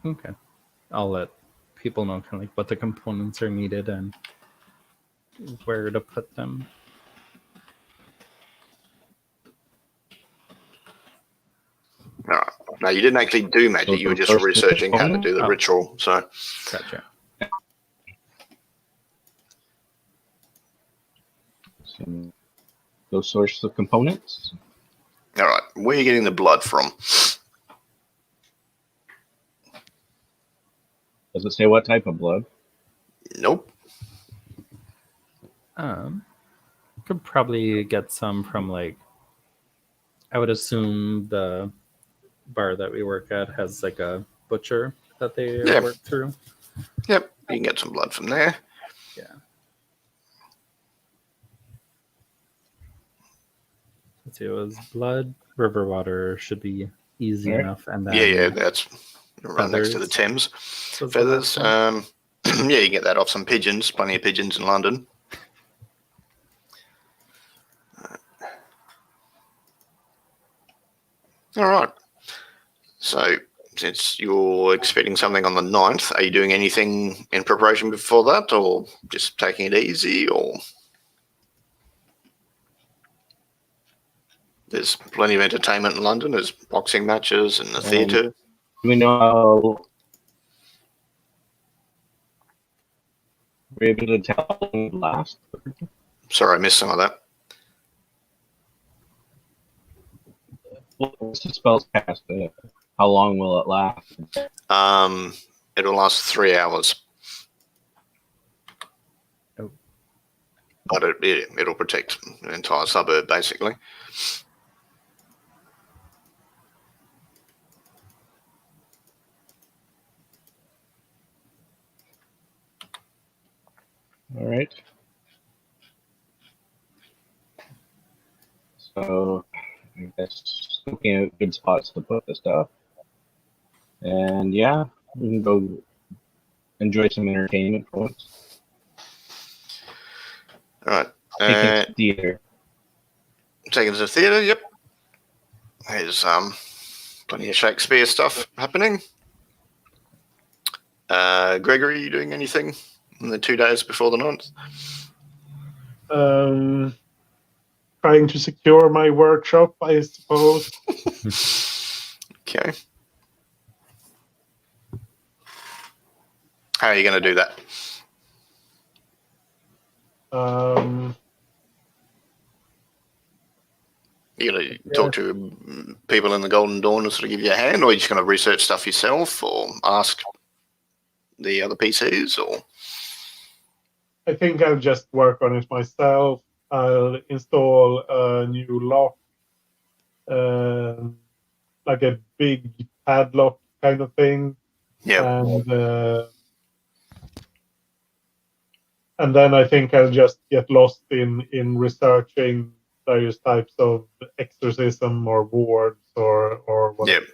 Okay. I'll let people know kind of like what the components are needed and where to put them.
Right. No, you didn't actually do magic. You were just researching how to do the ritual. So,
Gotcha.
So go source the components.
all right, where are you getting the blood from?
Does it say what type of blood?
Nope.
Could probably get some from like, I would assume the bar that we work at has like a butcher that they work through.
Yep, you can get some blood from there.
Yeah. Let's see, it was blood, river water should be easy enough, and then
Yeah, that's right next to the Thames. Feathers. Yeah, you can get that off some pigeons. Plenty of pigeons in London. All right. So, since you're expecting something on the 9th, are you doing anything in preparation before that, or just taking it easy, or there's plenty of entertainment in London? There's boxing matches and the theatre.
Do we know how we're able to tell how long it lasts?
Sorry, I missed some of that.
Once the spell's cast, how long will it last?
It'll last 3 hours.
Oh.
But it'll protect the entire suburb, basically.
All right. So I guess looking at good spots to put the stuff. And yeah, we can go enjoy some entertainment for once.
All right.
Take it to theater.
taken to the theatre. Yep. There's plenty of Shakespeare stuff happening. Gregory, you doing anything in the 2 days before the 9th?
Trying to secure my workshop, I suppose.
Okay. How are you going to do that? You going to talk to people in the Golden Dawn to sort of give you a hand, or are you just going to research stuff yourself, or ask the other PCs, or?
I think I'll just work on it myself. I'll install a new lock, like a big padlock kind of thing.
Yeah.
And then I think I'll just get lost in researching various types of exorcism or wards or whatever.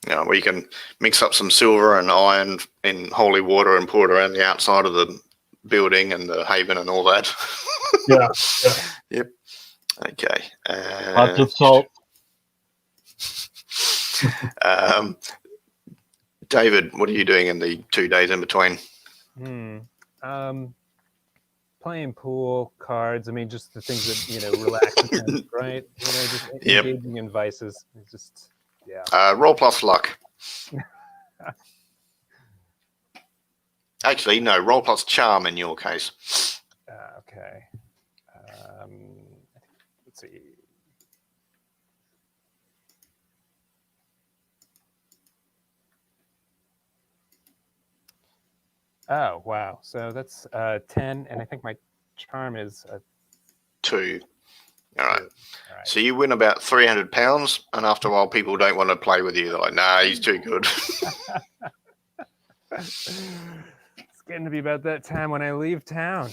Yeah. Where you can mix up some silver and iron in holy water and pour it around the outside of the building and the haven and all that.
Yeah.
Yep. Okay.
Lots of salt.
David, what are you doing in the 2 days in between?
Playing pool, cards. I mean, just the things that relax, right? Just engaging in vices. It's just
Roll plus luck. Actually, no. Roll plus charm in your case.
Okay. Let's see. Oh, wow. So that's 10, and I think my charm is
2. All right. So you win about £300, and after a while, people don't want to play with you. They're like, nah, he's too good.
It's getting to be about that time when I leave town.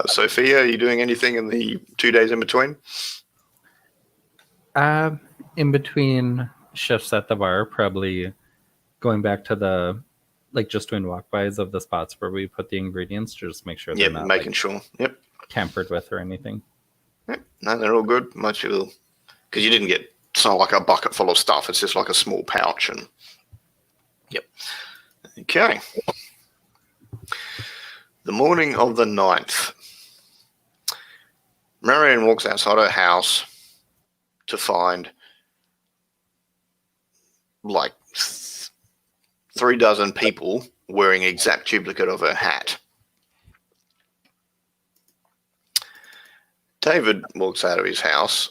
Sophia, are you doing anything in the 2 days in between?
In between shifts at the bar, probably going back to the, just doing walkbys of the spots where we put the ingredients to just make sure they're not
making sure. Yep.
Tampered with or anything.
Yep. No, they're all good. Most people, because you didn't get, it's not like a bucket full of stuff. It's just like a small pouch. And yep. Okay. The morning of the 9th. Marianne walks outside her house to find 3 dozen people wearing exact duplicate of her hat. David walks out of his house,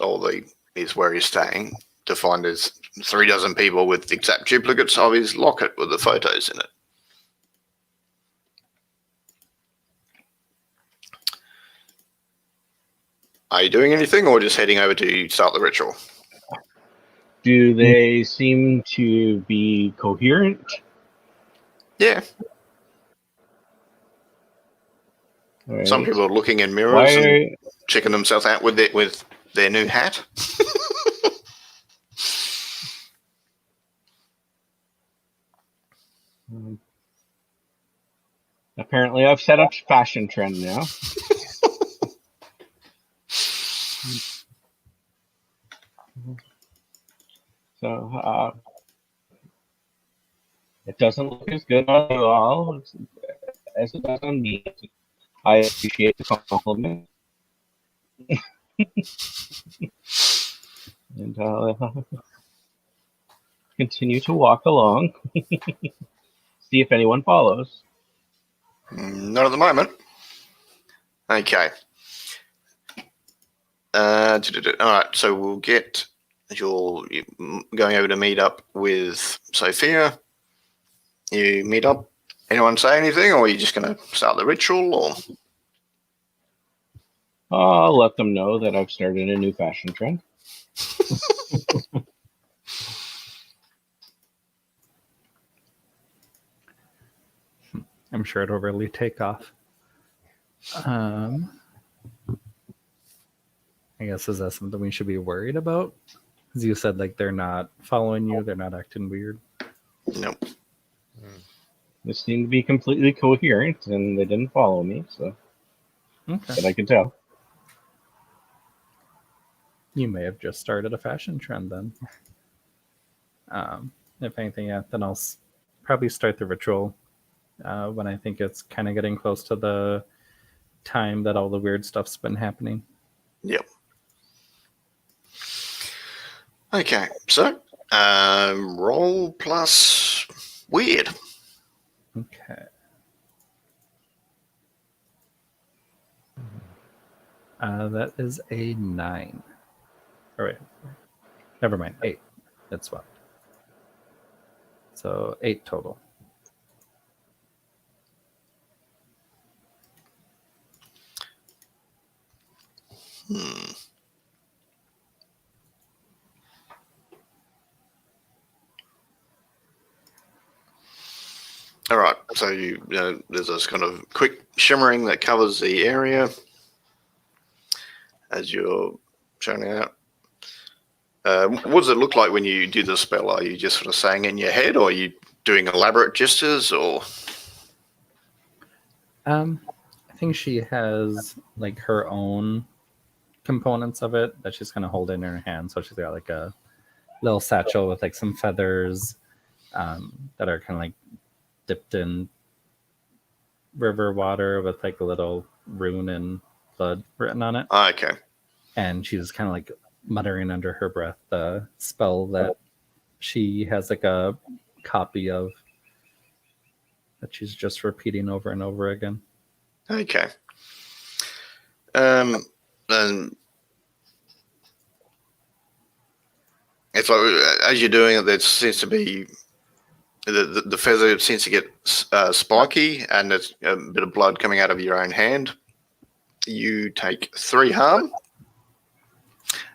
is where he's staying, to find there's 3 dozen people with exact duplicates of his locket with the photos in it. Are you doing anything, or just heading over to start the ritual?
Do they seem to be coherent?
Yeah.
Right.
Some people are looking in mirrors and checking themselves out with their new hat.
Apparently, I've set up fashion trend now. So it doesn't look as good on you all as it does on me. I appreciate the compliment. And continue to walk along. See if anyone follows.
Not at the moment. Okay. All right, so we'll get you're going over to meet up with Sophia. You meet up. Anyone say anything, or are you just going to start the ritual? Or
I'll let them know that I've started a new fashion trend.
I'm sure it'll really take off. I guess, is that something we should be worried about? Because you said they're not following you, they're not acting weird.
Nope.
They seem to be completely coherent, and they didn't follow me, so
Okay.
that I can tell.
You may have just started a fashion trend then. If anything, yeah, then I'll probably start the ritual when I think it's kind of getting close to the time that all the weird stuff's been happening.
Yep. Okay, so roll plus weird.
Okay. That is a 9. All right. Never mind. 8. That's swapped. So 8 total.
All right, so there's this kind of quick shimmering that covers the area as you're showing out. What does it look like when you do the spell? Are you just sort of saying in your head, or are you doing elaborate gestures, or?
I think she has like her own components of it that she's kind of holding in her hand. So she's got like a little satchel with like some feathers that are kind of like dipped in river water with like a little rune and blood written on it.
Okay.
And she's kind of like muttering under her breath the spell that she has like a copy of that she's just repeating over and over again.
Okay. And it's like as you're doing it, there seems to be the feather seems to get spiky, and there's a bit of blood coming out of your own hand. You take 3 harm,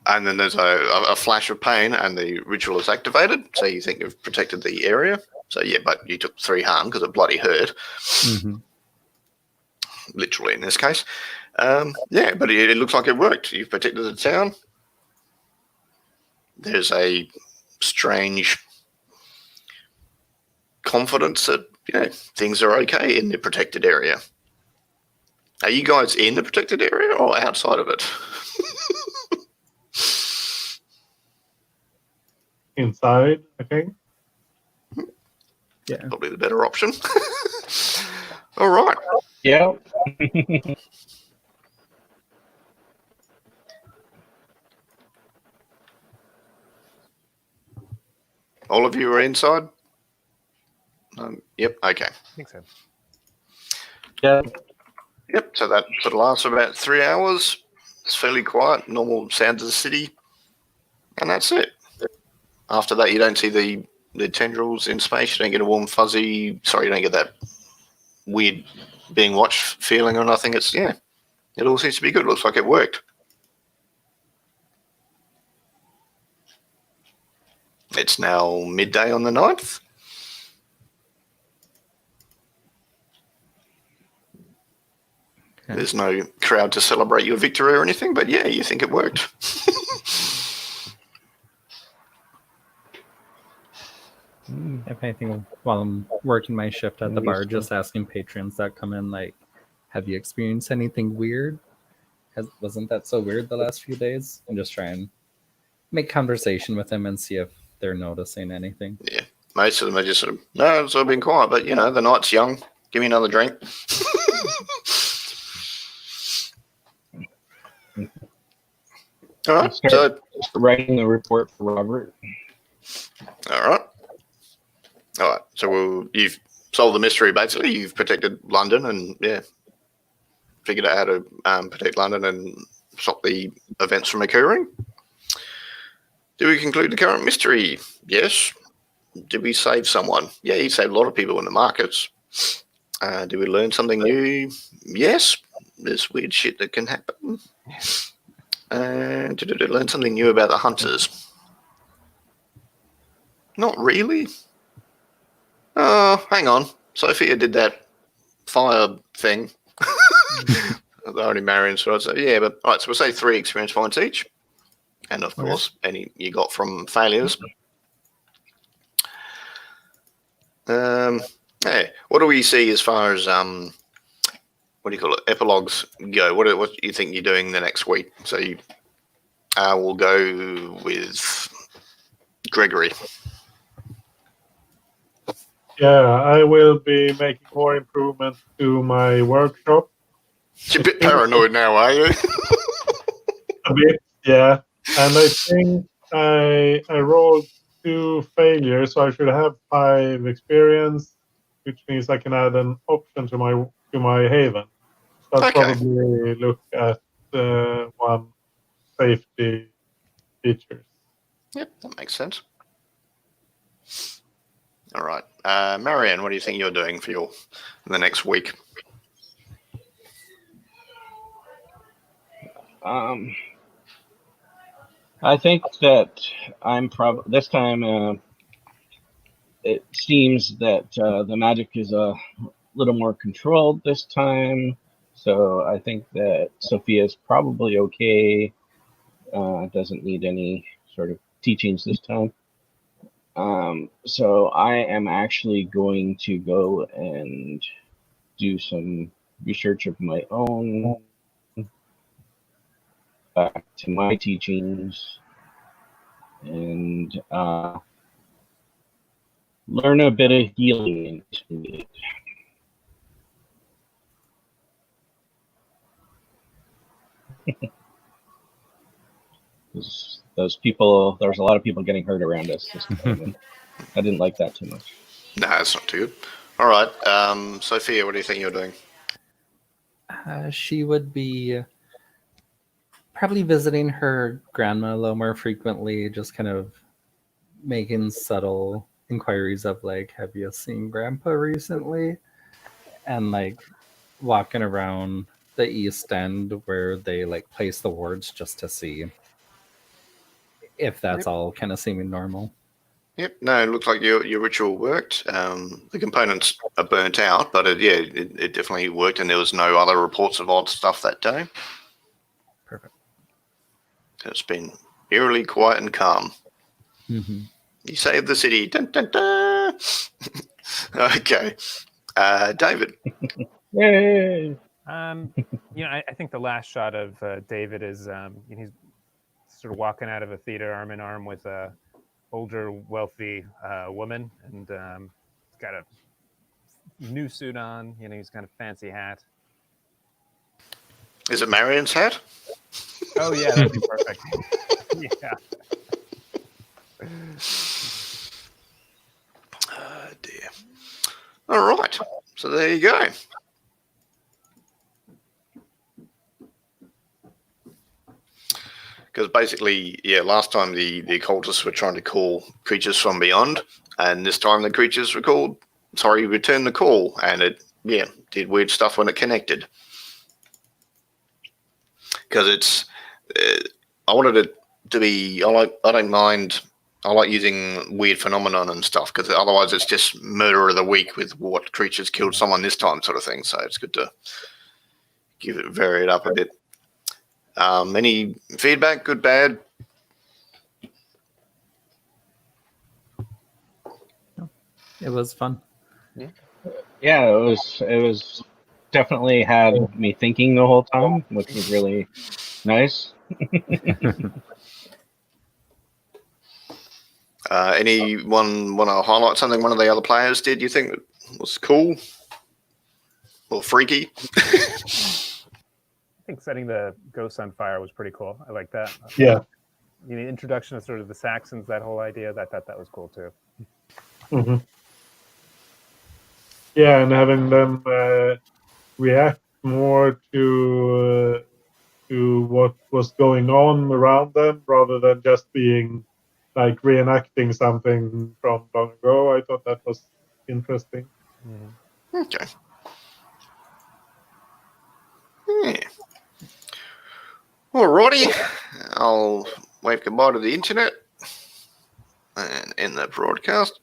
and then there's a flash of pain, and the ritual is activated. So you think you've protected the area. So yeah, but you took 3 harm because it bloody hurt.
Mm-hmm.
Literally in this case. Yeah, but it looks like it worked. You've protected the town. There's a strange confidence that things are okay in the protected area. Are you guys in the protected area or outside of it?
Inside, I think.
Yeah.
Probably the better option. All right.
Yeah.
All of you are inside? Yep, okay.
I think so.
Yeah.
Yep, so that sort of lasts for about 3 hours. It's fairly quiet, normal sounds of the city, and that's it. After that, you don't see the tendrils in space. You don't get a warm fuzzy. Sorry, you don't get that weird being watched feeling or nothing. It's it all seems to be good. Looks like it worked. It's now midday on the 9th.
Okay.
There's no crowd to celebrate your victory or anything, but yeah, you think it worked.
If anything, while I'm working my shift at the bar, just asking patrons that come in, like, have you experienced anything weird? Wasn't that so weird the last few days? And just try and make conversation with them and see if they're noticing anything.
Yeah, most of them are just sort of, no, it's all been quiet, but the night's young. Give me another drink. All right, so
Writing the report for Robert.
all right. So you've solved the mystery. Basically, you've protected London, and figured out how to protect London and stop the events from occurring. Do we conclude the current mystery? Yes. Did we save someone? Yeah, you saved a lot of people in the markets. Did we learn something new? Yes. There's weird shit that can happen. Did it learn something new about the hunters? Not really. Oh, hang on. Sophia did that fire thing. The only Marion, so I'd say, yeah, but all right, so we'll say 3 experience points each. And of course, any you got from failures. Hey, what do we see as far as what do you call it? Epilogues go. What do you think you're doing the next week? So We'll go with Gregory.
Yeah, I will be making more improvements to my workshop.
You're a bit paranoid now, are you?
A bit, yeah. And I think I rolled 2 failures, so I should have 5 experience, which means I can add an option to my haven. So I'll
Okay.
probably look at 1 safety features.
Yep, that makes sense. All right. Marianne, what do you think you're doing for the next week?
I think that I'm probably this time. It seems that the magic is a little more controlled this time, so I think that Sophia's probably okay. Doesn't need any sort of teachings this time. So I am actually going to go and do some research of my own, back to my teachings, and learn a bit of healing. Those people, there's a lot of people getting hurt around us this time, and I didn't like that too much.
Nah, it's not too good. All right. Sophia, what do you think you're doing?
She would be probably visiting her grandma a little more frequently, just kind of making subtle inquiries of like, have you seen Grandpa recently? And like walking around the East End where they like place the wards just to see if that's all kind of seeming normal.
Yep. No, it looks like your ritual worked. The components are burnt out, but it definitely worked, and there was no other reports of odd stuff that day.
Perfect.
It's been eerily quiet and calm.
Mm-hmm.
You saved the city. Dun, dun, dun. Okay. David.
Yay!
I think the last shot of David is he's sort of walking out of a theater arm in arm with a older, wealthy woman, and he's got a new suit on. He's got a fancy hat.
Is it Marion's hat?
Oh yeah, that'd be perfect. Yeah.
Oh dear. All right. So there you go. Because basically, last time the occultists were trying to call creatures from beyond, and this time the creatures returned the call, and it did weird stuff when it connected. Because it's, I wanted it to be, I don't mind, I like using weird phenomenon and stuff, because otherwise it's just murder of the week with what creatures killed someone this time sort of thing. So it's good to vary it up a bit. Any feedback, good, bad?
It was fun.
Yeah, it was definitely had me thinking the whole time, which was really nice.
Anyone want to highlight something one of the other players did you think was cool or freaky?
I think setting the ghosts on fire was pretty cool. I like that.
Yeah.
The introduction of sort of the Saxons, that whole idea, that was cool too.
Mm-hmm. Yeah, and having them react more to what was going on around them, rather than just being like reenacting something from long ago. I thought that was interesting.
Mm-hmm.
Okay. Yeah. Alrighty. I'll wave goodbye to the internet and end the broadcast.